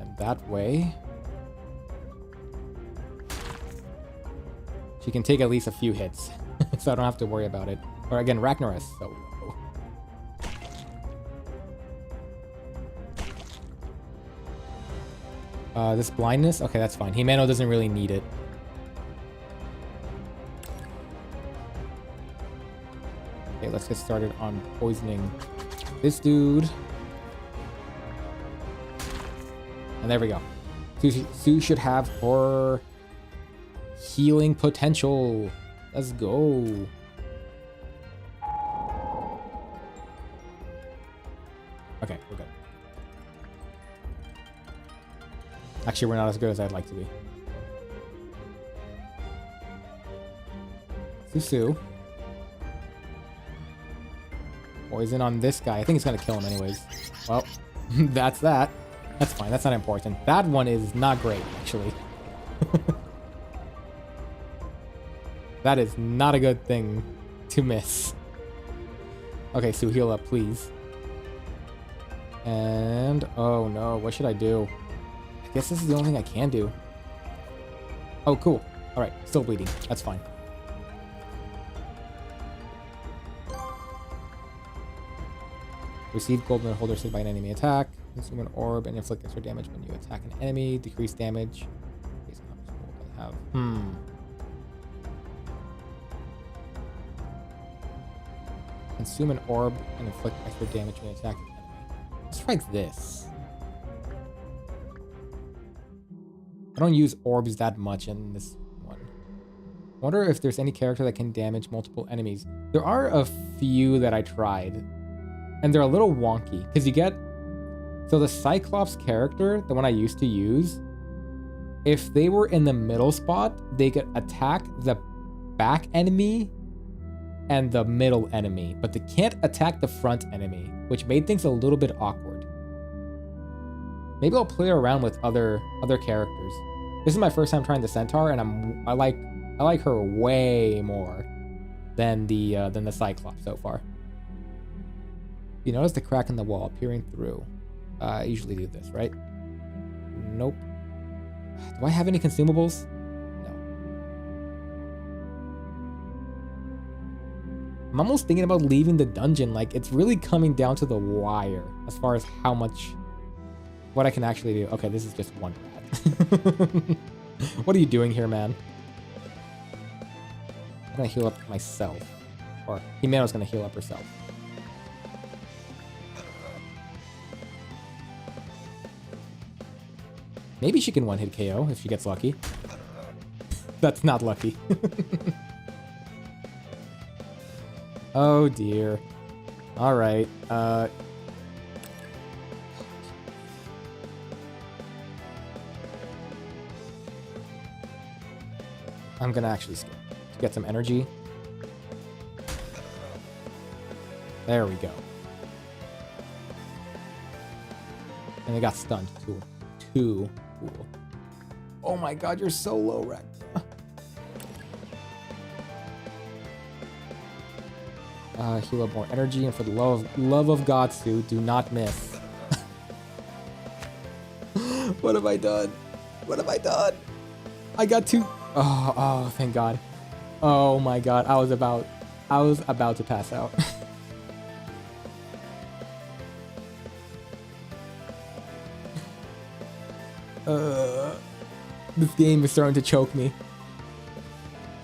Speaker 1: And that way... she can take at least a few hits, so I don't have to worry about it. Or again, Ragnarok is so low. This blindness? Okay, that's fine. Himano doesn't really need it. Okay, let's get started on poisoning this dude. And there we go. Sue should have her healing potential. Let's go. Okay, we're good. Actually, we're not as good as I'd like to be. Sue. Poison on this guy. I think it's gonna kill him anyways. Well, that's that. That's fine. That's not important. That one is not great, actually. That is not a good thing to miss. Okay, Sue, heal up, please. And... oh, no. What should I do? I guess this is the only thing I can do. Oh, cool. Alright, still bleeding. That's fine. Receive golden holder saved by an enemy attack. Consume an orb and inflict extra damage when you attack an enemy. Decrease damage. have? Consume an orb and inflict extra damage when attack the enemy. Let's try this. I don't use orbs that much in this one. I wonder if there's any character that can damage multiple enemies. There are a few that I tried, and they're a little wonky because you get... So the Cyclops character, the one I used to use, if they were in the middle spot, they could attack the back enemy and the middle enemy, but they can't attack the front enemy, which made things a little bit awkward. Maybe I'll play around with other characters. This is my first time trying the Centaur, and I like her way more than the Cyclops so far. You notice the crack in the wall peering through. I usually do this, right? Nope. Do I have any consumables? No. I'm almost thinking about leaving the dungeon. Like, it's really coming down to the wire as far as what I can actually do. Okay, this is just one rat. What are you doing here, man? I'm gonna heal up myself. Or Himeno's gonna heal up herself. Maybe she can one-hit KO if she gets lucky. That's not lucky. Oh dear. Alright, I'm gonna actually skip to get some energy. There we go. And they got stunned. Too cool. Oh my god, you're so low, Rex. Heal up more energy, and for the love of God, Sue, do not miss. What have I done? What have I done? I got two. Oh, thank God. Oh my god, I was about to pass out. This game is starting to choke me.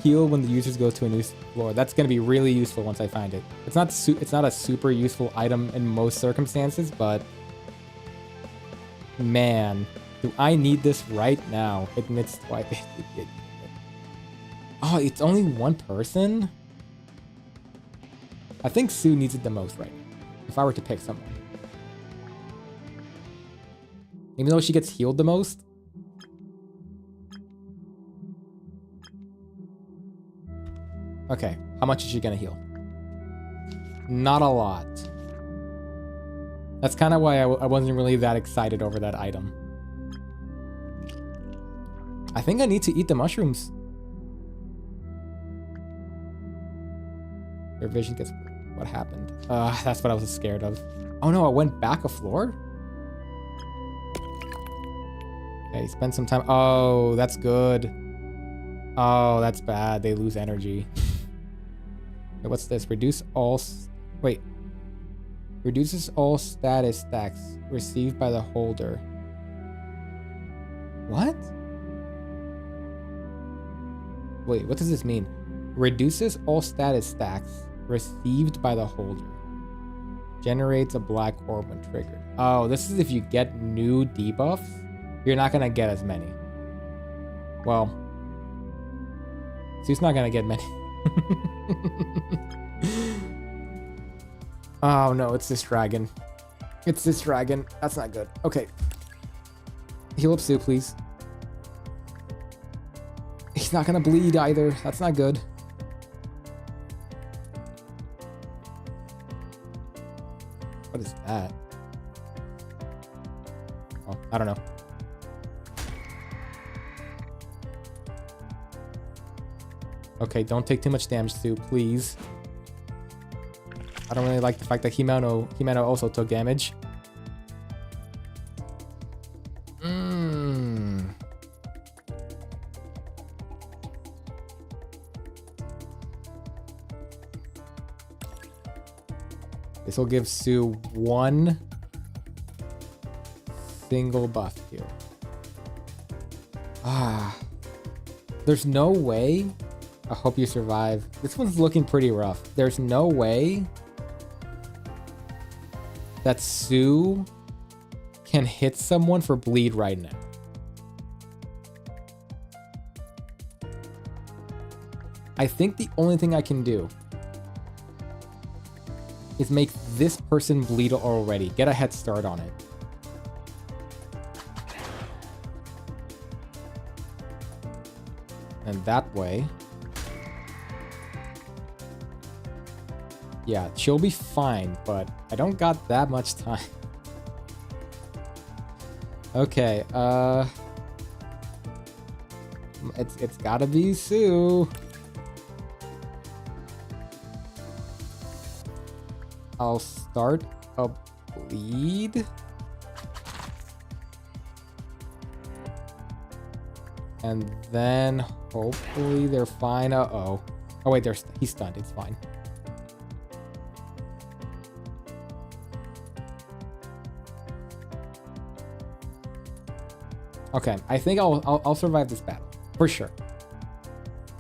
Speaker 1: Heal when the users go to a new floor. That's going to be really useful once I find it. It's not a super useful item in most circumstances, but man, do I need this right now? Admits twice. Oh, it's only one person? I think Sue needs it the most right now, if I were to pick someone. Even though she gets healed the most. Okay, how much is she gonna heal? Not a lot. That's kind of why I wasn't really that excited over that item. I think I need to eat the mushrooms. Your vision gets... What happened? That's what I was scared of. Oh no, I went back a floor? Okay, spend some time. Oh, that's good. Oh, that's bad. They lose energy. Wait, what's this? Reduces all status stacks received by the holder. What? Wait, what does this mean? Reduces all status stacks received by the holder. Generates a black orb when triggered. Oh, this is if you get new debuffs. You're not gonna get as many. Well, Sue's not gonna get many. Oh no, it's this dragon. It's this dragon. That's not good. Okay. Heal up Sue, please. He's not gonna bleed either. That's not good. What is that? Oh, I don't know. Okay, don't take too much damage, Sue, please. I don't really like the fact that Himeno also took damage. This will give Sue one single buff here. There's no way. I hope you survive. This one's looking pretty rough. There's no way that Suu can hit someone for bleed right now. I think the only thing I can do is make this person bleed already. Get a head start on it. And that way... yeah, she'll be fine, but I don't got that much time. Okay, it's gotta be Suu. I'll start a bleed. And then hopefully they're fine. Uh-oh. Oh wait, he's stunned. It's fine. Okay, I think I'll survive this battle for sure.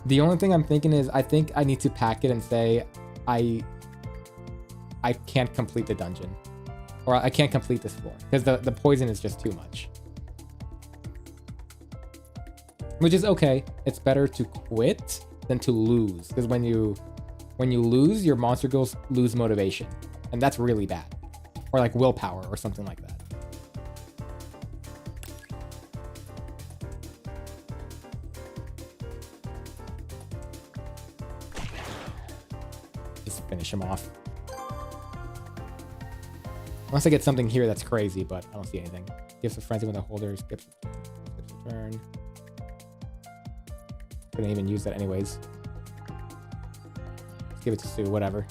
Speaker 1: The only thing I'm thinking is I think I need to pack it and say I can't complete the dungeon, or I can't complete this floor because the poison is just too much. Which is okay. It's better to quit than to lose, because when you lose, your monster girls lose motivation, and that's really bad, or like willpower or something like that. Just finish him off. Unless I get something here that's crazy, but I don't see anything. Gifts of frenzy when the holder skips return. Couldn't even use that anyways. Let's give it to Suu, whatever.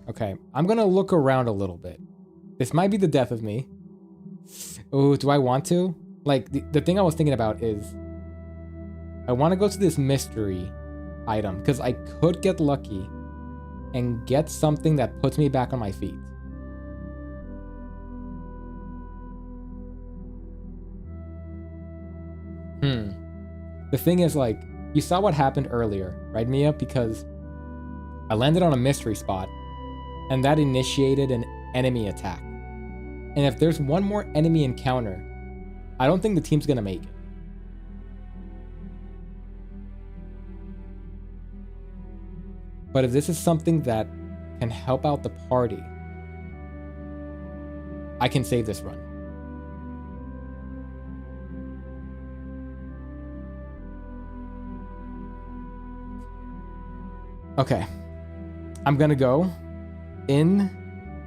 Speaker 1: Okay, I'm gonna look around a little bit. This might be the death of me. Oh, do I want to? Like, the thing I was thinking about is I want to go to this mystery item because I could get lucky and get something that puts me back on my feet. The thing is, like, you saw what happened earlier, right, Mia? Because I landed on a mystery spot, and that initiated an enemy attack. And if there's one more enemy encounter, I don't think the team's gonna make it. But if this is something that can help out the party, I can save this run. Okay, I'm gonna go in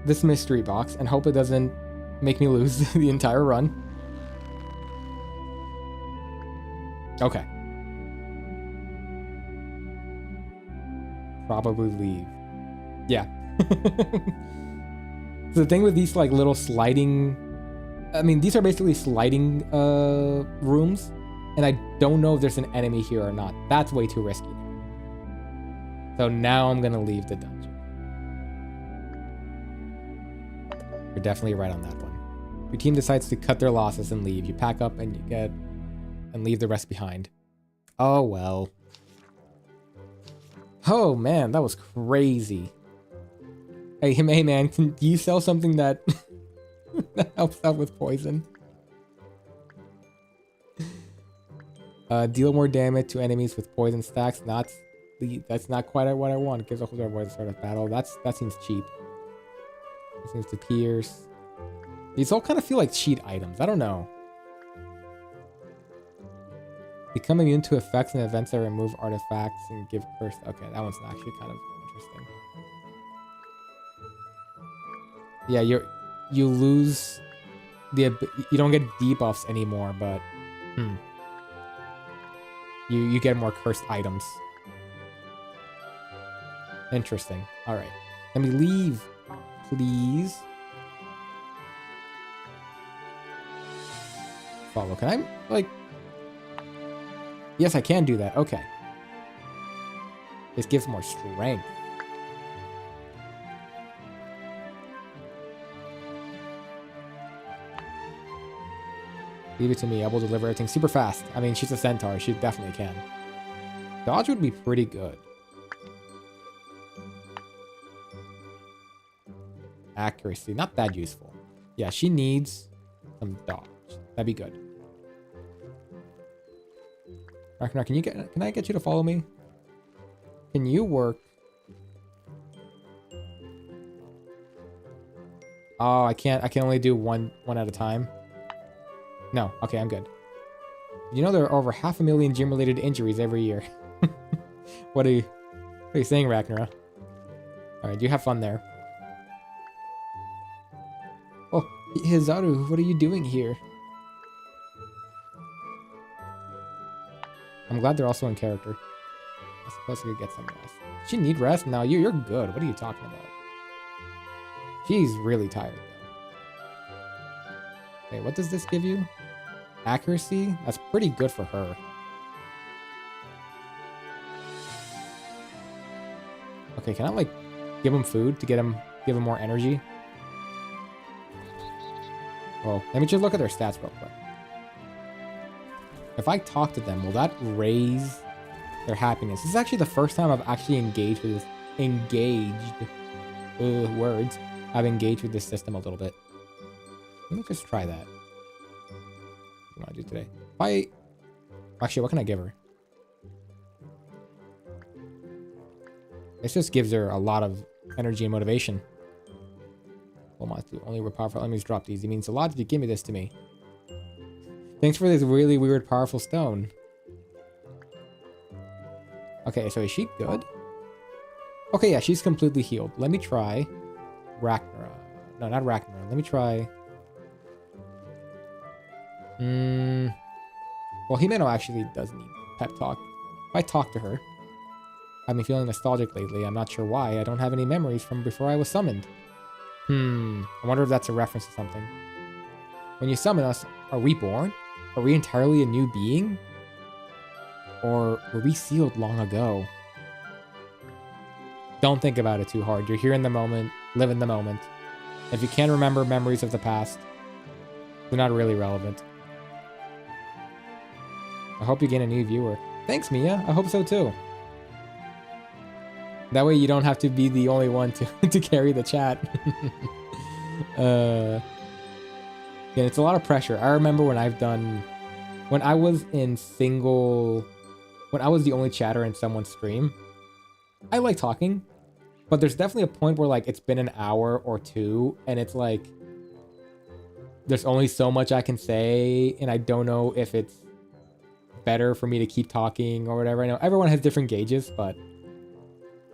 Speaker 1: this mystery box and hope it doesn't make me lose the entire run. Okay. Probably leave. Yeah. So the thing with these like little sliding, I mean, these are basically sliding rooms, and I don't know if there's an enemy here or not. That's way too risky. So now I'm gonna leave the dungeon. You're definitely right on that one. Your team decides to cut their losses and leave. You pack up and leave the rest behind. Oh well. Oh man, that was crazy. Hey man, can you sell something that that helps out with poison? Deal more damage to enemies with poison stacks. That's not quite what I want. It gives a whole lot of start of battle. That seems cheap. It seems to pierce. These all kind of feel like cheat items. I don't know. Become immune to effects and events that remove artifacts and give curse. Okay, that one's actually kind of interesting. Yeah, you lose you don't get debuffs anymore, but you get more cursed items. Interesting. All right, let me leave, please. Follow. Can I like? Yes, I can do that. Okay. This gives more strength. Leave it to me. I will deliver everything super fast. I mean, she's a centaur. She definitely can. Dodge would be pretty good. Accuracy. Not that useful. Yeah, she needs some dodge. That'd be good. Ragnar, can I get you to follow me? Can you work? Oh, I can't. I can only do one at a time. No. Okay, I'm good. You know there are over 500,000 gym-related injuries every year. What are you saying, Ragnar? Alright, you have fun there. Oh, Hizaru, what are you doing here? I'm glad they're also in character. I suppose I could get some rest. Does she need rest? No, you're good. What are you talking about? She's really tired, though. Okay, what does this give you? Accuracy? That's pretty good for her. Okay, can I, like, give him food to give him more energy? Well, let me just look at their stats real quick. If I talk to them, will that raise their happiness? This is actually the first time I've actually engaged with this. Words. I've engaged with this system a little bit. Let me just try that. What do I want to do today? Actually, what can I give her? This just gives her a lot of energy and motivation. Only where powerful enemies drop these. It means a lot if you give me this to me. Thanks for this really weird, powerful stone. Okay, so is she good? Okay, yeah, she's completely healed. Let me try Ragnar. No, not Ragnar. Let me try... Well, Himeno actually does need pep talk. If I talk to her... I've been feeling nostalgic lately. I'm not sure why. I don't have any memories from before I was summoned. I wonder if that's a reference to something. When you summon us, are we born? Are we entirely a new being? Or were we sealed long ago? Don't think about it too hard. You're here in the moment. Live in the moment. If you can't remember memories of the past, they're not really relevant. I hope you gain a new viewer. Thanks, Mia. I hope so too. That way you don't have to be the only one to carry the chat. Yeah, it's a lot of pressure. I remember when I was the only chatter in someone's stream, I like talking, but there's definitely a point where like it's been an hour or two and it's like there's only so much I can say and I don't know if it's better for me to keep talking or whatever. I know everyone has different gauges, but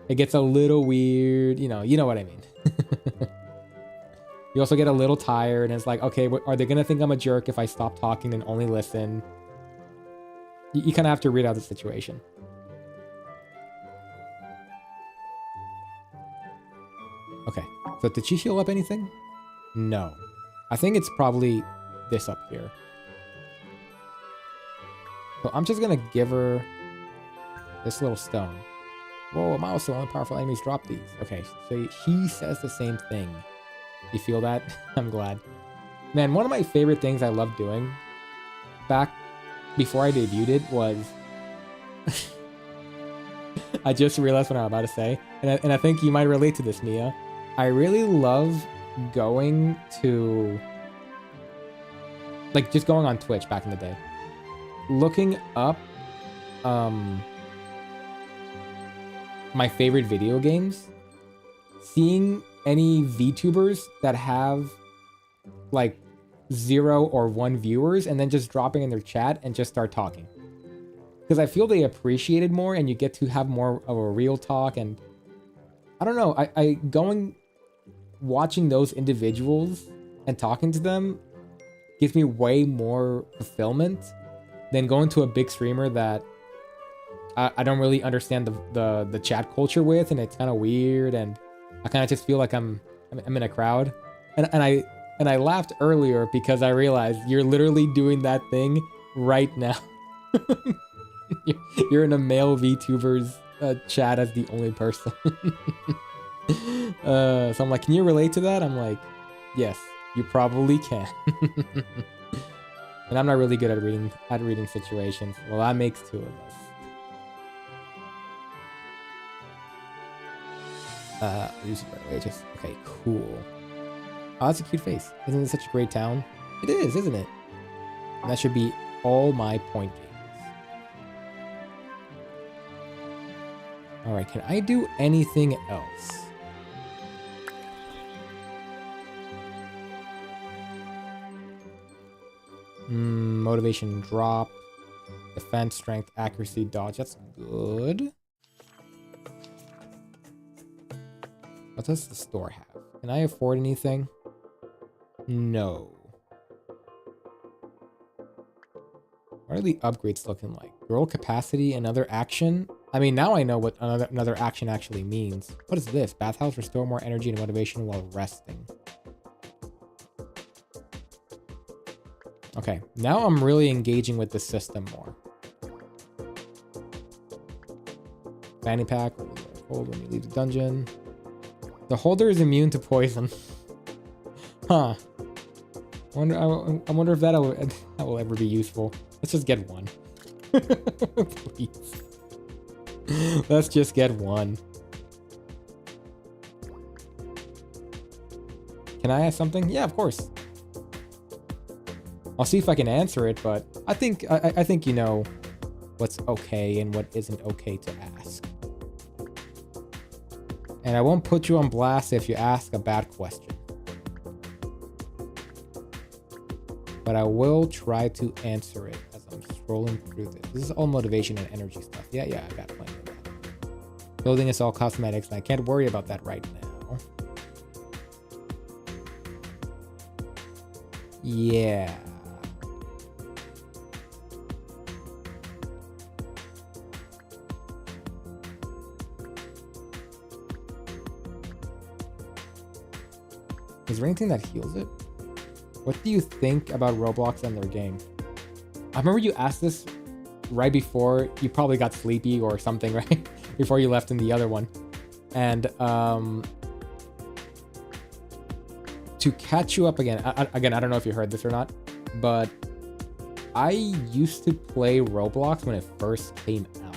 Speaker 1: it gets a little weird, you know what I mean. You also get a little tired and it's like, okay, are they gonna think I'm a jerk if I stop talking and only listen? You kind of have to read out the situation. Okay, so did she heal up anything? No. I think it's probably this up here. So I'm just gonna give her this little stone. Whoa, a milestone. Only powerful enemies drop these. Okay, so he says the same thing. You feel that? I'm glad. Man, one of my favorite things I love doing back before I debuted it was... I just realized what I'm about to say. And I think you might relate to this, Mia. I really love going to... like, just going on Twitch back in the day. Looking up... my favorite video games, seeing any VTubers that have like 0 or 1 viewers and then just dropping in their chat and just start talking. Because I feel they appreciate it more and you get to have more of a real talk. And I don't know, watching those individuals and talking to them gives me way more fulfillment than going to a big streamer that I don't really understand the chat culture with, and it's kind of weird, and I kind of just feel like I'm in a crowd, and I laughed earlier because I realized you're literally doing that thing right now. You're in a male VTuber's chat as the only person. So I'm like, can you relate to that? I'm like, yes, you probably can. And I'm not really good at reading situations. Well, that makes two of us. Okay, cool. Oh, that's a cute face. Isn't it such a great town? It is, isn't it? And that should be all my point games. Alright, can I do anything else? Motivation drop. Defense, strength, accuracy, dodge. That's good. What does the store have? Can I afford anything? No. What are the upgrades looking like? Girl capacity, another action? I mean, now I know what another action actually means. What is this? Bathhouse, restore more energy and motivation while resting. Okay, now I'm really engaging with the system more. Fanny pack, hold when you leave the dungeon. The holder is immune to poison. Huh. I wonder if that will ever be useful. Let's just get one. Please. Let's just get one. Can I ask something? Yeah, of course. I'll see if I can answer it, but I think you know what's okay and what isn't okay to ask. And I won't put you on blast if you ask a bad question. But I will try to answer it as I'm scrolling through this. This is all motivation and energy stuff. Yeah, I got plenty of that. Building is all cosmetics, and I can't worry about that right now. Yeah. Is there anything that heals it? What do you think about Roblox and their game? I remember you asked this right before you probably got sleepy or something, right? Before you left in the other one. And to catch you up again, I don't know if you heard this or not, but I used to play Roblox when it first came out.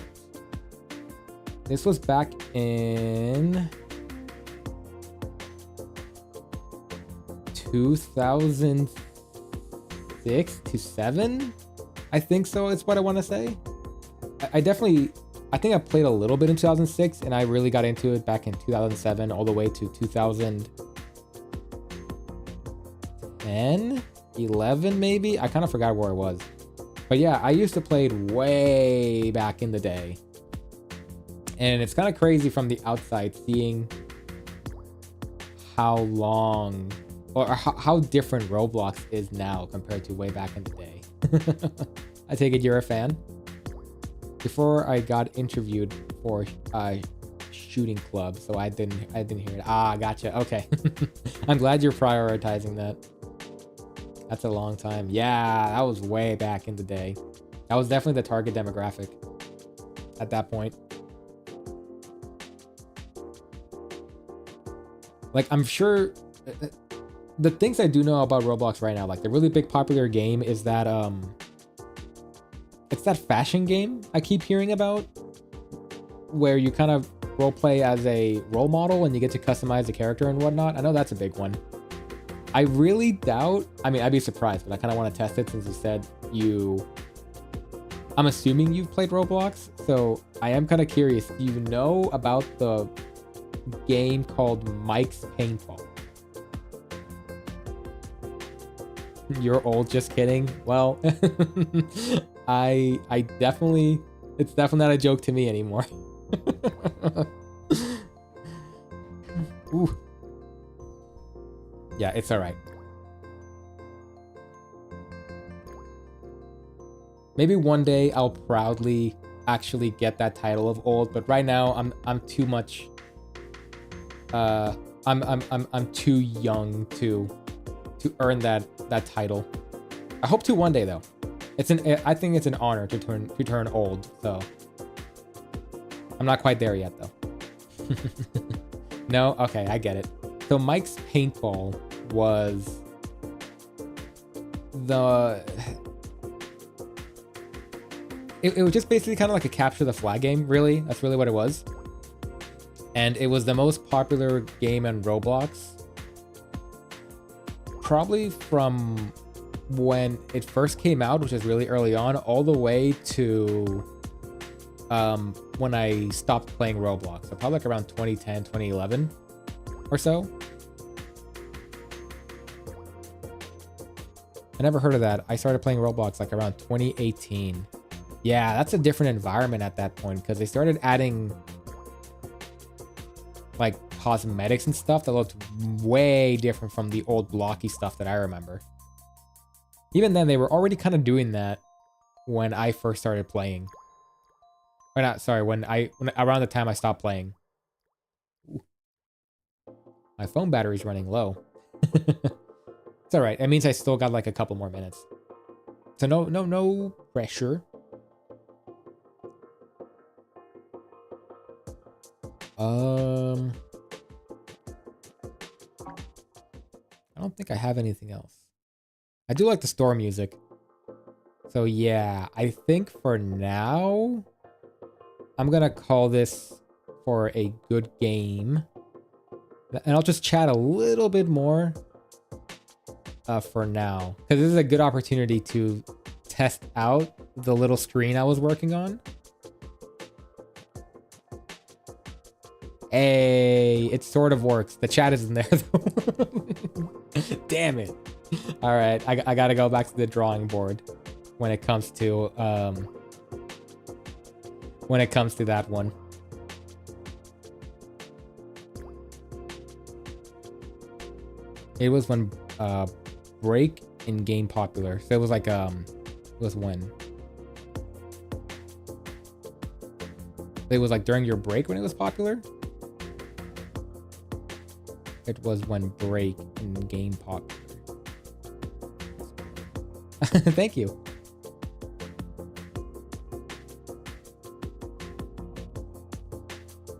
Speaker 1: This was back in 2006 to 7, I think so. It's what I want to say. I think I played a little bit in 2006, and I really got into it back in 2007, all the way to 2010, 11 maybe. I kind of forgot where it was, but yeah, I used to play it way back in the day, and it's kind of crazy from the outside seeing how long. Or how different Roblox is now compared to way back in the day. I take it you're a fan? Before I got interviewed for shooting club, so I didn't hear it. Ah, gotcha. Okay. I'm glad you're prioritizing that. That's a long time. Yeah, that was way back in the day. That was definitely the target demographic at that point. Like, I'm sure the things I do know about Roblox right now, like the really big popular game is that it's that fashion game I keep hearing about, where you kind of role play as a role model and you get to customize the character and whatnot. I know that's a big one. I really doubt, I mean, I'd be surprised, but I kind of want to test it since you said I'm assuming you've played Roblox, so I am kind of curious. Do you know about the game called Mike's Paintball? You're old, just kidding. Well, I definitely, it's definitely not a joke to me anymore. Ooh. Yeah, it's all right. Maybe one day I'll proudly actually get that title of old, but right now I'm too much. I'm too young to earn that title. I hope to one day though. I think it's an honor to turn old, so I'm not quite there yet though. No? Okay, I get it. So Mike's Paintball was it was just basically kind of like a capture the flag game, really. That's really what it was. And it was the most popular game on Roblox. Probably from when it first came out, which is really early on, all the way to when I stopped playing Roblox. So probably like around 2010, 2011 or so. I never heard of that. I started playing Roblox like around 2018. Yeah, that's a different environment at that point because they started adding like cosmetics and stuff that looked way different from the old blocky stuff that I remember. Even then, they were already kind of doing that when I first started playing. Or not, sorry, when around the time I stopped playing. Ooh. My phone battery's running low. It's all right. It means I still got like a couple more minutes. So no pressure. I don't think I have anything else. I do like the store music. So yeah, I think for now, I'm gonna call this for a good game. And I'll just chat a little bit more for now. Because this is a good opportunity to test out the little screen I was working on. Hey, it sort of works. The chat isn't there though. Damn it. All right, I gotta go back to the drawing board when it comes to that one. It was when break in game popular. So it was like it was when it was like during your break when it was popular. It was when break in game popular. Thank you.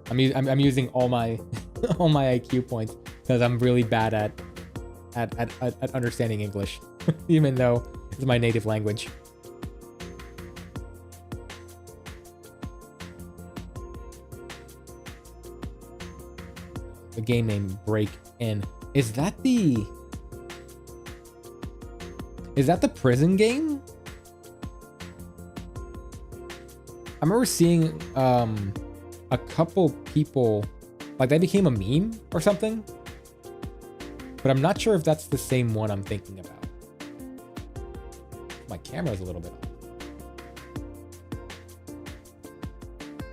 Speaker 1: I'm using all my all my IQ points because I'm really bad at understanding English, even though it's my native language. The game name Break In. Is that the prison game? I remember seeing a couple people like that became a meme or something, but I'm not sure if that's the same one I'm thinking about. My camera's a little bit off.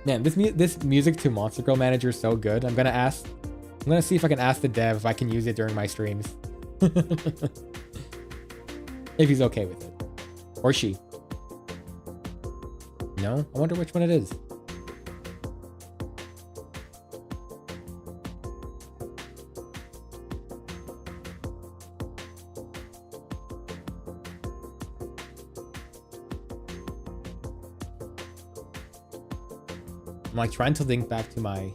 Speaker 1: Man, this music to Monster Girl Manager is so good. I'm gonna see if I can ask the dev if I can use it during my streams. If he's okay with it. Or she. No? I wonder which one it is. I'm like trying to think back to my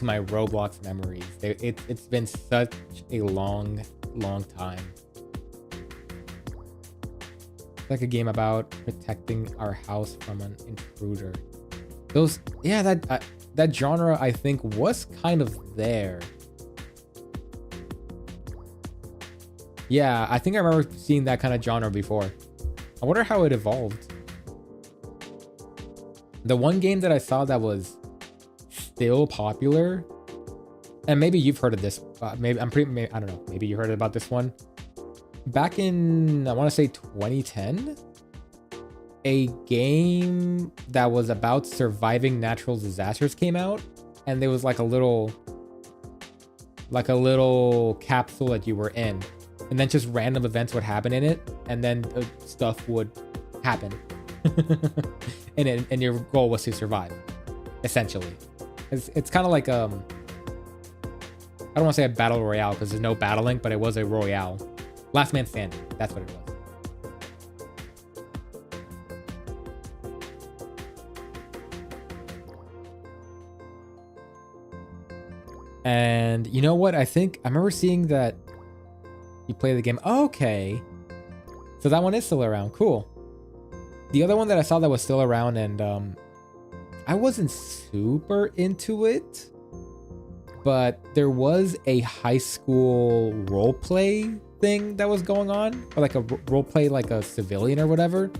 Speaker 1: Roblox memories. It's been such a long time. It's like a game about protecting our house from an intruder. That genre I think was kind of there. Yeah, I think I remember seeing that kind of genre before. I wonder how it evolved. The one game that I saw that was still popular, and maybe you've heard of this. I don't know. Maybe you heard about this one. Back in, I want to say 2010, a game that was about surviving natural disasters came out, and there was like a little capsule that you were in, and then just random events would happen in it, and then stuff would happen. and your goal was to survive, essentially. It's kind of like I don't want to say a battle royale because there's no battling, but it was a royale. Last man standing, that's what it was. And you know what? I remember seeing that you play the game. Okay. So that one is still around. Cool. The other one that I saw that was still around, and I wasn't super into it, but there was a high school roleplay thing that was going on, or like a roleplay like a civilian or whatever.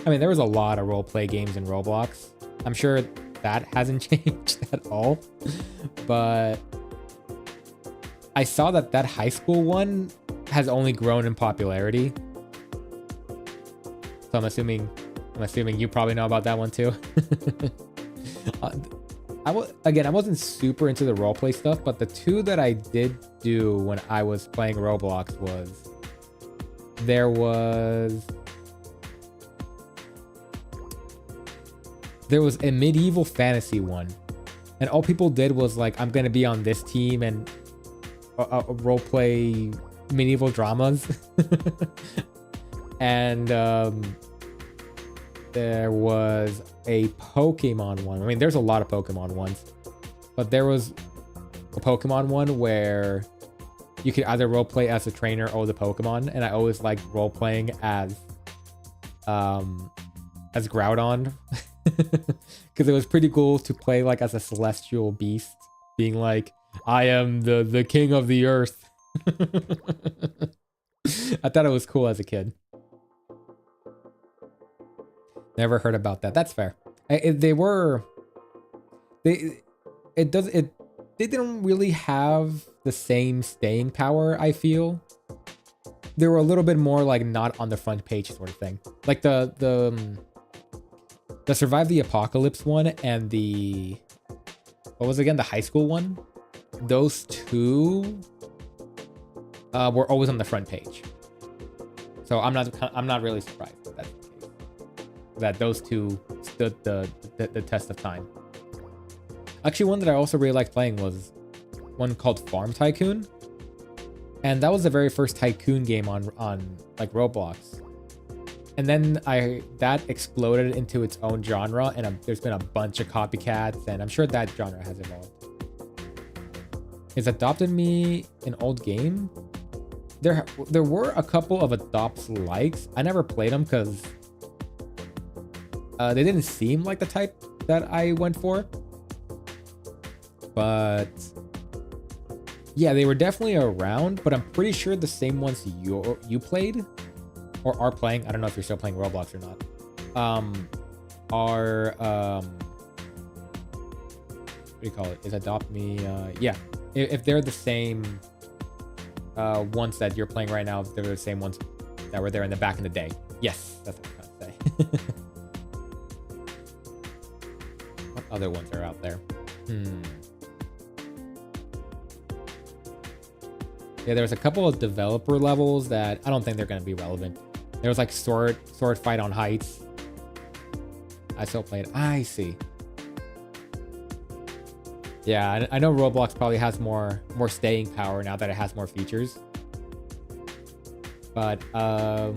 Speaker 1: I mean, there was a lot of roleplay games in Roblox. I'm sure that hasn't changed at all, but I saw that high school one has only grown in popularity. So I'm assuming you probably know about that one too. I wasn't super into the roleplay stuff, but the two that I did do when I was playing Roblox was there was a medieval fantasy one, and all people did was like, I'm gonna be on this team and roleplay medieval dramas. And there was a Pokemon one. I mean, there's a lot of Pokemon ones, but there was a Pokemon one where you could either roleplay as a trainer or the Pokemon, and I always liked roleplaying as Groudon. Because it was pretty cool to play like as a celestial beast, being like, I am the king of the earth. I thought it was cool as a kid. Never heard about that. That's fair. They didn't really have the same staying power, I feel. They were a little bit more like not on the front page sort of thing. Like the Survive the Apocalypse one and the, what was it again, the high school one? Those two were always on the front page. So I'm not really surprised that that's the case. That those two stood the test of time. Actually, one that I also really liked playing was one called Farm Tycoon. And that was the very first tycoon game on like Roblox. And then that exploded into its own genre, and there's been a bunch of copycats, and I'm sure that genre has evolved. Is Adopted Me an old game? There were a couple of Adopts likes. I never played them because they didn't seem like the type that I went for. But yeah, they were definitely around, but I'm pretty sure the same ones you played or are playing, I don't know if you're still playing Roblox or not, are what do you call it? Is Adopt Me? Yeah, if they're the same ones that you're playing right now, if they're the same ones that were there in the day. Yes, that's what I'm trying to say. What other ones are out there? Yeah, there's a couple of developer levels that I don't think they're going to be relevant. There was like sword fight on heights. I still played. I see. Yeah, I know Roblox probably has more staying power now that it has more features. But I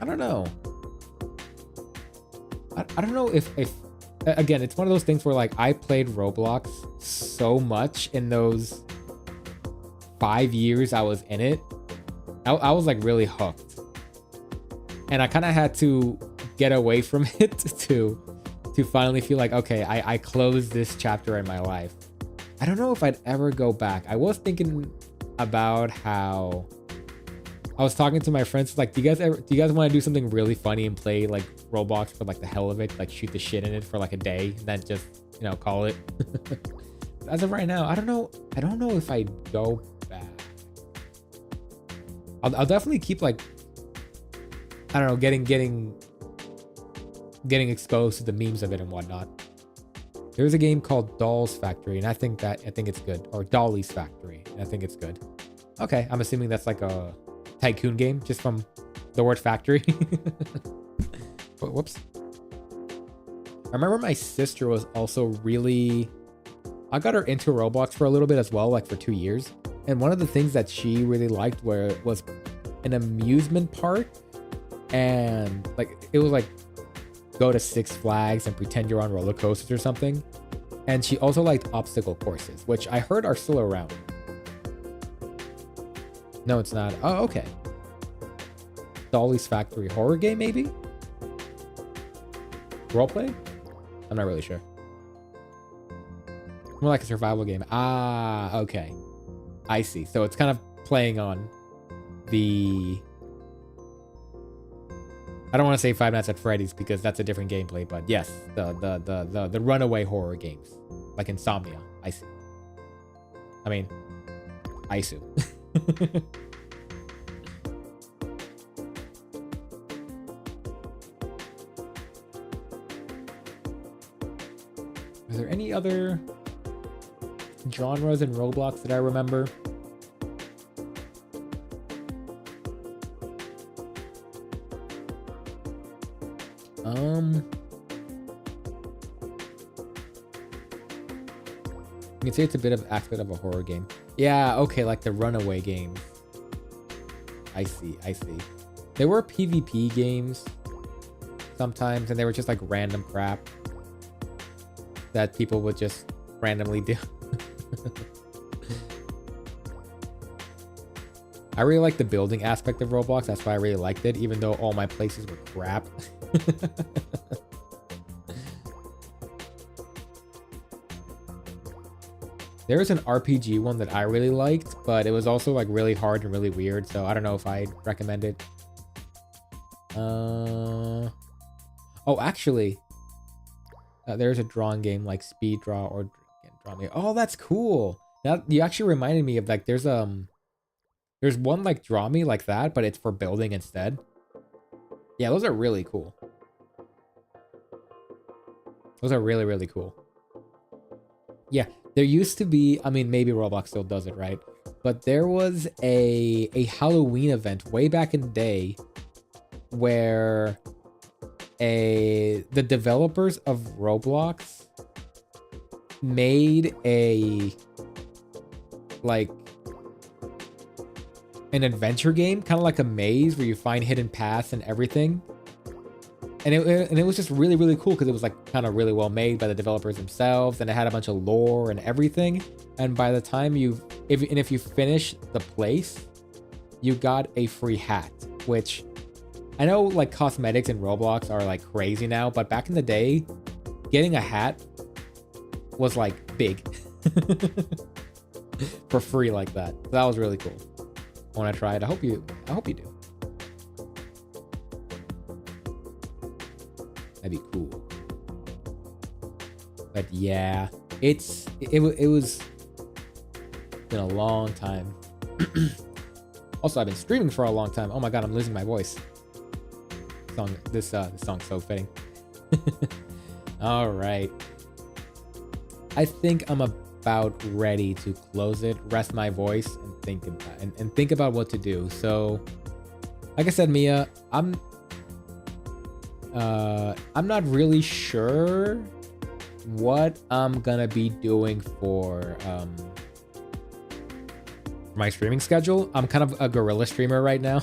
Speaker 1: don't know. I don't know if again, it's one of those things where like I played Roblox so much in those 5 years I was in it. I was like really hooked, and I kind of had to get away from it to finally feel like, okay, I closed this chapter in my life. I don't know if I'd ever go back. I was thinking about how I was talking to my friends like, do you guys want to do something really funny and play like Roblox for like the hell of it, like shoot the shit in it for like a day and then just, you know, call it. As of right now, I don't know if I'd go back. I'll definitely keep like, I don't know, getting exposed to the memes of it and whatnot. There's a game called Doll's Factory, and I think it's good, or Dolly's Factory, and I think it's good. Okay, I'm assuming that's like a tycoon game, just from the word factory. Whoops. I remember my sister was also really, I got her into Roblox for a little bit as well, like for 2 years. And one of the things that she really liked was an amusement park, and like it was like go to Six Flags and pretend you're on roller coasters or something. And she also liked obstacle courses, which I heard are still around. No, it's not. Oh, okay. Dolly's Factory horror game, maybe? Roleplay? I'm not really sure. More like a survival game. Ah, okay. I see. So it's kind of playing on the... I don't want to say Five Nights at Freddy's because that's a different gameplay, but yes, the runaway horror games. Like Insomnia. I see. I mean, Isu. Are there any other genres in Roblox that I remember? You can say it's a bit of aspect of a horror game. Yeah, okay, like the runaway games. I see, I see. There were PvP games sometimes, and they were just like random crap that people would just randomly do. I really like the building aspect of Roblox. That's why I really liked it, even though all my places were crap. There was an RPG one that I really liked, but it was also like really hard and really weird, so I don't know if I'd recommend it. Oh, actually, there's a drawing game like Speed Draw or Draw Me. Oh, that's cool. Now you actually reminded me of like there's one like Draw Me like that, but it's for building instead. Yeah, those are really cool. Those are really, really cool. Yeah, there used to be, I mean, maybe Roblox still does it, right? But there was a Halloween event way back in the day where the developers of Roblox made like an adventure game, kind of like a maze where you find hidden paths and everything. And it was just really, really cool because it was like kind of really well made by the developers themselves, and it had a bunch of lore and everything. And by the time if you finish the place, you got a free hat, which I know like cosmetics in Roblox are like crazy now, but back in the day, getting a hat was like big for free like that. So that was really cool. I want to try it. I hope you do. That'd be cool. But yeah, it was been a long time. Also, I've been streaming for a long time. Oh my god, I'm losing my voice. This song's so fitting. All right. I think I'm about ready to close it, rest my voice, and think about what to do. So, like I said, Mia, I'm not really sure what I'm gonna be doing for my streaming schedule. I'm kind of a guerrilla streamer right now.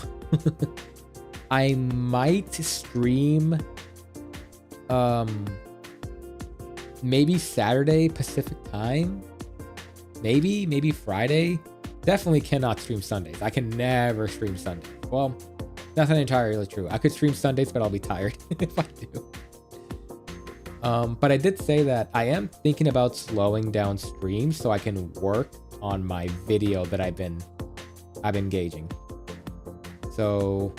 Speaker 1: I might stream maybe Saturday Pacific time, maybe Friday. Definitely cannot stream Sundays. I can never stream Sundays. Well, that's not entirely true. I could stream Sundays, but I'll be tired if I do. But I did say that I am thinking about slowing down streams so I can work on my video that I've been gauging. So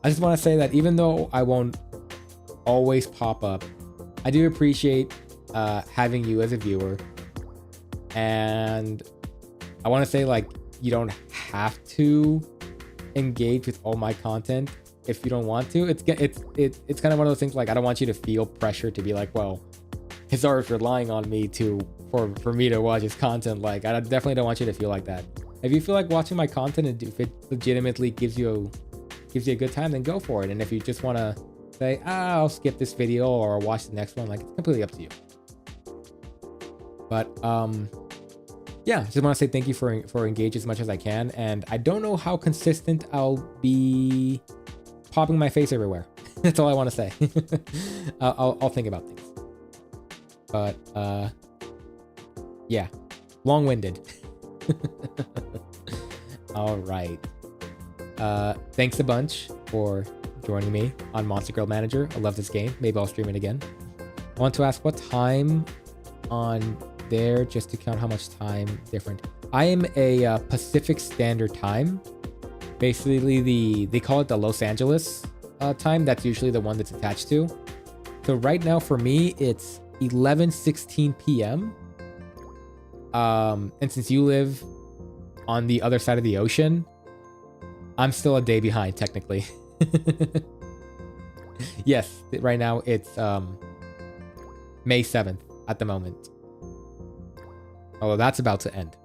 Speaker 1: I just want to say that even though I won't always pop up, I do appreciate having you as a viewer. And I want to say, like, you don't have to engage with all my content if you don't want to. It's kind of one of those things, like, I don't want you to feel pressure to be like, well, Hazard's relying on me for me to watch his content. Like, I definitely don't want you to feel like that. If you feel like watching my content and if it legitimately gives you a good time, then go for it. And if you just want to say, I'll skip this video or watch the next one, like, it's completely up to you. But yeah, just want to say thank you for engaging as much as I can. And I don't know how consistent I'll be popping my face everywhere. That's all I want to say. I'll think about things. But yeah, long-winded. All right. Thanks a bunch for joining me on Monster Girl Manager. I love this game. Maybe I'll stream it again. I want to ask what time on there, just to count how much time different. I am a Pacific Standard Time. Basically, they call it the Los Angeles time. That's usually the one that's attached to. So right now for me, it's 11:16 p.m. And since you live on the other side of the ocean, I'm still a day behind technically. Yes, right now it's May 7th at the moment. Although that's about to end.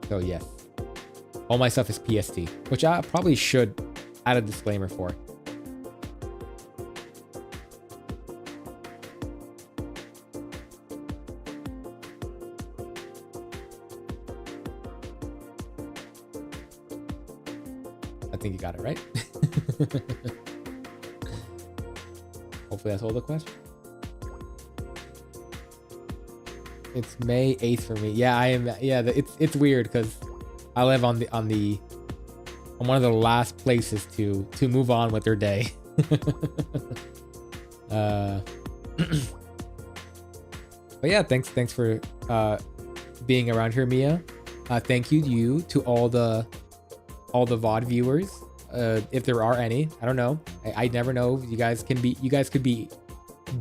Speaker 1: So yes, all my stuff is PST, which I probably should add a disclaimer for. I think you got it right. Hopefully that's all the question. It's May 8th for me. Yeah, I am. Yeah, it's weird because I live on one of the last places to move on with their day. But yeah, thanks for being around here, Mia. Thank you to all the VOD viewers, if there are any. I don't know. I never know. You guys could be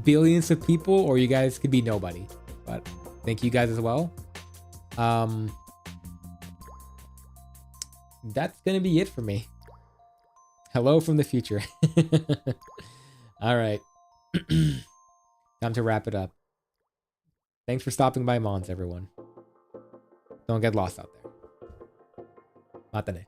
Speaker 1: billions of people, or you guys could be nobody. But thank you guys as well. That's gonna be it for me. Hello from the future. All right. Time to wrap it up. Thanks for stopping by, Mons, everyone. Don't get lost out there. Matane.